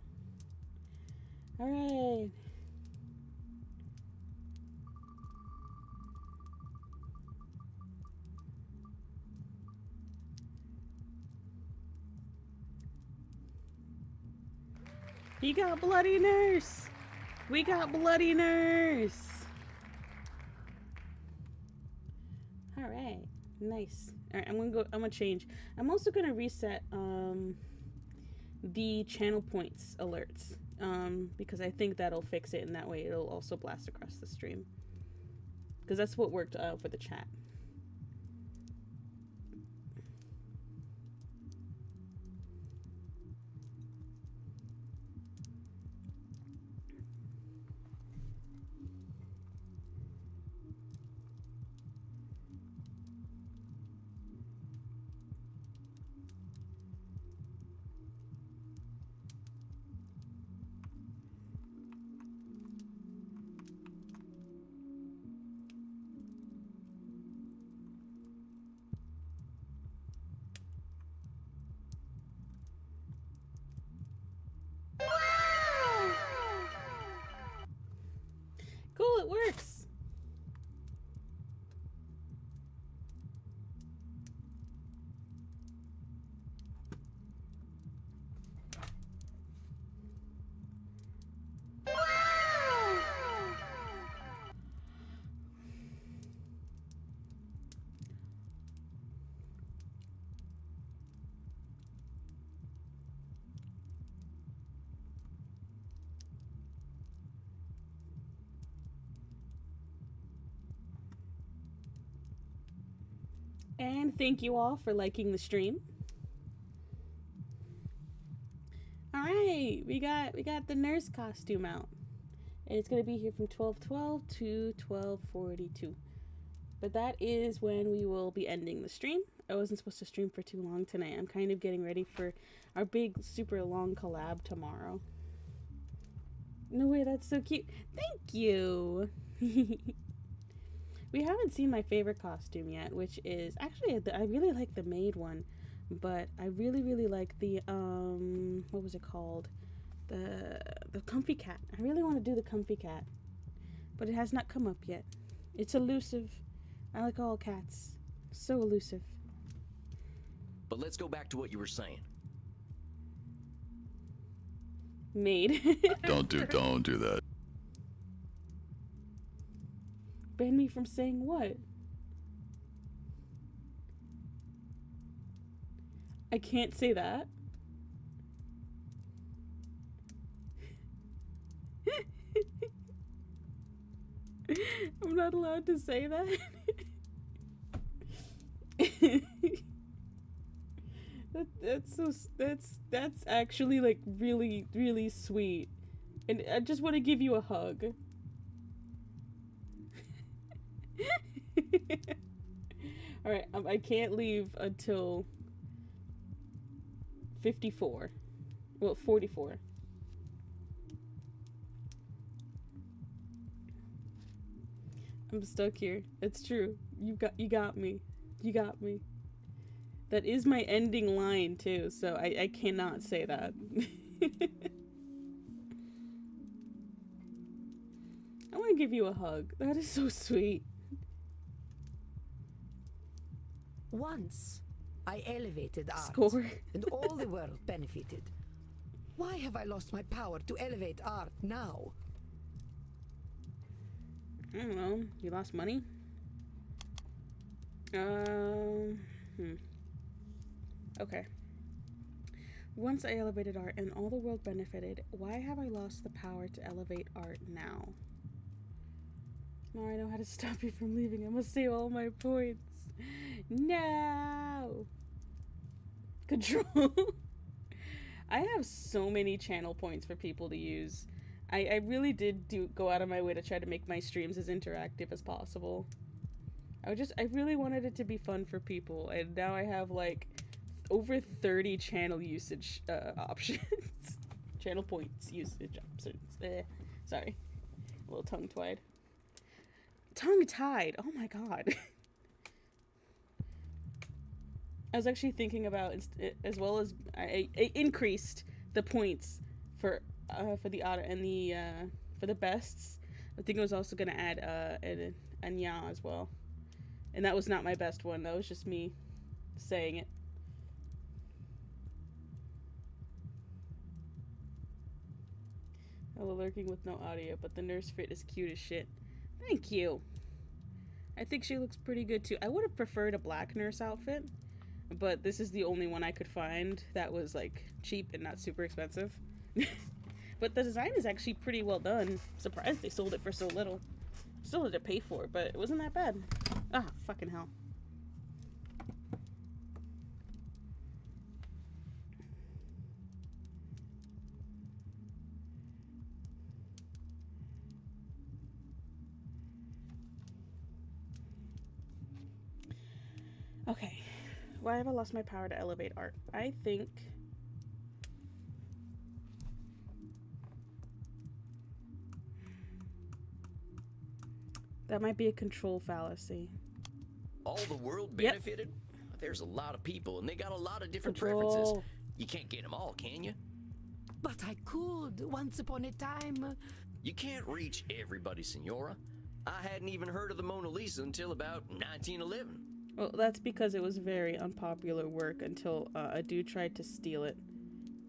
Alright. He got Bloody Nurse! We got Bloody Nurse! Alright, nice. Alright, I'm gonna change. I'm also gonna reset the channel points alerts. Because I think that'll fix it, and that way it'll also blast across the stream. Because that's what worked for the chat. Cool, it works. And thank you all for liking the stream. All right, we got the nurse costume out. And it's gonna be here from 12:12 to 12:42. But that is when we will be ending the stream. I wasn't supposed to stream for too long tonight. I'm kind of getting ready for our big, super long collab tomorrow. No way, that's so cute. Thank you. We haven't seen my favorite costume yet, which is actually I really like the maid one, but I really like the what was it called? The comfy cat. I really want to do the comfy cat, but it has not come up yet. It's elusive. I like all cats. So elusive. But let's go back to what you were saying. Maid. Don't do that. Ban me from saying what? I can't say that. I'm not allowed to say that. That's actually like really sweet, and I just want to give you a hug. All right, I can't leave until 54. Well, 44. I'm stuck here. It's true. You got me. You got me. That is my ending line too, so I cannot say that. I want to give you a hug. That is so sweet. Once, I elevated art, Score. and all the world benefited. Why have I lost my power to elevate art now? I don't know. You lost money? Okay. Once I elevated art and all the world benefited, why have I lost the power to elevate art now? Now I know how to stop you from leaving. I must save all my points. No! Control. I have so many channel points for people to use. I really did go out of my way to try to make my streams as interactive as possible. I really wanted it to be fun for people, and now I have like over 30 channel usage options. Channel points usage options. Sorry. A little tongue-tied. Tongue-tied! Oh my god. I was actually thinking about, as well as I increased the points for the auto and the for the bests. I think I was also gonna add a nya as well, and that was not my best one. That was just me saying it. Hello, lurking with no audio, but the nurse fit is cute as shit. Thank you. I think she looks pretty good too. I would have preferred a black nurse outfit, but this is the only one I could find that was like cheap and not super expensive. But the design is actually pretty well done. Surprised they sold it for so little. Still had to pay for it, but it wasn't that bad. Ah, fucking hell. Okay. Why have I lost my power to elevate art? I think that might be a control fallacy. All the world benefited? Yep. There's a lot of people, and they got a lot of different preferences. You can't get them all, can you? But I could, once upon a time. You can't reach everybody, Senora. I hadn't even heard of the Mona Lisa until about 1911. Well, that's because it was very unpopular work until a dude tried to steal it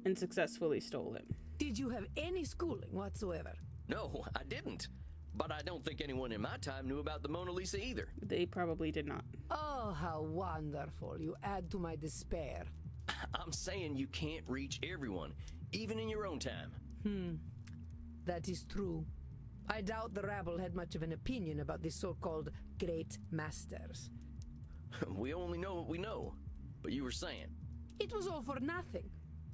and successfully stole it. Did you have any schooling whatsoever? No, I didn't. But I don't think anyone in my time knew about the Mona Lisa either. They probably did not. Oh, how wonderful. You add to my despair. I'm saying you can't reach everyone, even in your own time. That is true. I doubt the rabble had much of an opinion about the so-called great masters. We only know what we know. But you were saying? It was all for nothing.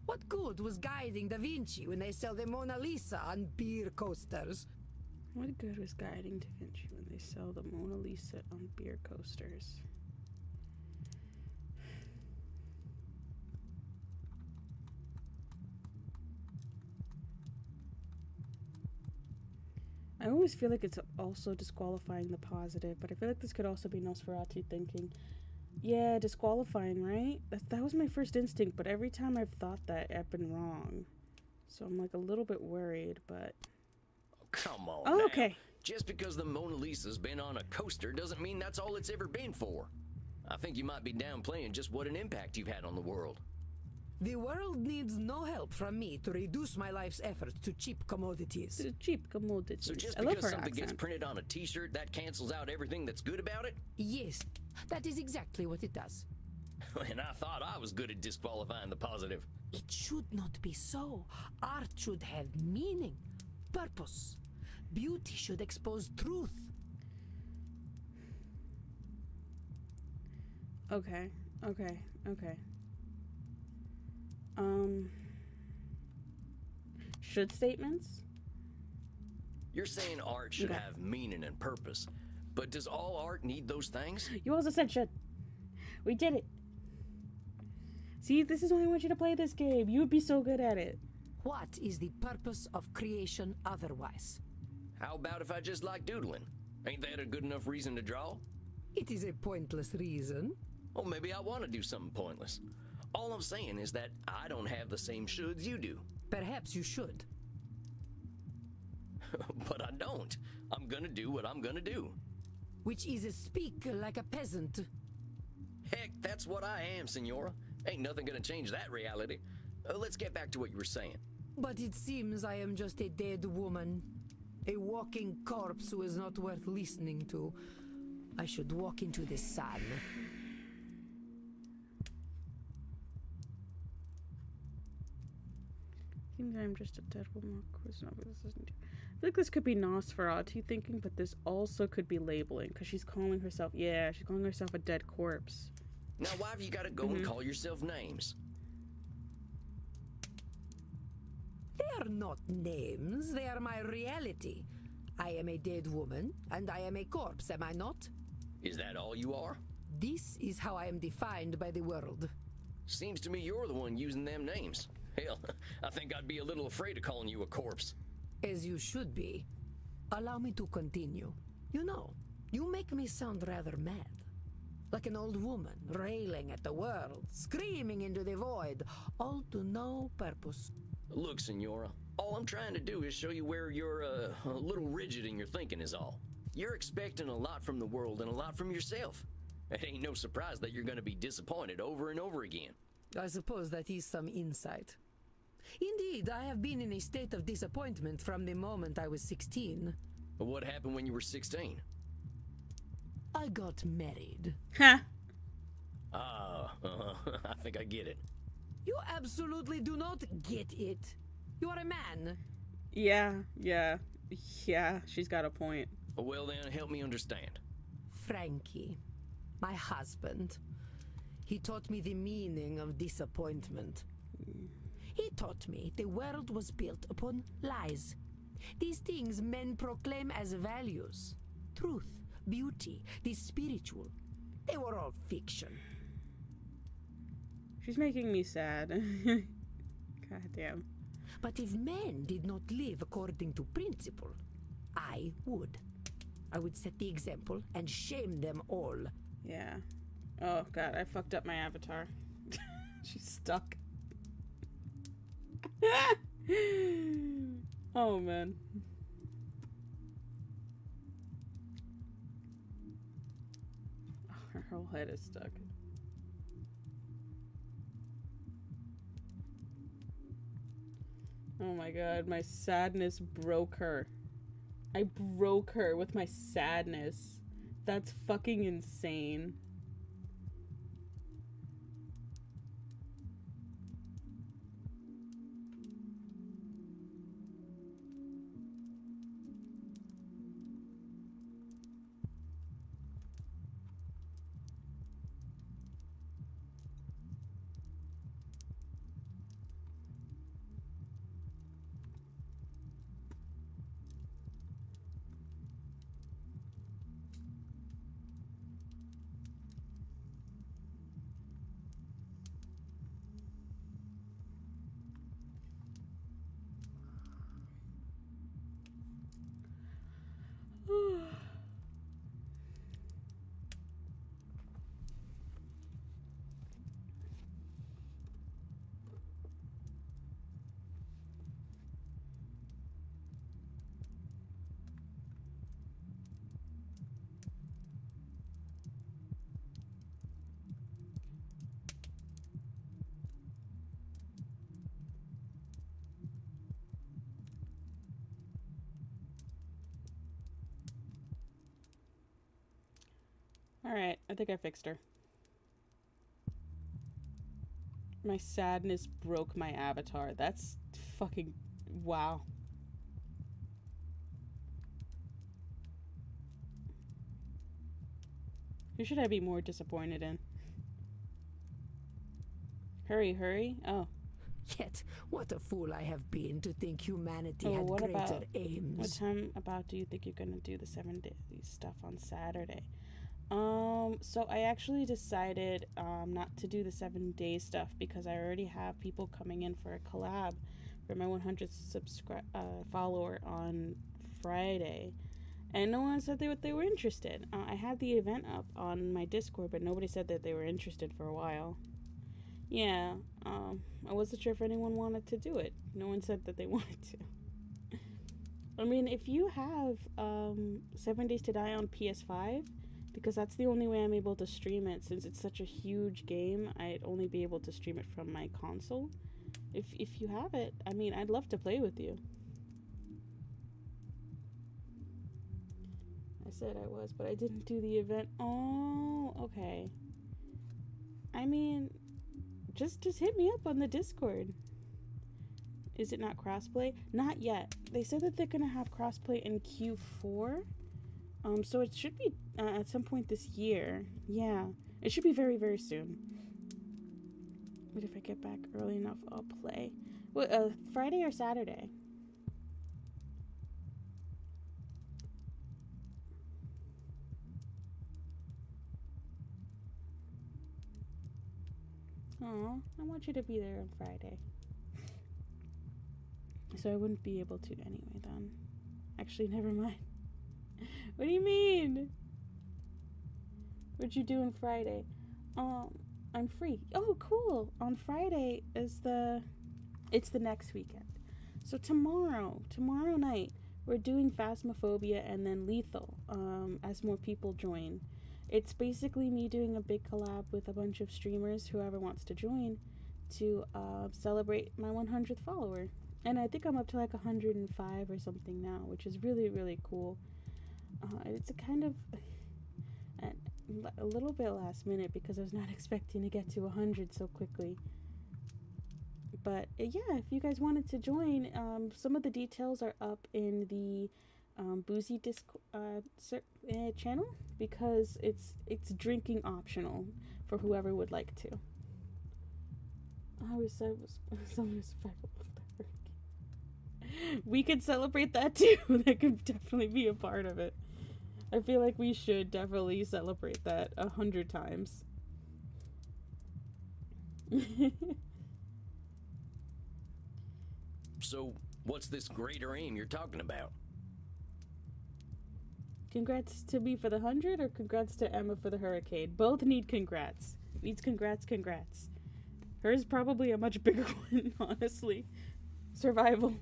What good was guiding Da Vinci when they sell the Mona Lisa on beer coasters? What good was guiding Da Vinci when they sell the Mona Lisa on beer coasters? I always feel like it's also disqualifying the positive, but I feel like this could also be Nosferatu thinking. Yeah, disqualifying, right? That was my first instinct, but every time I've thought that, I've been wrong. So I'm like a little bit worried, but... Oh, come on Oh, now. okay. Just because the Mona Lisa's been on a coaster doesn't mean that's all it's ever been for. I think you might be downplaying just what an impact you've had on the world. The world needs no help from me to reduce my life's efforts to cheap commodities. Cheap commodities. So just I love because her something gets accent. printed on a t-shirt, that cancels out everything that's good about it? Yes, that is exactly what it does. And I thought I was good at disqualifying the positive. It should not be so. Art should have meaning, purpose. Beauty should expose truth. Okay. Should statements? You're saying art should Okay. have meaning and purpose, but does all art need those things? You also said should. We did it. See, this is why I want you to play this game. You would be so good at it. What is the purpose of creation otherwise? How about if I just like doodling? Ain't that a good enough reason to draw? It is a pointless reason. Well, maybe I want to do something pointless. All I'm saying is that I don't have the same shoulds you do. Perhaps you should. But I don't. I'm gonna do what I'm gonna do. Which is speak like a peasant. Heck, that's what I am, Senora. Ain't nothing gonna change that reality. Let's get back to what you were saying. But it seems I am just a dead woman. A walking corpse who is not worth listening to. I should walk into the sun. Seems I'm just a dead woman. Of course not. This isn't. I feel like this could be Nosferatu thinking, but this also could be labeling because she's calling herself. Yeah, she's calling herself a dead corpse. Now, why have you gotta go and call yourself names? They are not names, they are my reality. I am a dead woman, and I am a corpse, am I not? Is that all you are? This is how I am defined by the world. Seems to me you're the one using them names. Hell, I think I'd be a little afraid of calling you a corpse. As you should be. Allow me to continue. You know, you make me sound rather mad. Like an old woman, railing at the world, screaming into the void, all to no purpose. Look, Senora, all I'm trying to do is show you where you're a little rigid in your thinking is all. You're expecting a lot from the world and a lot from yourself. It ain't no surprise that you're gonna be disappointed over and over again. I suppose that is some insight. Indeed, I have been in a state of disappointment from the moment I was 16. But what happened when you were 16? I got married. Ha! I think I get it. You absolutely do not get it. You are a man. Yeah, she's got a point. Well then, help me understand. Frankie, my husband, he taught me the meaning of disappointment. He taught me the world was built upon lies. These things men proclaim as values. Truth, beauty, the spiritual. They were all fiction. She's making me sad. God damn. But if men did not live according to principle, I would. I would set the example and shame them all. Yeah. Oh god, I fucked up my avatar. She's stuck. Oh man. Oh, her whole head is stuck. Oh my god, my sadness broke her. I broke her with my sadness. That's fucking insane. Alright, I think I fixed her. My sadness broke my avatar. That's fucking... wow. Who should I be more disappointed in? Hurry, hurry? Oh. Yet, what a fool I have been to think humanity Oh, had what greater about... aims. What time about do you think you're gonna do the 7 days stuff on Saturday? So I actually decided not to do the 7 day stuff because I already have people coming in for a collab for my 100th follower on Friday, and no one said they were interested. I had the event up on my Discord, but nobody said that they were interested for a while. Yeah, I wasn't sure if anyone wanted to do it. No one said that they wanted to. I mean, if you have 7 Days to Die on PS5, because that's the only way I'm able to stream it, since it's such a huge game, I'd only be able to stream it from my console. If you have it, I mean, I'd love to play with you. I said I was, but I didn't do the event. Oh, okay. I mean, just hit me up on the Discord. Is it not crossplay? Not yet. They said that they're gonna have crossplay in Q4. So it should be at some point this year. Yeah, it should be very, very soon. But if I get back early enough, I'll play. What, Friday or Saturday? Aw, I want you to be there on Friday. So I wouldn't be able to anyway then. Actually, never mind. What do you mean? What'd you do on Friday? I'm free. Oh, cool. On Friday is it's the next weekend. So tomorrow night, we're doing Phasmophobia and then Lethal, as more people join. It's basically me doing a big collab with a bunch of streamers, whoever wants to join, to celebrate my 100th follower. And I think I'm up to like 105 or something now, which is really, really cool. It's a kind of a little bit last minute because I was not expecting to get to 100 so quickly. But yeah, if you guys wanted to join, some of the details are up in the Boozy channel, because it's drinking optional for whoever would like to. I was we could celebrate that too. That could definitely be a part of it. I feel like we should definitely celebrate that 100 times. So, what's this greater aim you're talking about? Congrats to me for the 100, or congrats to Emma for the hurricane? Both need congrats. Needs congrats. Hers probably a much bigger one, honestly. Survival.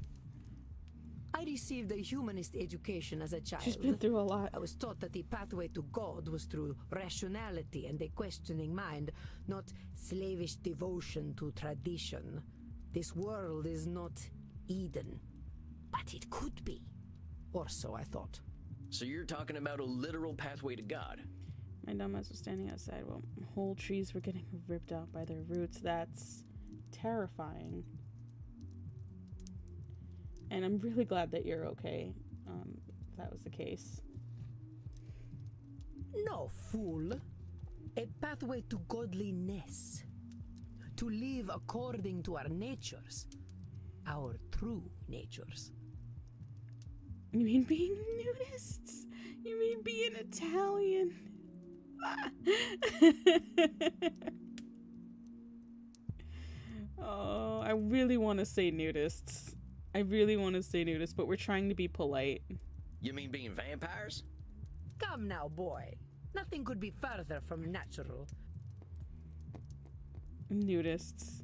I received a humanist education as a child. She's been through a lot. I was taught that the pathway to God was through rationality and a questioning mind, not slavish devotion to tradition. This world is not Eden, but it could be. Or so I thought. So you're talking about a literal pathway to God? My dumbass was standing outside while whole trees were getting ripped out by their roots. That's terrifying. And I'm really glad that you're okay, if that was the case. No, fool. A pathway to godliness. To live according to our natures. Our true natures. You mean being nudists? You mean being Italian? Oh, I really want to say nudists. But we're trying to be polite. You mean being vampires? Come now, boy. Nothing could be further from natural. Nudists.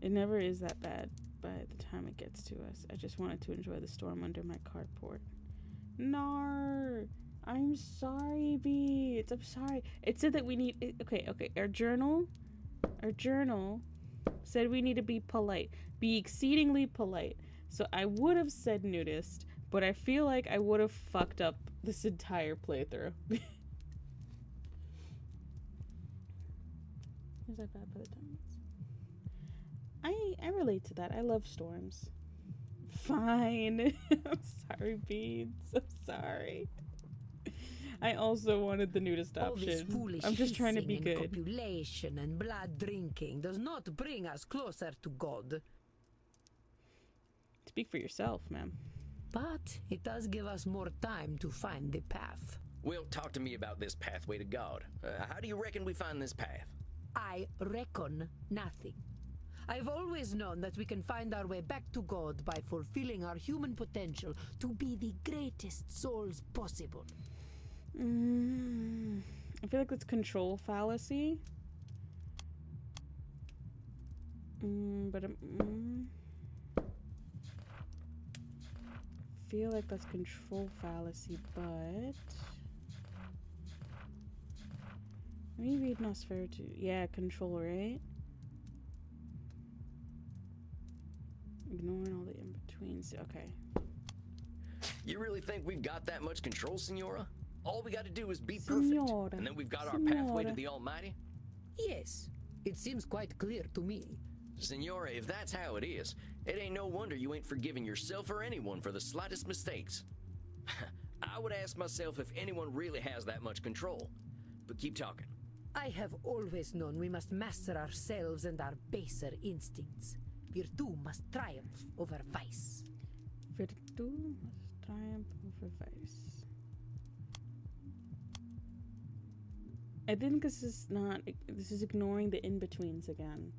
It never is that bad by the time it gets to us. I just wanted to enjoy the storm under my carport. Nar! I'm sorry, Beats. I'm sorry. It said that we need... Okay. Our journal said we need to be polite. Be exceedingly polite. So I would have said nudist, but I feel like I would have fucked up this entire playthrough. Is that bad by the time? I relate to that. I love storms. Fine. I'm sorry, Beans. I'm sorry. I also wanted the nudist All this option. foolish I'm just trying to be hissing and good. copulation and blood drinking does not bring us closer to God. Speak for yourself, ma'am. But it does give us more time to find the path. Well, talk to me about this pathway to God. How do you reckon we find this path? I reckon nothing. I've always known that we can find our way back to God by fulfilling our human potential to be the greatest souls possible. I feel like it's control fallacy. But feel like that's control fallacy, but maybe Nosferatu. Yeah, control, right? Ignoring all the in-betweens. Okay. You really think we've got that much control, Senora? All we got to do is be Senora. perfect, and then we've got our pathway to the Almighty? Yes, it seems quite clear to me. Senora, if that's how it is, it ain't no wonder you ain't forgiving yourself or anyone for the slightest mistakes. I would ask myself if anyone really has that much control. But keep talking. I have always known we must master ourselves and our baser instincts. Virtue must triumph over vice. Virtue must triumph over vice. I think this is not. This is ignoring the in-betweens again.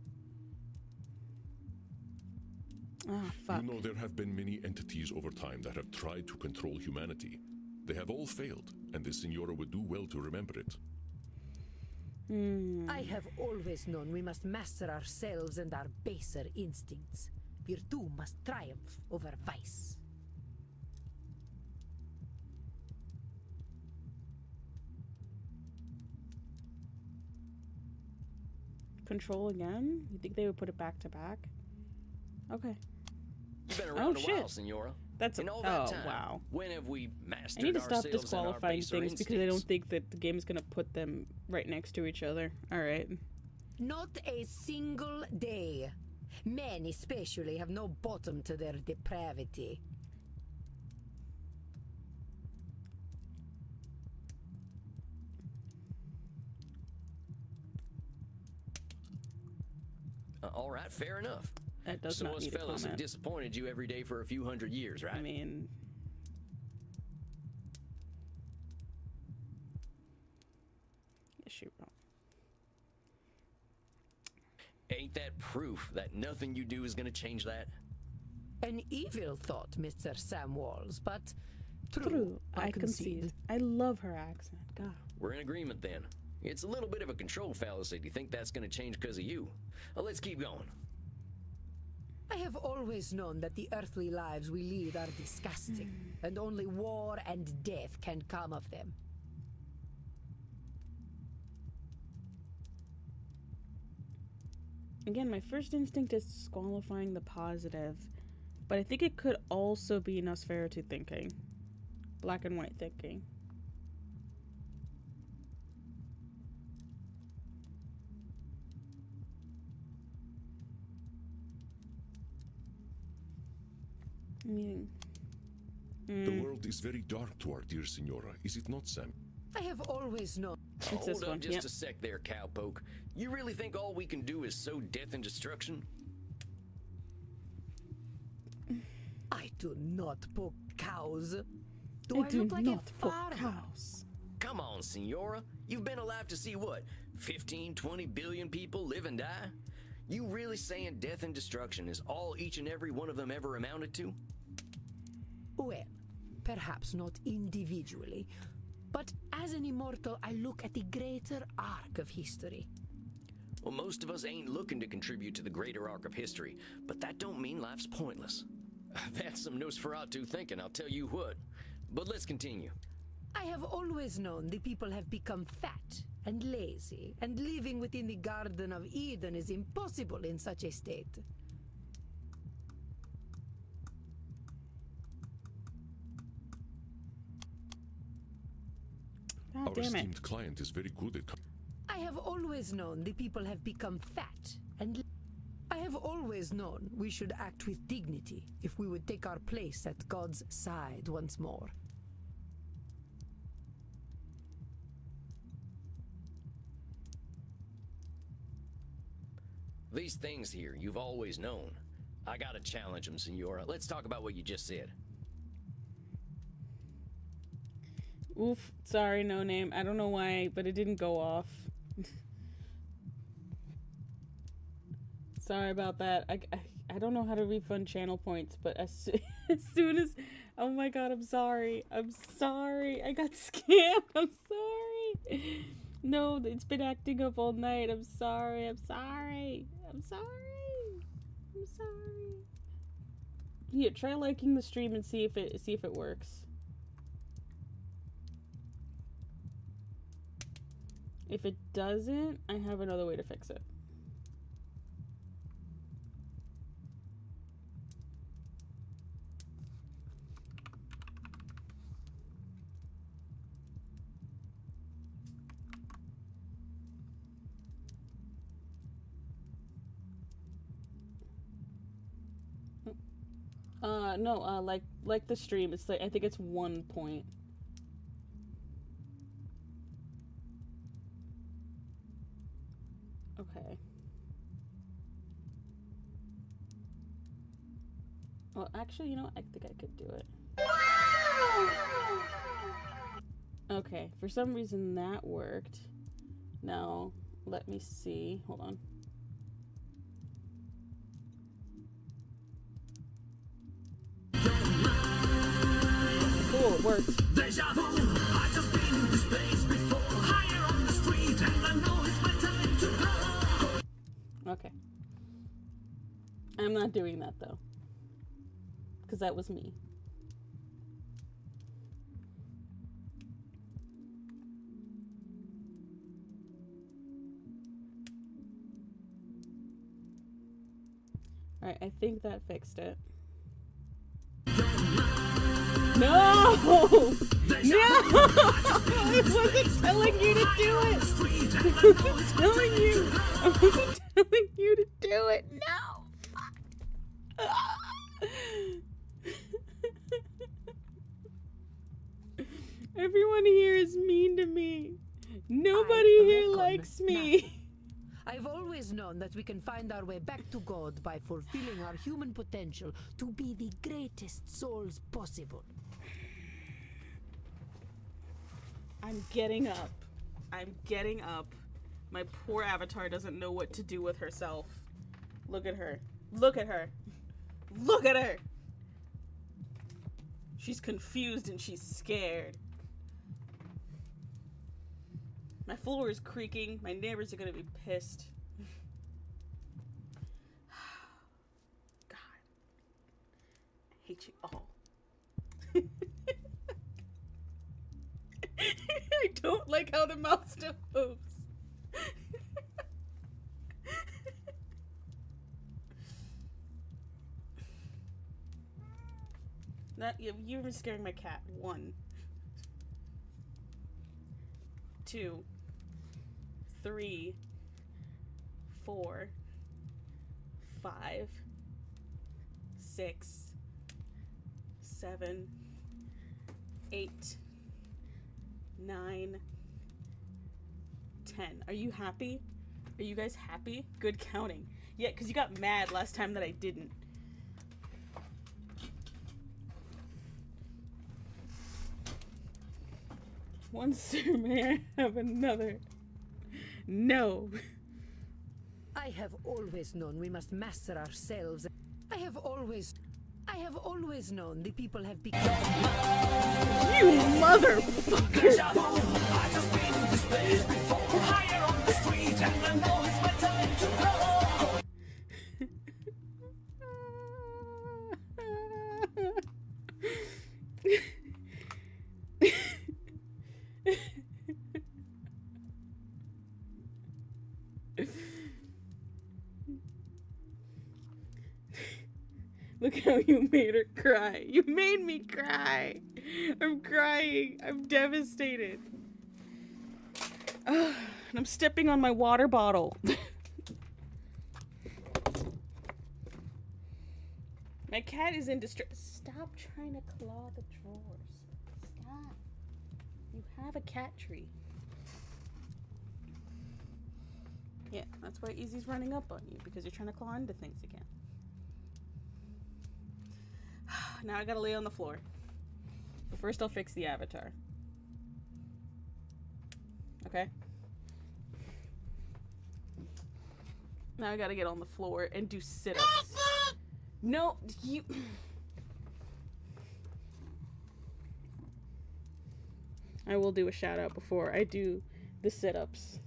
Ah, fuck. You know, there have been many entities over time that have tried to control humanity. They have all failed, and the Senora would do well to remember it. I have always known we must master ourselves and our baser instincts. Virtue must triumph over vice. Control again? You think they would put it back to back? Okay. You've been around a while, Senora. That's in all that oh time, wow. When have we mastered I need to stop ourselves disqualifying and our things baser because I don't instincts? think that the game is gonna put them right next to each other. All right. Not a single day. Men especially have no bottom to their depravity. All right, fair enough. That does so not us need a fellas have comment. disappointed you every day for a few hundred years, right? I mean, yes, you're wrong. Ain't that proof that nothing you do is gonna change that? An evil thought, Mr. Sam Walls, but True. I concede. I love her accent. God. We're in agreement then. It's a little bit of a control fallacy to think that's gonna change because of you. Let's keep going. I have always known that the earthly lives we lead are disgusting, and only war and death can come of them. Again, my first instinct is disqualifying the positive, but I think it could also be Nosferatu thinking. Black and white thinking. The world is very dark to our dear Senora, is it not, Sam? I have always known. It's this Hold up one, just yep. a sec there, cowpoke. You really think all we can do is sow death and destruction? I do not poke cows. I do look like not a poke farmer? cows. Come on, Senora. You've been alive to see what? 15, 20 billion people live and die? You really saying death and destruction is all each and every one of them ever amounted to? Well, perhaps not individually, but as an immortal, I look at the greater arc of history. Well, most of us ain't looking to contribute to the greater arc of history, but that don't mean life's pointless. That's some Nosferatu thinking, I'll tell you what. But let's continue. I have always known the people have become fat and lazy, and living within the Garden of Eden is impossible in such a state. God Our damn it. esteemed client is very good at... I have always known the people have become fat and I have always known we should act with dignity if we would take our place at God's side once more. These things here, you've always known. I gotta challenge them, Senora. Let's talk about what you just said. Oof, sorry, no name. I don't know why, but it didn't go off. Sorry about that. I don't know how to refund channel points, but as soon as... Oh my god, I'm sorry. I'm sorry. I got scammed. I'm sorry. No, it's been acting up all night. I'm sorry. I'm sorry. I'm sorry. I'm sorry. Here, try liking the stream and see if it works. If it doesn't, I have another way to fix it. No, like the stream, it's like, I think it's 1 point. Okay. Well, actually, you know what? I think I could do it. Okay, for some reason that worked. Now, let me see. Hold on. Cool, it worked. Okay. I'm not doing that though. Because that was me. Alright, I think that fixed it. No! No! I wasn't telling you to do it! I wasn't telling you! I wasn't telling you to do it! No! Everyone here is mean to me. Nobody here likes me. I've always known that we can find our way back to God by fulfilling our human potential to be the greatest souls possible. I'm getting up. I'm getting up. My poor avatar doesn't know what to do with herself. Look at her. Look at her. Look at her. She's confused and she's scared. My floor is creaking. My neighbors are gonna be pissed. God. I hate you all. I don't like how the mouse still moves. You're scaring my cat. 1, 2, 3, 4, 5, 6, 7, 8, 9, 10. Are you happy? Are you guys happy? Good counting. Yeah, because you got mad last time that I didn't. One sir, may I have another? No. I have always known we must master ourselves. I have always known the people have become... You motherfucker! Higher on the street, and I know it's my time to grow. Look how you made her cry. You made me cry. I'm crying. I'm devastated. And I'm stepping on my water bottle. My cat is in distress. Stop trying to claw the drawers. Stop. You have a cat tree. Yeah, that's why Izzy's running up on you, because you're trying to claw into things again. Now I gotta lay on the floor. But first I'll fix the avatar. Okay? Now I gotta get on the floor and do sit-ups. No, you... I will do a shout out before I do the sit-ups.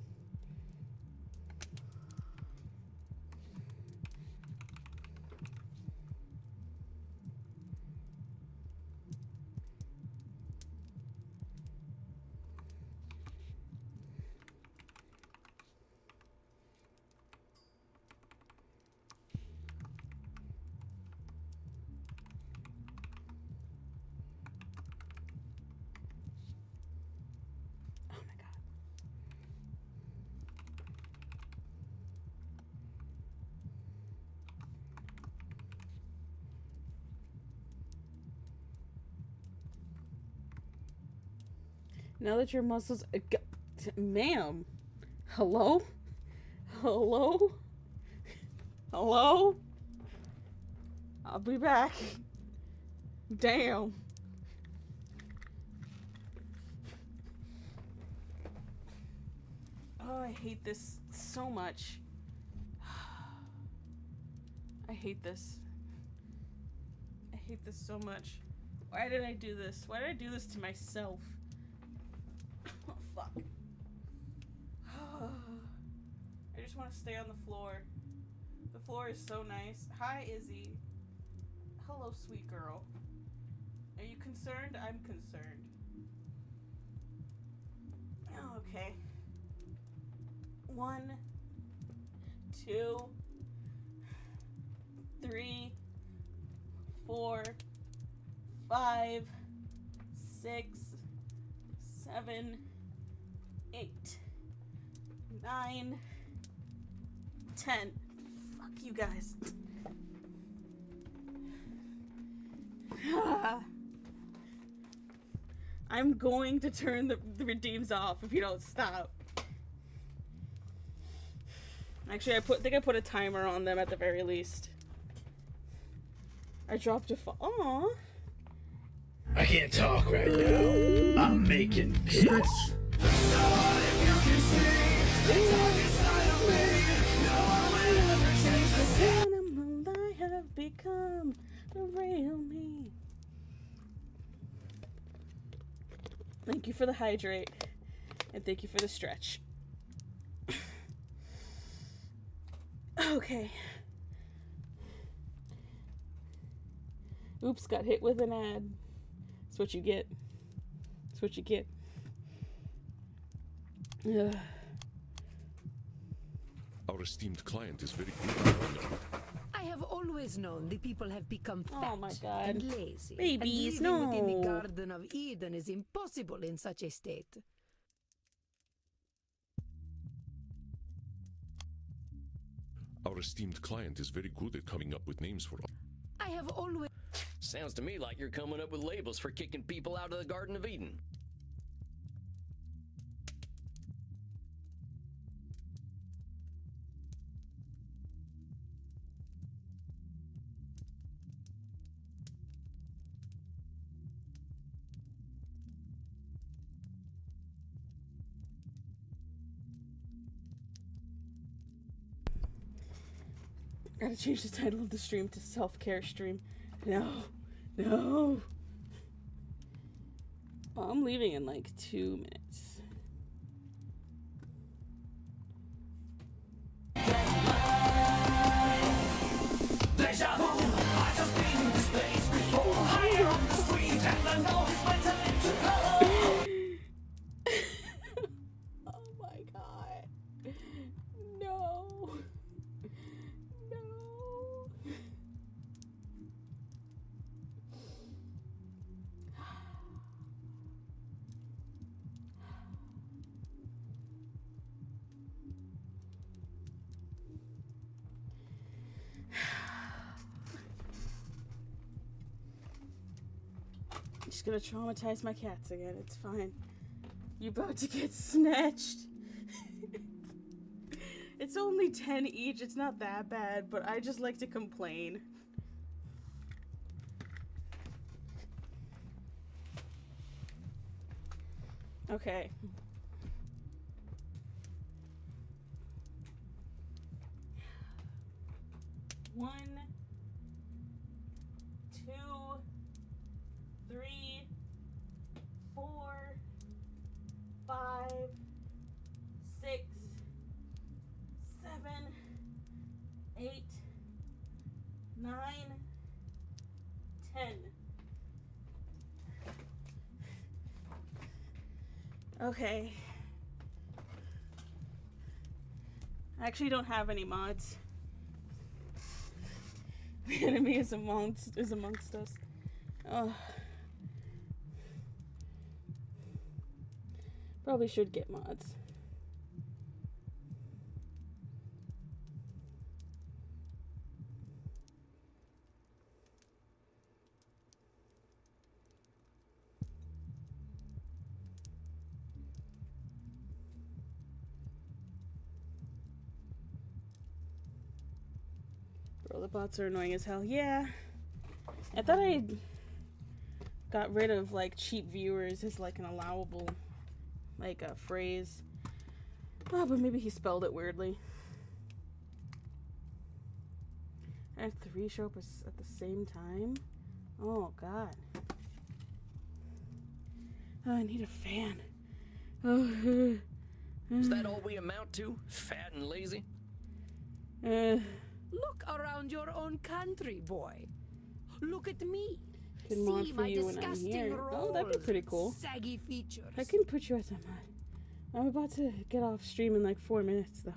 Now that your muscles... Ma'am. Hello? Hello? Hello? I'll be back. Damn. Oh, I hate this so much. I hate this. I hate this so much. Why did I do this? Why did I do this to myself? Oh, fuck. I just want to stay on the floor. The floor is so nice. Hi, Izzy. Hello, sweet girl. Are you concerned? I'm concerned. Okay. 1, 2, 3, 4, 5, 6, 7, 8, 9, 10. Fuck you guys. I'm going to turn the redeems off if you don't stop. Actually, I think I put a timer on them at the very least. I dropped a Aww. I can't talk right now. I'm making piss. Animal I have become, the real me. Thank you for the hydrate, and thank you for the stretch. Okay. Oops, got hit with an ad. That's what you get. That's what you get. Ugh. Our esteemed client is very good. I have always known the people have become fat Oh my God. and lazy. Babies, and living within the no. Garden of Eden is impossible in such a state. Our esteemed client is very good at coming up with names for us. I have always... Sounds to me like you're coming up with labels for kicking people out of the Garden of Eden. Gotta change the title of the stream to self-care stream. No. No. Well, I'm leaving in like 2 minutes. Deja vu, I just been in this place before. Higher on the street and I know it's my time to go. Oh my God. No. No. just gonna traumatize my cats again. It's fine. You about to get snatched. It's only 10 each. It's not that bad, but I just like to complain. Okay. One, 2, 3, 4, 5, 6, 7, 8, 9, 10. Okay. I actually don't have any mods. The enemy is amongst us. Oh. Probably should get mods. Bro, the bots are annoying as hell. Yeah. I thought I got rid of, like, cheap viewers as, like, an allowable, like, a phrase. Oh, but maybe he spelled it weirdly. I have 3 show up at the same time? Oh, God. Oh, I need a fan. Oh. Is that all we amount to? Fat and lazy? Look around your own country, boy. Look at me. Can mod See for my you when I'm disgusting here. rolls, Oh, that'd be pretty cool. saggy features. I can put you as a mod. I'm about to get off stream in like 4 minutes, though.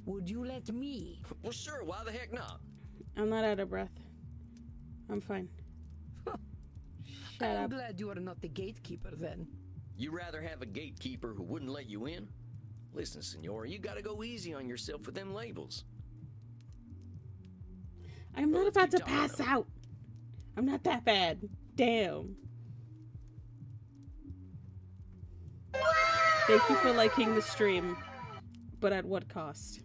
Would you let me? Well, sure. Why the heck not? I'm not out of breath. I'm fine. Shut I'm up. glad you are not the gatekeeper, then. You rather have a gatekeeper who wouldn't let you in? Listen, Senora, you gotta go easy on yourself with them labels. I'm not about to pass out. I'm not that bad. Damn. Thank you for liking the stream, but at what cost?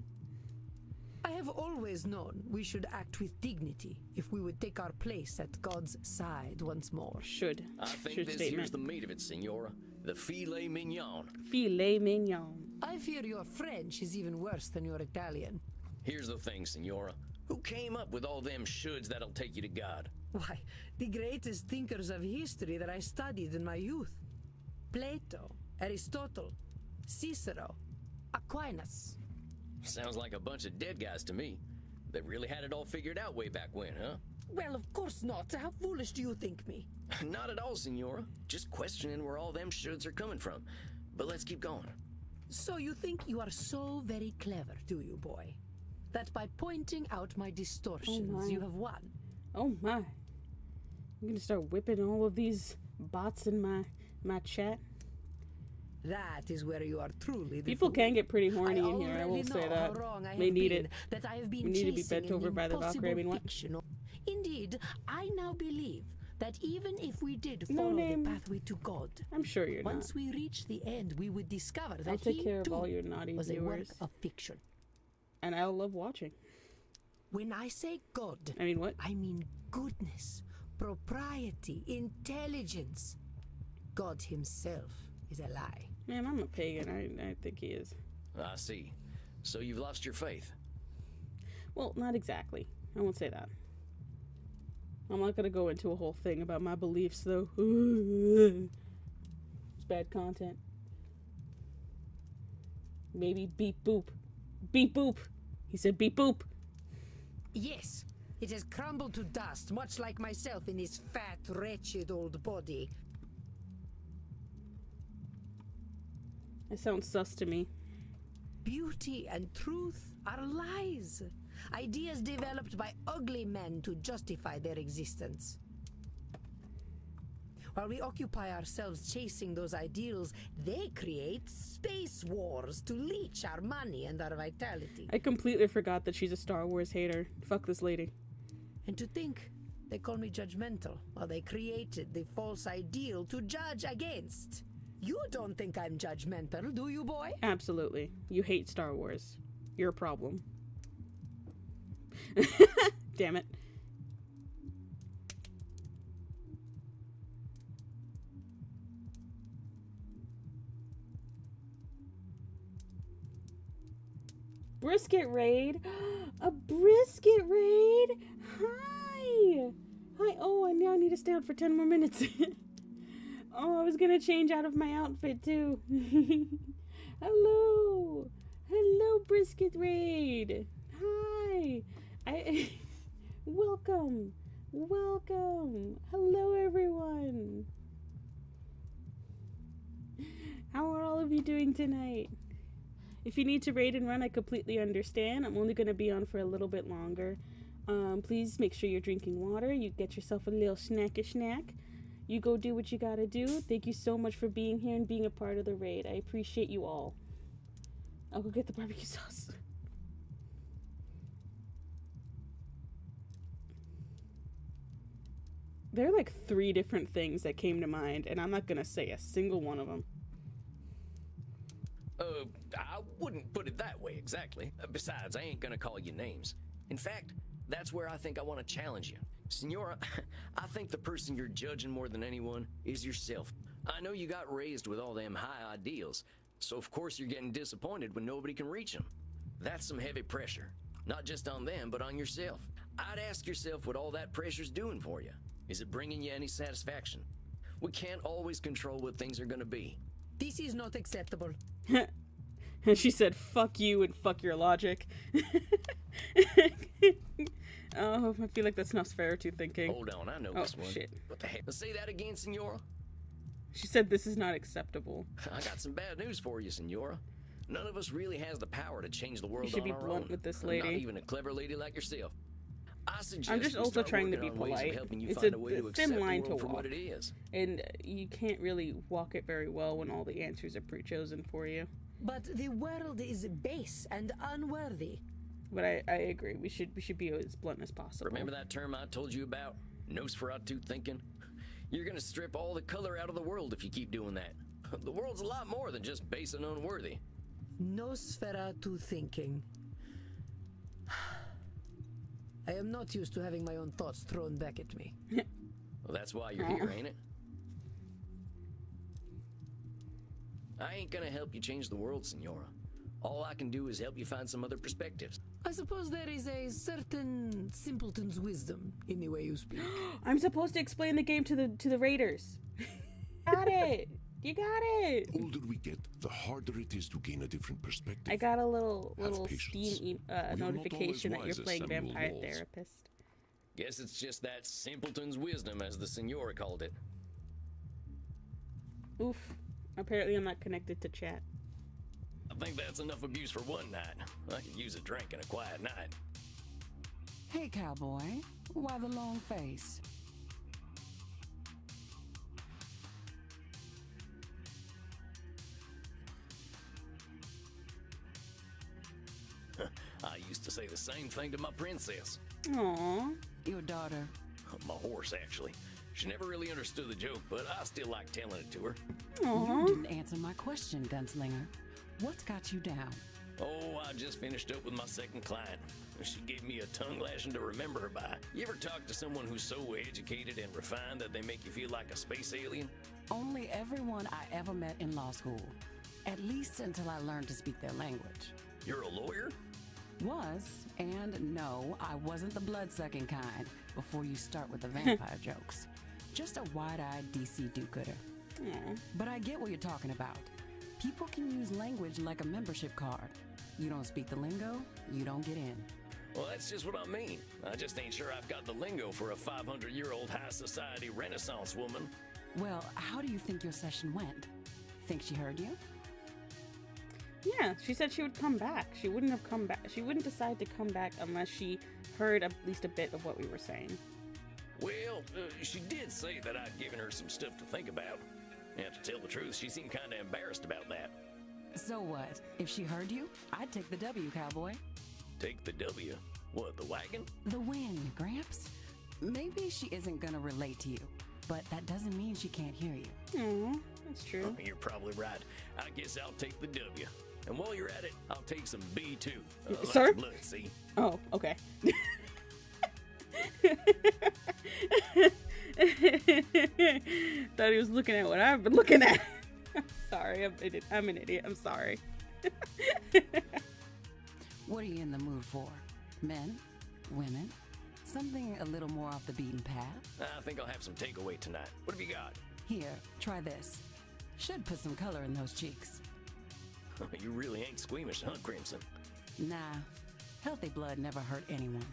I have always known we should act with dignity if we would take our place at God's side once more. Should. I think Should this statement. here's the meat of it, Senora. The filet mignon. Filet mignon. I fear your French is even worse than your Italian. Here's the thing, Senora. Who came up with all them shoulds that'll take you to God? Why, the greatest thinkers of history that I studied in my youth. Plato, Aristotle, Cicero, Aquinas. Sounds like a bunch of dead guys to me. They really had it all figured out way back when, huh? Well, of course not. How foolish do you think me? Not at all, Senora. Just questioning where all them shoulds are coming from. But let's keep going. So you think you are so very clever, do you, boy? That by pointing out my distortions, you have won. Oh my. I'm gonna start whipping all of these bots in my chat. That is where you are truly the People fool. can get pretty horny in here, I will say that. They need it. That I have been We need to be chasing bent over an by the Valkyrie. I mean, what? impossible fiction. Indeed, I now believe that even if we did No follow name. the pathway to God, I'm sure you're not. once we reach the end, we would discover that I'll take he care of too all your naughty was a work viewers. of fiction. And I'll love watching. When I say God, I mean what? I mean goodness, propriety, intelligence. God himself is a lie. Man, I'm a pagan. I think he is. I see. So you've lost your faith. Well, not exactly. I won't say that. I'm not gonna go into a whole thing about my beliefs, though. It's bad content. Maybe beep boop. Beep boop! He said beep boop! Yes, it has crumbled to dust, much like myself in this fat, wretched old body. It sounds sus to me. Beauty and truth are lies. Ideas developed by ugly men to justify their existence. While we occupy ourselves chasing those ideals, they create space wars to leech our money and our vitality. I completely forgot that she's a Star Wars hater. Fuck this lady. And to think They call me judgmental. Well, they created the false ideal to judge against. You don't think I'm judgmental, do you, boy? Absolutely. You hate Star Wars. You're a problem. Damn it. Brisket raid. A brisket raid. Hi. Hi. Oh, I now need to stay out for 10 more minutes. Oh, I was gonna change out of my outfit too. Hello. Hello, brisket raid. Hi. Welcome. Welcome. Hello, everyone. How are all of you doing tonight? If you need to raid and run, I completely understand. I'm only going to be on for a little bit longer. Please make sure you're drinking water. You get yourself a little snack. You go do what you gotta do. Thank you so much for being here and being a part of the raid. I appreciate you all. I'll go get the barbecue sauce. There are like 3 different things that came to mind, and I'm not going to say a single one of them. I wouldn't put it that way exactly. Besides, I ain't gonna call you names. In fact, that's where I think I want to challenge you. Senora, I think the person you're judging more than anyone is yourself. I know you got raised with all them high ideals, so of course you're getting disappointed when nobody can reach them. That's some heavy pressure, not just on them, but on yourself. I'd ask yourself what all that pressure's doing for you. Is it bringing you any satisfaction? We can't always control what things are gonna be. This is not acceptable. And she said, fuck you and fuck your logic. Oh, I feel like that's Nosferatu thinking. Hold on, I know this one. Shit. What the heck? Say that again, Senora? She said this is not acceptable. I got some bad news for you, Senora. None of us really has the power to change the world You should on be our blunt own. with this lady. Not even a clever lady like yourself. I suggest I'm just we also start trying to working be on ways of polite. helping you It's find a a way to thin accept line the to world for walk. what it is. And you can't really walk it very well when all the answers are pre-chosen for you. But the world is base and unworthy. But I agree. We should be as blunt as possible. Remember that term I told you about? Nosferatu thinking? You're gonna strip all the color out of the world if you keep doing that. The world's a lot more than just base and unworthy. Nosferatu thinking. I am not used to having my own thoughts thrown back at me. Well, that's why you're here, ain't it? I ain't gonna help you change the world, Senora. All I can do is help you find some other perspectives. I suppose there is a certain simpleton's wisdom in the way you speak. I'm supposed to explain the game to the raiders. Got it. You got it. The older we get, the harder it is to gain a different perspective. I got a little patience. Steam not notification that always you're wise playing as Samuel Vampire Walls. Therapist. Guess it's just that simpleton's wisdom, as the Senora called it. Oof. Apparently I'm not connected to chat. I think that's enough abuse for one night. I could use a drink and a quiet night. Hey, cowboy. Why the long face? I used to say the same thing to my princess. Aww. Your daughter. My horse, actually. She never really understood the joke, but I still like telling it to her. You didn't answer my question, Gunslinger. What's got you down? Oh, I just finished up with my second client. She gave me a tongue lashing to remember her by. You ever talk to someone who's so educated and refined that they make you feel like a space alien? Only everyone I ever met in law school. At least until I learned to speak their language. You're a lawyer? Was, and no, I wasn't the blood-sucking kind before you start with the vampire jokes. Just a wide-eyed DC do-gooder. But I get what you're talking about. People can use language like a membership card. You don't speak the lingo, you don't get in. Well, that's just what I mean. I just ain't sure I've got the lingo for a 500-year-old high society Renaissance woman. Well, how do you think your session went? Think she heard you? Yeah, she said she would come back. She wouldn't have come back. She wouldn't decide to come back unless she heard at least a bit of what we were saying. Well, she did say that I'd given her some stuff to think about. And to tell the truth, she seemed kind of embarrassed about that. So what? If she heard you, I'd take the W, cowboy. Take the W? What, the wagon? The win, Gramps. Maybe she isn't gonna relate to you, but that doesn't mean she can't hear you. Aw, that's true. You're probably right. I guess I'll take the W. And while you're at it, I'll take some B too. Sir? Blood, see? Oh, okay. Thought he was looking at what I've been looking at. I'm sorry, I'm an idiot. I'm sorry. What are you in the mood for? Men? Women? Something a little more off the beaten path? I think I'll have some takeaway tonight. What have you got? Here, try this. Should put some color in those cheeks. You really ain't squeamish, huh, Crimson? Nah, healthy blood never hurt anyone.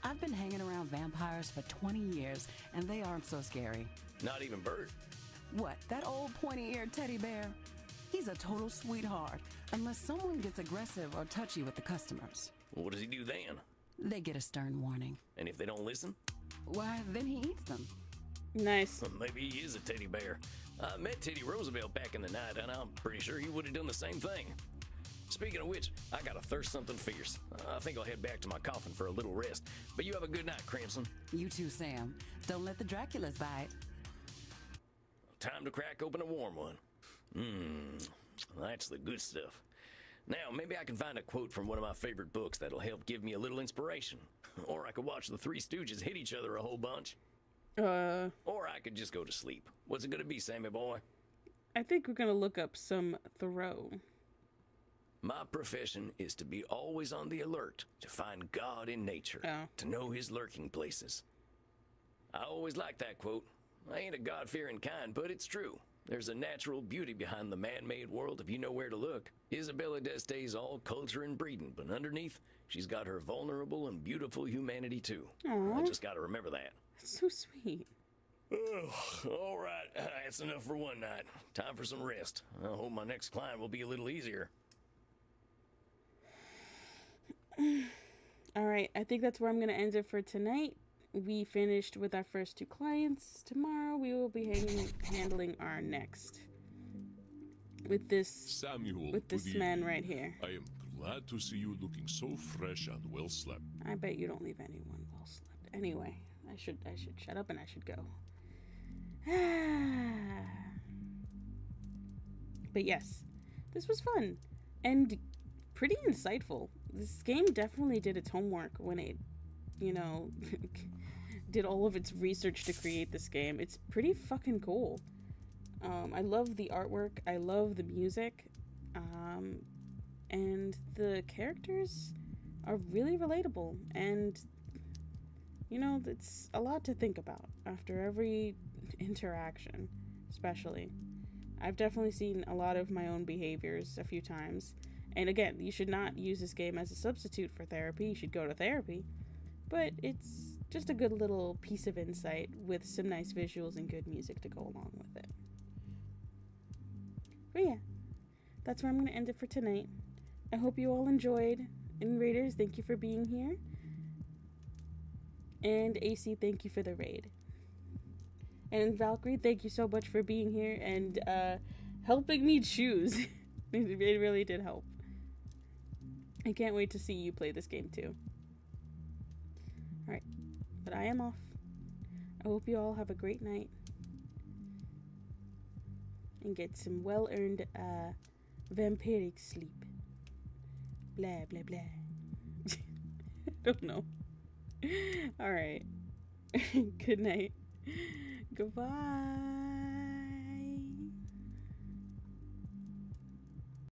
I've been hanging around vampires for 20 years, and they aren't so scary. Not even Bert? What, that old pointy-eared teddy bear? He's a total sweetheart, unless someone gets aggressive or touchy with the customers. What does he do then? They get a stern warning. And if they don't listen? Why, then he eats them. Nice. Maybe he is a teddy bear. I met Teddy Roosevelt back in the night, and I'm pretty sure he would have done the same thing. Speaking of which, I gotta thirst something fierce. I think I'll head back to my coffin for a little rest. But you have a good night, Crimson. You too, Sam. Don't let the Draculas bite. Time to crack open a warm one. That's the good stuff. Now, maybe I can find a quote from one of my favorite books that'll help give me a little inspiration. Or I could watch the Three Stooges hit each other a whole bunch. Or I could just go to sleep. What's it gonna be, Sammy boy? I think we're gonna look up some Thoreau. My profession is to be always on the alert, to find God in nature, to know his lurking places. I always like that quote. I ain't a God-fearing kind, but it's true. There's a natural beauty behind the man-made world if you know where to look. Isabella d'Este's all culture and breeding, but underneath, she's got her vulnerable and beautiful humanity too. Aww. I just gotta remember that. That's so sweet. All right, that's enough for one night. Time for some rest. I hope my next client will be a little easier. All right, I think that's where I'm gonna end it for tonight. We finished with our first 2 clients. Tomorrow we will be handling our next with this Samuel, man right here. I am glad to see you looking so fresh and well slept. I bet you don't leave anyone well slept. Anyway, I should shut up and I should go. But yes, this was fun and pretty insightful. This game definitely did its homework when it, you know, did all of its research to create this game. It's pretty fucking cool. I love the artwork. I love the music. And the characters are really relatable. And, you know, it's a lot to think about after every interaction, especially. I've definitely seen a lot of my own behaviors a few times. And again, you should not use this game as a substitute for therapy. You should go to therapy. But it's just a good little piece of insight with some nice visuals and good music to go along with it. But yeah, that's where I'm going to end it for tonight. I hope you all enjoyed. And Raiders, thank you for being here. And AC, thank you for the raid. And Valkyrie, thank you so much for being here and helping me choose. It really did help. I can't wait to see you play this game too. Alright, but I am off. I hope you all have a great night. And get some well-earned vampiric sleep. Blah, blah, blah. I don't know. Alright. Good night. Goodbye.